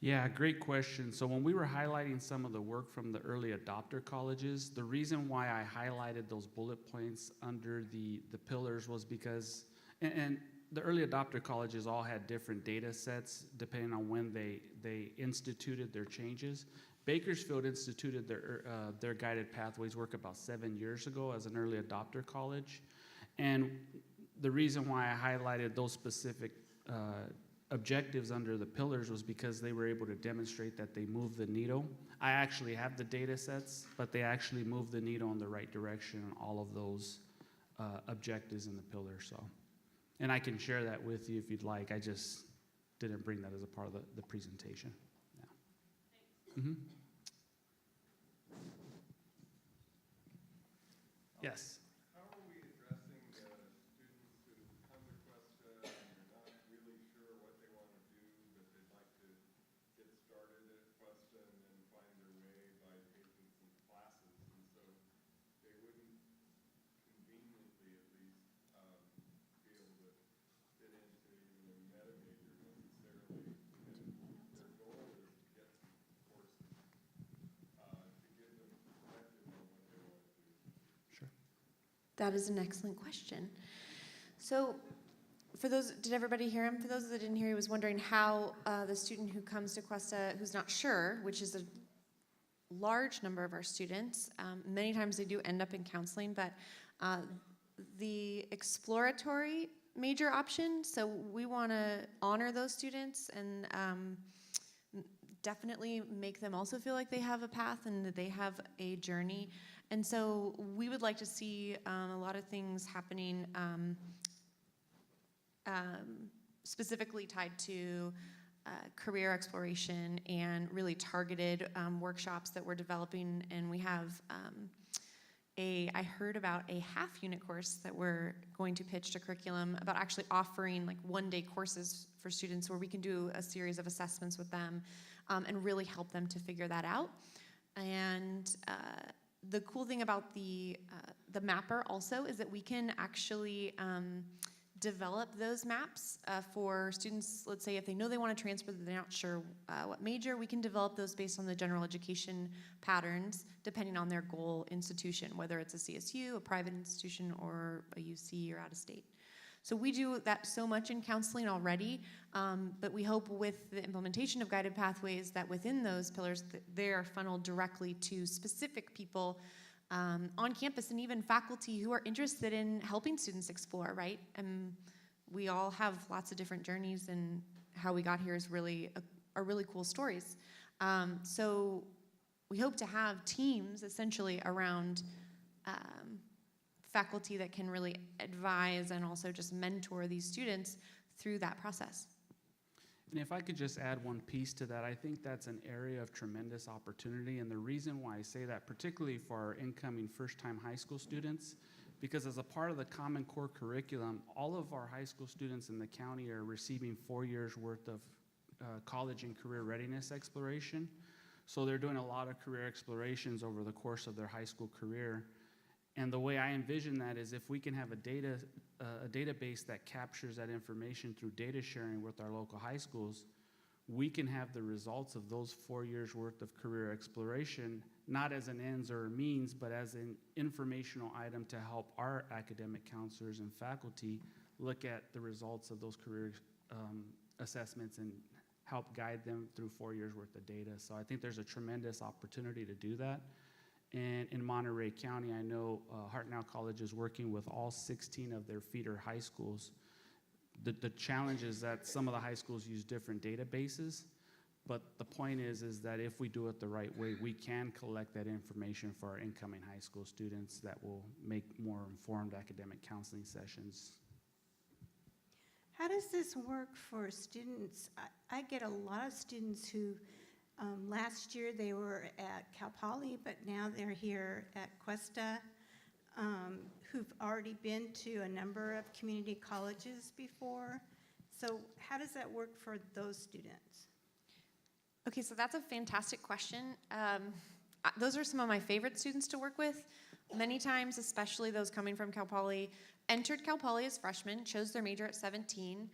Yeah, great question. So when we were highlighting some of the work from the early adopter colleges, the reason why I highlighted those bullet points under the pillars was because, and the early adopter colleges all had different data sets depending on when they instituted their changes. Bakersfield instituted their guided pathways work about 7 years ago as an early adopter college. And the reason why I highlighted those specific objectives under the pillars was because they were able to demonstrate that they moved the needle. I actually have the data sets, but they actually moved the needle in the right direction on all of those objectives in the pillars. So, and I can share that with you if you'd like. I just didn't bring that as a part of the presentation. Yeah. Mm-hmm. Yes. That is an excellent question. So for those, did everybody hear him? For those that didn't hear, he was wondering how the student who comes to Cuesta who's not sure, which is a large number of our students, many times they do end up in counseling, but the exploratory major option, so we want to honor those students and definitely make them also feel like they have a path and that they have a journey. And so we would like to see a lot of things happening specifically tied to career exploration and really targeted workshops that we're developing. And we have I heard about a half-unit course that we're going to pitch to curriculum about actually offering like one-day courses for students where we can do a series of assessments with them and really help them to figure that out. And the cool thing about the mapper also is that we can actually develop those maps for students. Let's say if they know they want to transfer, but they're not sure what major, we can develop those based on the general education patterns, depending on their goal institution, whether it's a CSU, a private institution, or a UC or out of state. So we do that so much in counseling already, but we hope with the implementation of guided pathways that within those pillars, they are funneled directly to specific people on campus and even faculty who are interested in helping students explore, right? And we all have lots of different journeys, and how we got here is really are really cool stories. So we hope to have teams essentially around faculty that can really advise and also just mentor these students through that process. And if I could just add one piece to that, I think that's an area of tremendous opportunity. And the reason why I say that, particularly for our incoming first-time high school students, because as a part of the Common Core curriculum, all of our high school students in the county are receiving 4 years worth of college and career readiness exploration. So they're doing a lot of career explorations over the course of their high school career. And the way I envision that is if we can have a database that captures that information through data sharing with our local high schools, we can have the results of those 4 years worth of career exploration, not as an ends or a means, but as an informational item to help our academic counselors and faculty look at the results of those career assessments and help guide them through 4 years worth of data. So I think there's a tremendous opportunity to do that. And in Monterey County, I know Hartnell College is working with all 16 of their feeder high schools. The challenge is that some of the high schools use different databases, but the point is that if we do it the right way, we can collect that information for our incoming high school students that will make more informed academic counseling sessions. How does this work for students? I get a lot of students who last year they were at Cal Poly, but now they're here at Cuesta, who've already been to a number of community colleges before. So how does that work for those students? Okay, so that's a fantastic question. Those are some of my favorite students to work with. Many times, especially those coming from Cal Poly, entered Cal Poly as freshmen, chose their major at 17,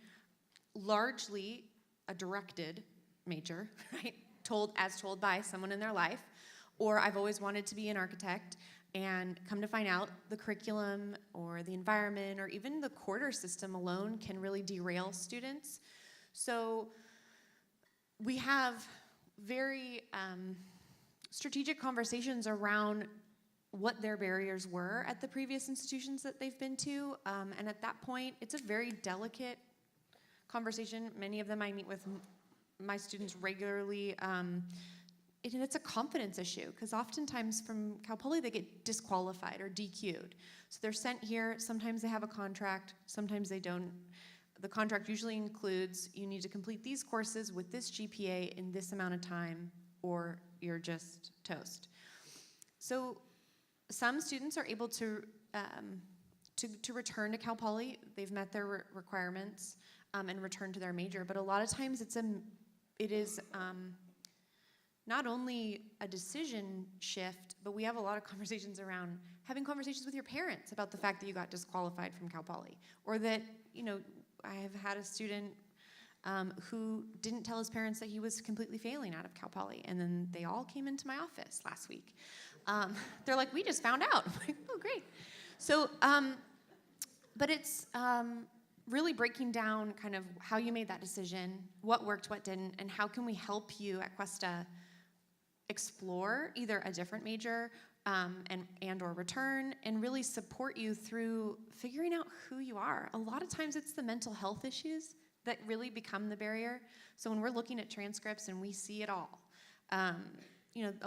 largely a directed major, right? As told by someone in their life, or I've always wanted to be an architect, and come to find out the curriculum or the environment or even the quarter system alone can really derail students. So we have very strategic conversations around what their barriers were at the previous institutions that they've been to. And at that point, it's a very delicate conversation. Many of them I meet with my students regularly. And it's a confidence issue, because oftentimes from Cal Poly they get disqualified or DQ'd. So they're sent here, sometimes they have a contract, sometimes they don't. The contract usually includes, you need to complete these courses with this GPA in this amount of time, or you're just toast. So some students are able to return to Cal Poly. They've met their requirements and return to their major. But a lot of times it is not only a decision shift, but we have a lot of conversations around having conversations with your parents about the fact that you got disqualified from Cal Poly, or that, I have had a student who didn't tell his parents that he was completely failing out of Cal Poly, and then they all came into my office last week. They're like, we just found out. I'm like, oh, great. So, but it's really breaking down kind of how you made that decision, what worked, what didn't, and how can we help you at Cuesta explore either a different major and or return, and really support you through figuring out who you are. A lot of times it's the mental health issues that really become the barrier. So when we're looking at transcripts and we see it all, a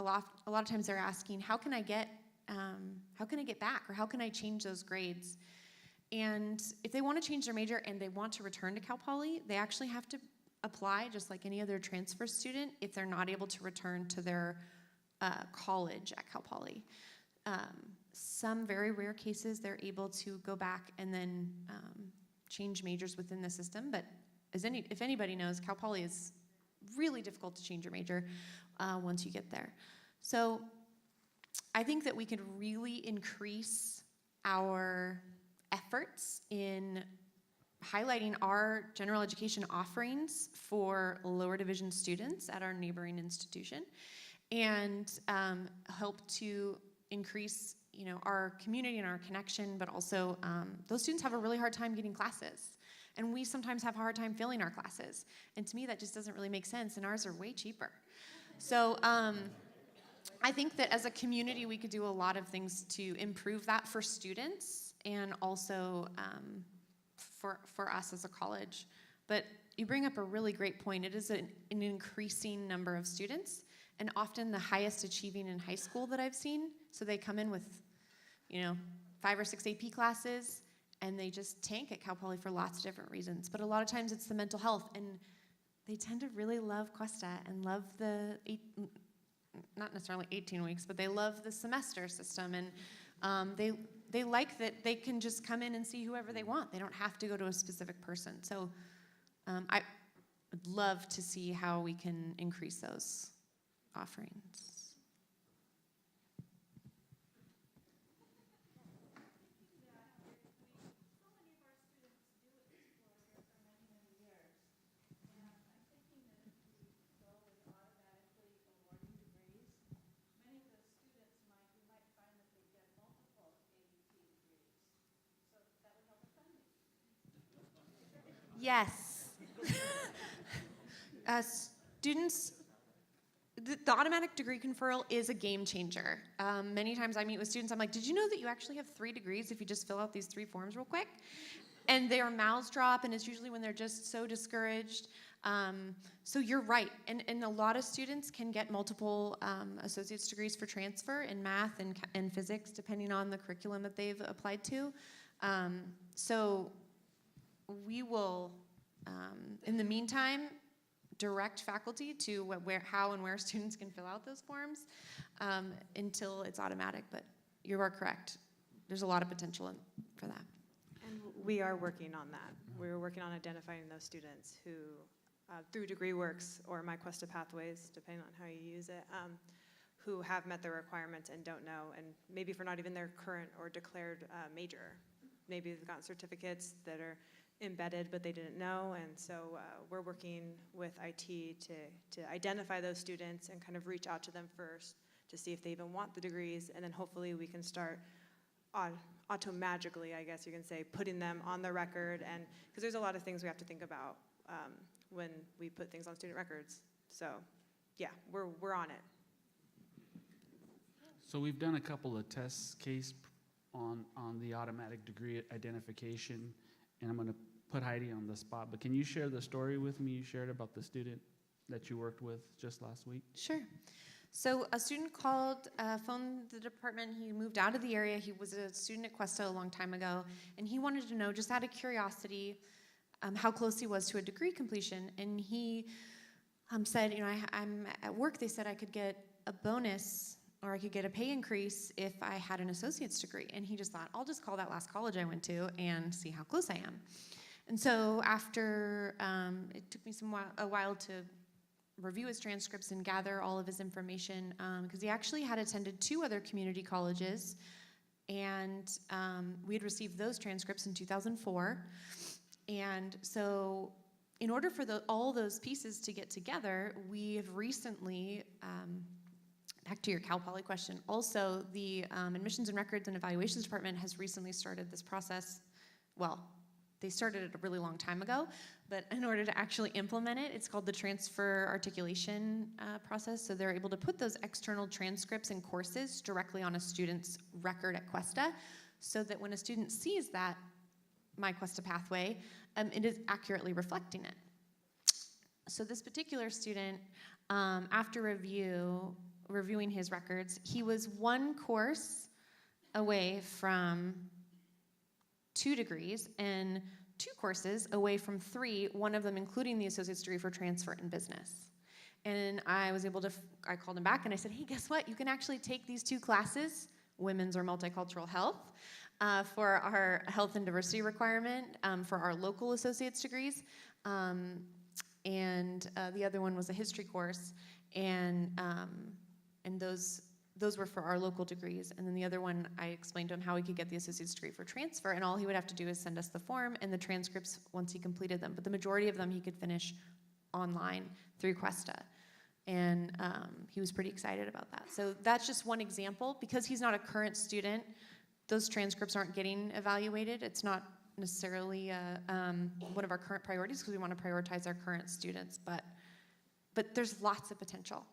lot of times they're asking, how can I get back, or how can I change those grades? And if they want to change their major and they want to return to Cal Poly, they actually have to apply just like any other transfer student if they're not able to return to their college at Cal Poly. Some very rare cases, they're able to go back and then change majors within the system. But if anybody knows, Cal Poly is really difficult to change your major once you get there. So I think that we could really increase our efforts in highlighting our general education offerings for lower division students at our neighboring institution, and help to increase our community and our connection, but also those students have a really hard time getting classes. And we sometimes have a hard time filling our classes. And to me, that just doesn't really make sense, and ours are way cheaper. So I think that as a community, we could do a lot of things to improve that for students, and also for us as a college. But you bring up a really great point. It is an increasing number of students, and often the highest achieving in high school that I've seen. So they come in with, 5 or 6 AP classes, and they just tank at Cal Poly for lots of different reasons. But a lot of times it's the mental health, and they tend to really love Cuesta and love not necessarily 18 weeks, but they love the semester system, and they like that they can just come in and see whoever they want. They don't have to go to a specific person. So I would love to see how we can increase those offerings. Yes. Students, the automatic degree conferral is a game changer. Many times I meet with students, I'm like, did you know that you actually have 3 degrees if you just fill out these 3 forms real quick? And their mouths drop, and it's usually when they're just so discouraged. So you're right, and a lot of students can get multiple associate's degrees for transfer in math and physics, depending on the curriculum that they've applied to. So we will, in the meantime, direct faculty to how and where students can fill out those forms until it's automatic. But you are correct. There's a lot of potential for that. And we are working on that. We're working on identifying those students who, through DegreeWorks or My Cuesta Pathways, depending on how you use it, who have met their requirements and don't know, and maybe for not even their current or declared major. Maybe they've gotten certificates that are embedded, but they didn't know. And so we're working with IT to identify those students and kind of reach out to them first to see if they even want the degrees, and then hopefully we can start automagically, I guess you can say, putting them on the record, and because there's a lot of things we have to think about when we put things on student records. So yeah, we're on it. So we've done a couple of test case on the automatic degree identification, and I'm going to put Heidi on the spot, but can you share the story with me you shared about the student that you worked with just last week? Sure. So a student called, phoned the department. He moved out of the area. He was a student at Cuesta a long time ago, and he wanted to know, just out of curiosity, how close he was to a degree completion. And he said, you know, I'm at work. They said I could get a bonus or I could get a pay increase if I had an associate's degree. And he just thought, I'll just call that last college I went to and see how close I am. And so after, it took me a while to review his transcripts and gather all of his information, because he actually had attended 2 other community colleges, and we had received those transcripts in 2004. And so in order for all those pieces to get together, we have recently, back to your Cal Poly question, also the Admissions and Records and Evaluations Department has recently started this process. Well, they started it a really long time ago, but in order to actually implement it, it's called the transfer articulation process. So they're able to put those external transcripts and courses directly on a student's record at Cuesta, so that when a student sees that My Cuesta pathway, it is accurately reflecting it. So this particular student, after reviewing his records, he was 1 course away from 2 degrees and 2 courses away from 3, one of them including the associate's degree for transfer in business. And I called him back and I said, hey, guess what? You can actually take these 2 classes, women's or multicultural health, for our health and diversity requirement for our local associate's degrees. And the other one was a history course, and those were for our local degrees. And then the other one, I explained to him how he could get the associate's degree for transfer, and all he would have to do is send us the form and the transcripts once he completed them. But the majority of them he could finish online through Cuesta. And he was pretty excited about that. So that's just one example. Because he's not a current student, those transcripts aren't getting evaluated. It's not necessarily one of our current priorities, because we want to prioritize our current students, but there's lots of potential.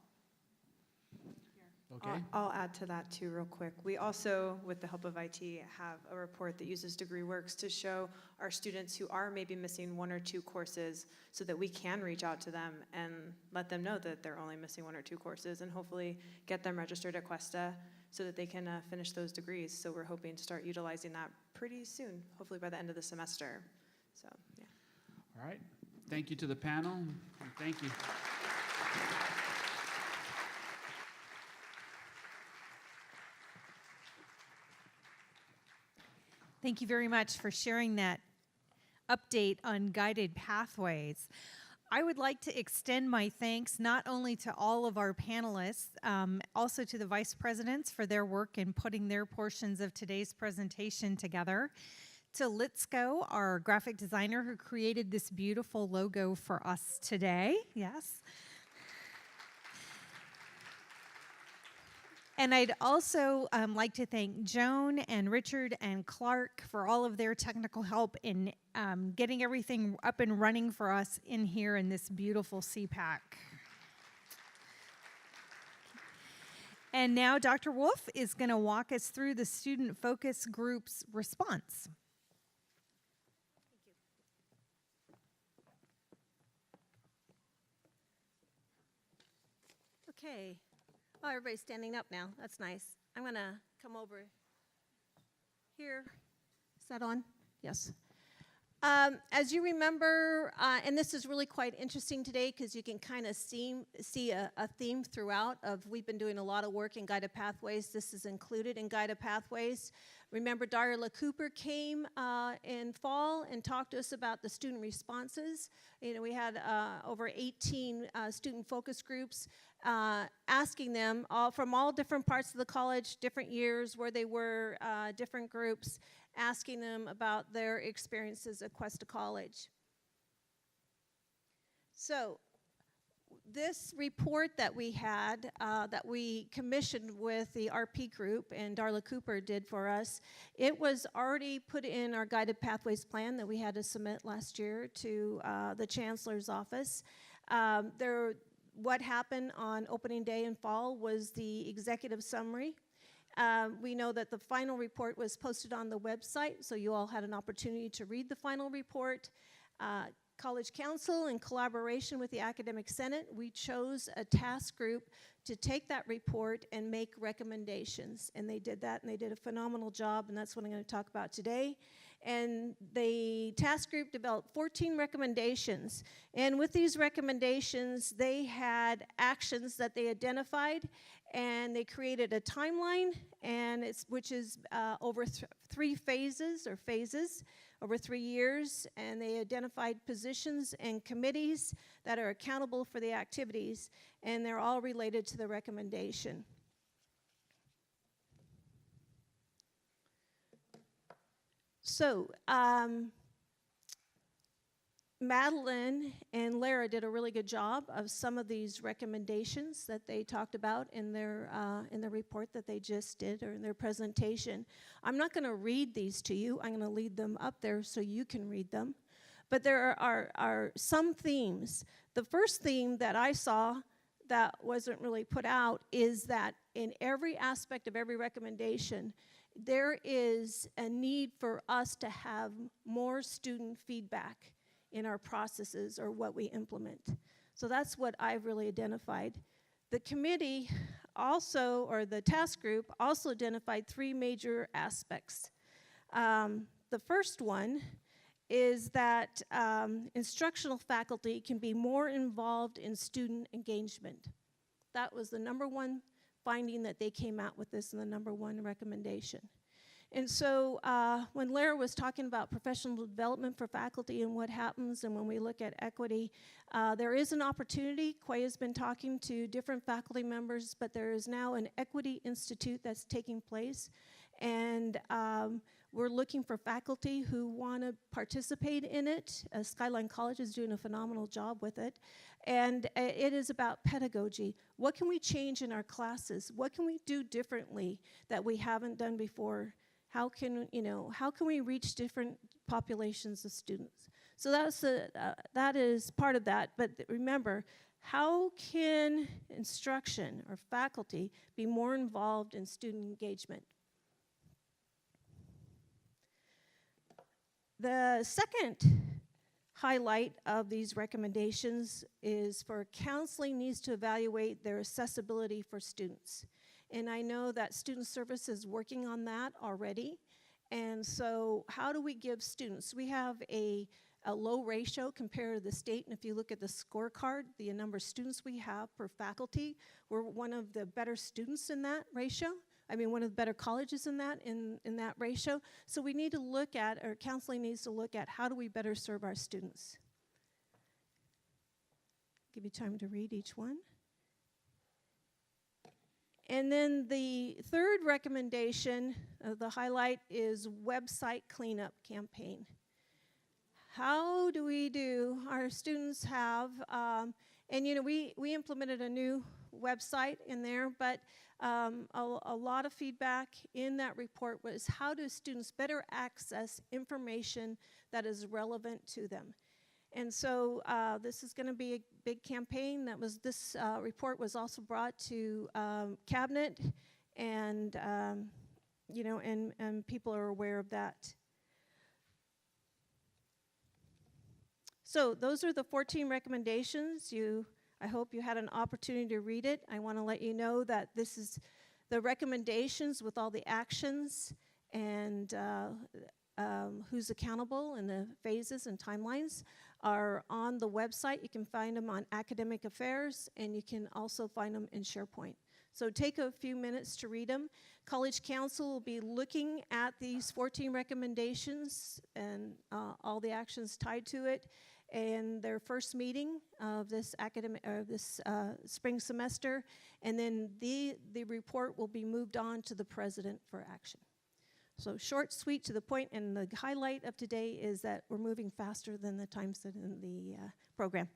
Okay. I'll add to that too real quick. We also, with the help of IT, have a report that uses DegreeWorks to show our students who are maybe missing 1 or 2 courses, so that we can reach out to them and let them know that they're only missing 1 or 2 courses, and hopefully get them registered at Cuesta so that they can finish those degrees. So we're hoping to start utilizing that pretty soon, hopefully by the end of the semester. So, yeah. All right. Thank you to the panel. And thank you. Thank you very much for sharing that update on guided pathways. I would like to extend my thanks not only to all of our panelists, also to the vice presidents for their work in putting their portions of today's presentation together, to Let's Go, our graphic designer who created this beautiful logo for us today. Yes. And I'd also like to thank Joan and Richard and Clark for all of their technical help in getting everything up and running for us in here in this beautiful CPAC. And now Dr. Wulff is going to walk us through the student focus group's response. Okay. Oh, everybody's standing up now. That's nice. I'm going to come over here. Is that on? Yes. As you remember, and this is really quite interesting today because you can kind of see a theme throughout of we've been doing a lot of work in guided pathways. This is included in guided pathways. Remember, Darla Cooper came in fall and talked to us about the student responses. You know, we had over 18 student focus groups asking them from all different parts of the college, different years, where they were, different groups, asking them about their experiences at Cuesta College. So this report that we had, that we commissioned with the RP group and Darla Cooper did for us, it was already put in our guided pathways plan that we had to submit last year to the chancellor's office. What happened on opening day in fall was the executive summary. We know that the final report was posted on the website, so you all had an opportunity to read the final report. College Council, in collaboration with the Academic Senate, we chose a task group to take that report and make recommendations. And they did that, and they did a phenomenal job, and that's what I'm going to talk about today. And the task group developed 14 recommendations. And with these recommendations, they had actions that they identified, and they created a timeline, and which is over 3 phases over 3 years, and they identified positions and committees that are accountable for the activities, and they're all related to the recommendation. So, Madeline and Lara did a really good job of some of these recommendations that they talked about in their report that they just did, or in their presentation. I'm not going to read these to you. I'm going to leave them up there so you can read them. But there are some themes. The first theme that I saw that wasn't really put out is that in every aspect of every recommendation, there is a need for us to have more student feedback in our processes or what we implement. So that's what I've really identified. The committee also, or the task group, also identified 3 major aspects. The first one is that instructional faculty can be more involved in student engagement. That was the #1 finding that they came out with this, and the #1 recommendation. And so when Lara was talking about professional development for faculty and what happens, and when we look at equity, there is an opportunity. Quay has been talking to different faculty members, but there is now an Equity Institute that's taking place. And we're looking for faculty who want to participate in it. Skyline College is doing a phenomenal job with it. And it is about pedagogy. What can we change in our classes? What can we do differently that we haven't done before? How can we reach different populations of students? So that is part of that. But remember, how can instruction or faculty be more involved in student engagement? The second highlight of these recommendations is for counseling needs to evaluate their accessibility for students. And I know that Student Service is working on that already. And so how do we give students? We have a low ratio compared to the state. And if you look at the scorecard, the number of students we have per faculty, we're one of the better students in that ratio. I mean, one of the better colleges in that ratio. So we need to look at, or counseling needs to look at, how do we better serve our students? Give you time to read each one. And then the third recommendation, the highlight, is website cleanup campaign. How do we do? Our students have, and we implemented a new website in there, but a lot of feedback in that report was, how do students better access information that is relevant to them? And so this is going to be a big campaign. This report was also brought to Cabinet, and and people are aware of that. So those are the 14 recommendations. I hope you had an opportunity to read it. I want to let you know that this is the recommendations with all the actions and who's accountable, and the phases and timelines are on the website. You can find them on Academic Affairs, and you can also find them in SharePoint. So take a few minutes to read them. College Council will be looking at these 14 recommendations and all the actions tied to it, and their first meeting of this spring semester, and then the report will be moved on to the president for action. So short, sweet, to the point, and the highlight of today is that we're moving faster than the time set in the program.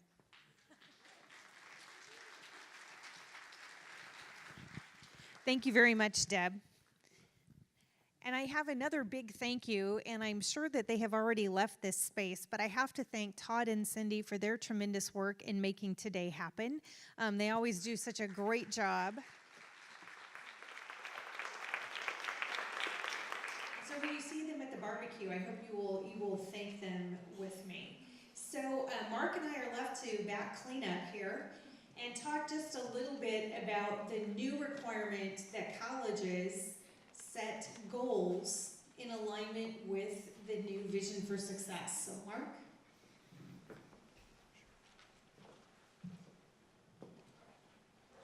Thank you very much, Deb. And I have another big thank you, and I'm sure that they have already left this space, but I have to thank Todd and Cindy for their tremendous work in making today happen. They always do such a great job. So when you see them at the barbecue, I hope you will thank them with me. So Mark and I are left to back cleanup here and talk just a little bit about the new requirement that colleges set goals in alignment with the new Vision for Success. So Mark?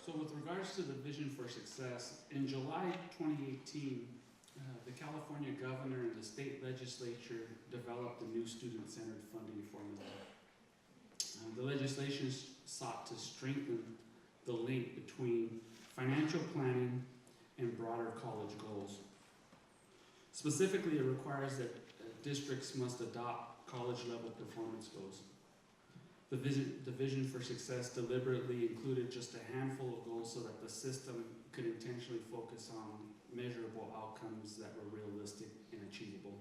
So with regards to the Vision for Success, in July 2018, the California governor and the state legislature developed a new student-centered funding formula. The legislation sought to strengthen the link between financial planning and broader college goals. Specifically, it requires that districts must adopt college-level performance goals. The Vision for Success deliberately included just a handful of goals so that the system could intentionally focus on measurable outcomes that were realistic and achievable.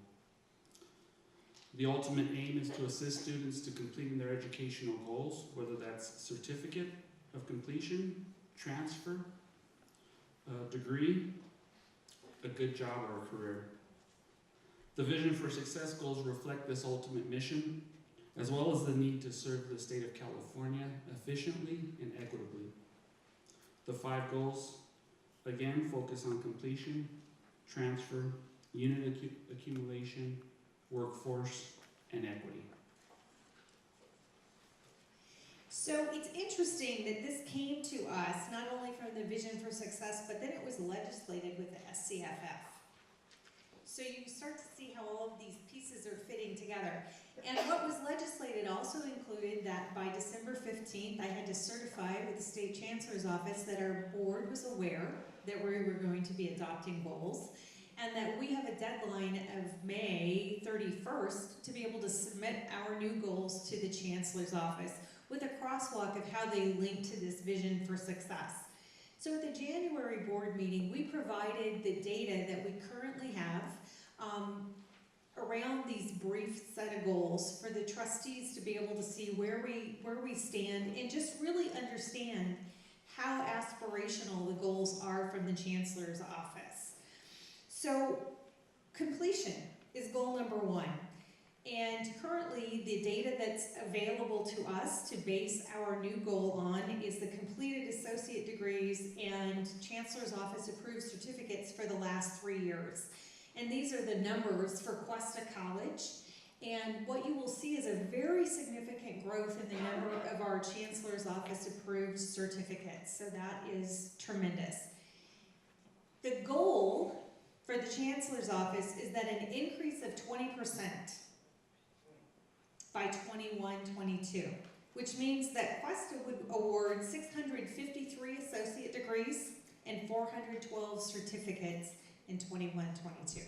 The ultimate aim is to assist students to completing their educational goals, whether that's certificate of completion, transfer, degree, a good job, or a career. The Vision for Success goals reflect this ultimate mission, as well as the need to serve the state of California efficiently and equitably. The 5 goals, again, focus on completion, transfer, unit accumulation, workforce, and equity. So it's interesting that this came to us not only from the Vision for Success, but then it was legislated with the SCFF. So you start to see how all of these pieces are fitting together. And what was legislated also included that by December 15th, I had to certify with the State Chancellor's Office that our board was aware that we were going to be adopting goals, and that we have a deadline of May 31st to be able to submit our new goals to the Chancellor's Office with a crosswalk of how they link to this Vision for Success. So at the January board meeting, we provided the data that we currently have around these brief set of goals for the trustees to be able to see where we stand and just really understand how aspirational the goals are from the Chancellor's Office. So completion is goal number 1. And currently, the data that's available to us to base our new goal on is the completed associate degrees and Chancellor's Office approved certificates for the last 3 years. And these are the numbers for Cuesta College. And what you will see is a very significant growth in the number of our Chancellor's Office approved certificates. So that is tremendous. The goal for the Chancellor's Office is that an increase of 20% by 21-22, which means that Cuesta would award 653 associate degrees and 412 certificates in 21-22.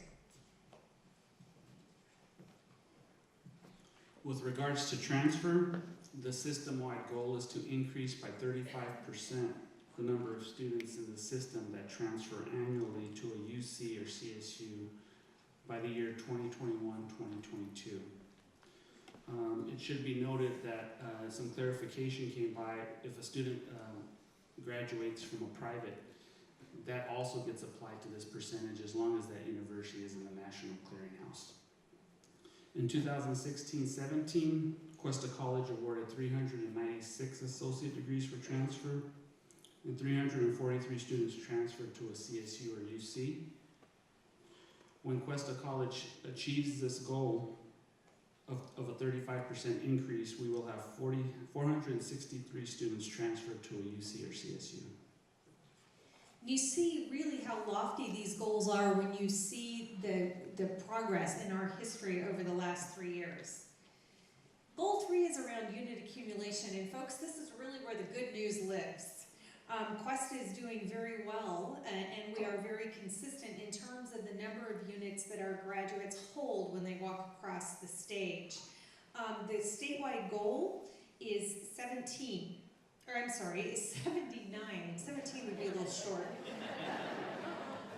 With regards to transfer, the system-wide goal is to increase by 35% the number of students in the system that transfer annually to a UC or CSU by the year 2021-2022. It should be noted that some clarification came by if a student graduates from a private, that also gets applied to this percentage as long as that university is in the National Clearinghouse. In 2016-17, Cuesta College awarded 396 associate degrees for transfer, and 343 students transferred to a CSU or UC. When Cuesta College achieves this goal of a 35% increase, we will have 463 students transferred to a UC or CSU. You see really how lofty these goals are when you see the progress in our history over the last 3 years. Goal 3 is around unit accumulation, and folks, this is really where the good news lives. Cuesta is doing very well, and we are very consistent in terms of the number of units that our graduates hold when they walk across the stage. The statewide goal is 17, or I'm sorry, is 79. 17 would be a little short.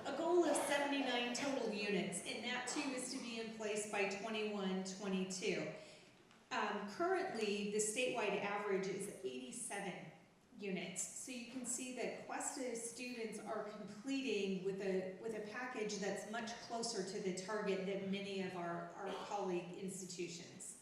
A goal of 79 total units, and that too is to be in place by 21-22. Currently, the statewide average is 87 units. So you can see that Cuesta students are completing with a package that's much closer to the target than many of our colleague institutions.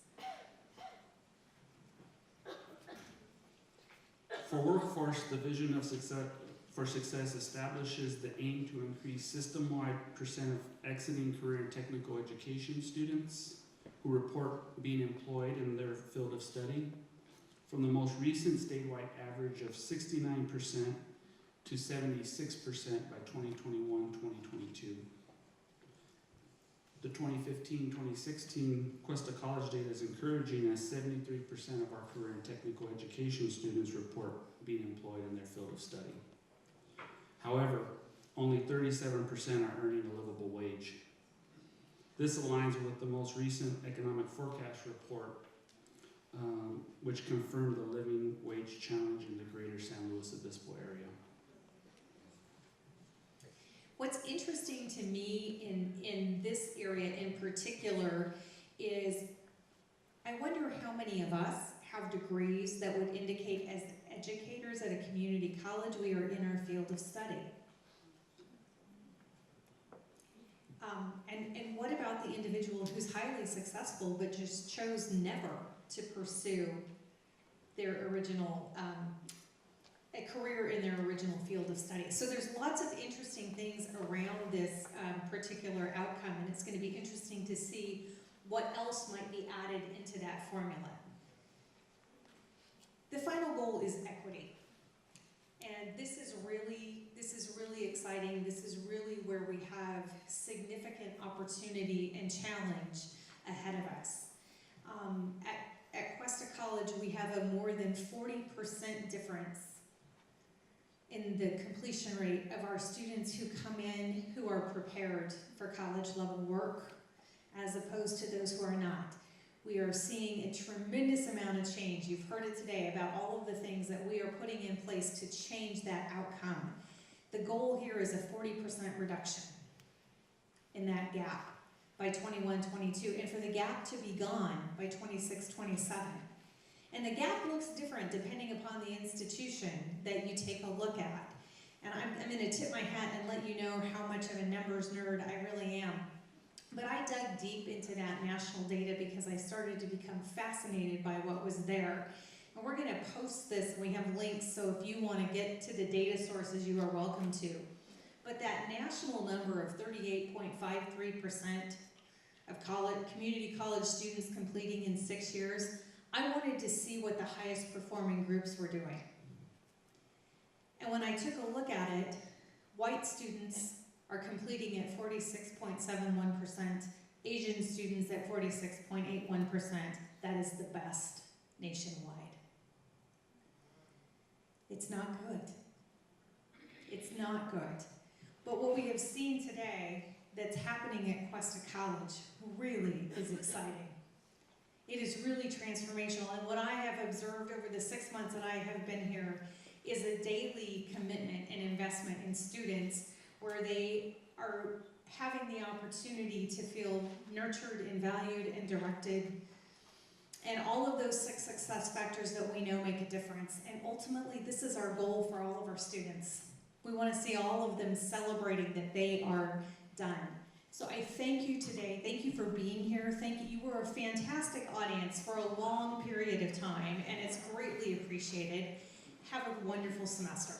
For workforce, the Vision of Success establishes the aim to increase system-wide percent of exiting career and technical education students who report being employed in their field of study from the most recent statewide average of 69% to 76% by 2021-2022. The 2015-2016 Cuesta College data is encouraging as 73% of our career and technical education students report being employed in their field of study. However, only 37% are earning a livable wage. This aligns with the most recent economic forecast report, which confirmed the living wage challenge in the greater San Luis Obispo area. What's interesting to me in this area in particular is I wonder how many of us have degrees that would indicate as educators at a community college we are in our field of study. And what about the individual who's highly successful but just chose never to pursue their original a career in their original field of study? So there's lots of interesting things around this particular outcome, and it's going to be interesting to see what else might be added into that formula. The final goal is equity. And this is really exciting. This is really where we have significant opportunity and challenge ahead of us. At Cuesta College, we have a more than 40% difference in the completion rate of our students who come in who are prepared for college level work as opposed to those who are not. We are seeing a tremendous amount of change. You've heard it today about all of the things that we are putting in place to change that outcome. The goal here is a 40% reduction in that gap by 21-22, and for the gap to be gone by 26-27. And the gap looks different depending upon the institution that you take a look at. And I'm going to tip my hat and let you know how much of a numbers nerd I really am. But I dug deep into that national data because I started to become fascinated by what was there. And we're going to post this, and we have links, so if you want to get to the data sources, you are welcome to. But that national number of 38.53% of community college students completing in 6 years, I wanted to see what the highest performing groups were doing. And when I took a look at it, white students are completing at 46.71%, Asian students at 46.81%. That is the best nationwide. It's not good. It's not good. But what we have seen today that's happening at Cuesta College really is exciting. It is really transformational, and what I have observed over the 6 months that I have been here is a daily commitment and investment in students where they are having the opportunity to feel nurtured and valued and directed, and all of those 6 success factors that we know make a difference. And ultimately, this is our goal for all of our students. We want to see all of them celebrating that they are done. So I thank you today. Thank you for being here. Thank you. You were a fantastic audience for a long period of time, and it's greatly appreciated. Have a wonderful semester.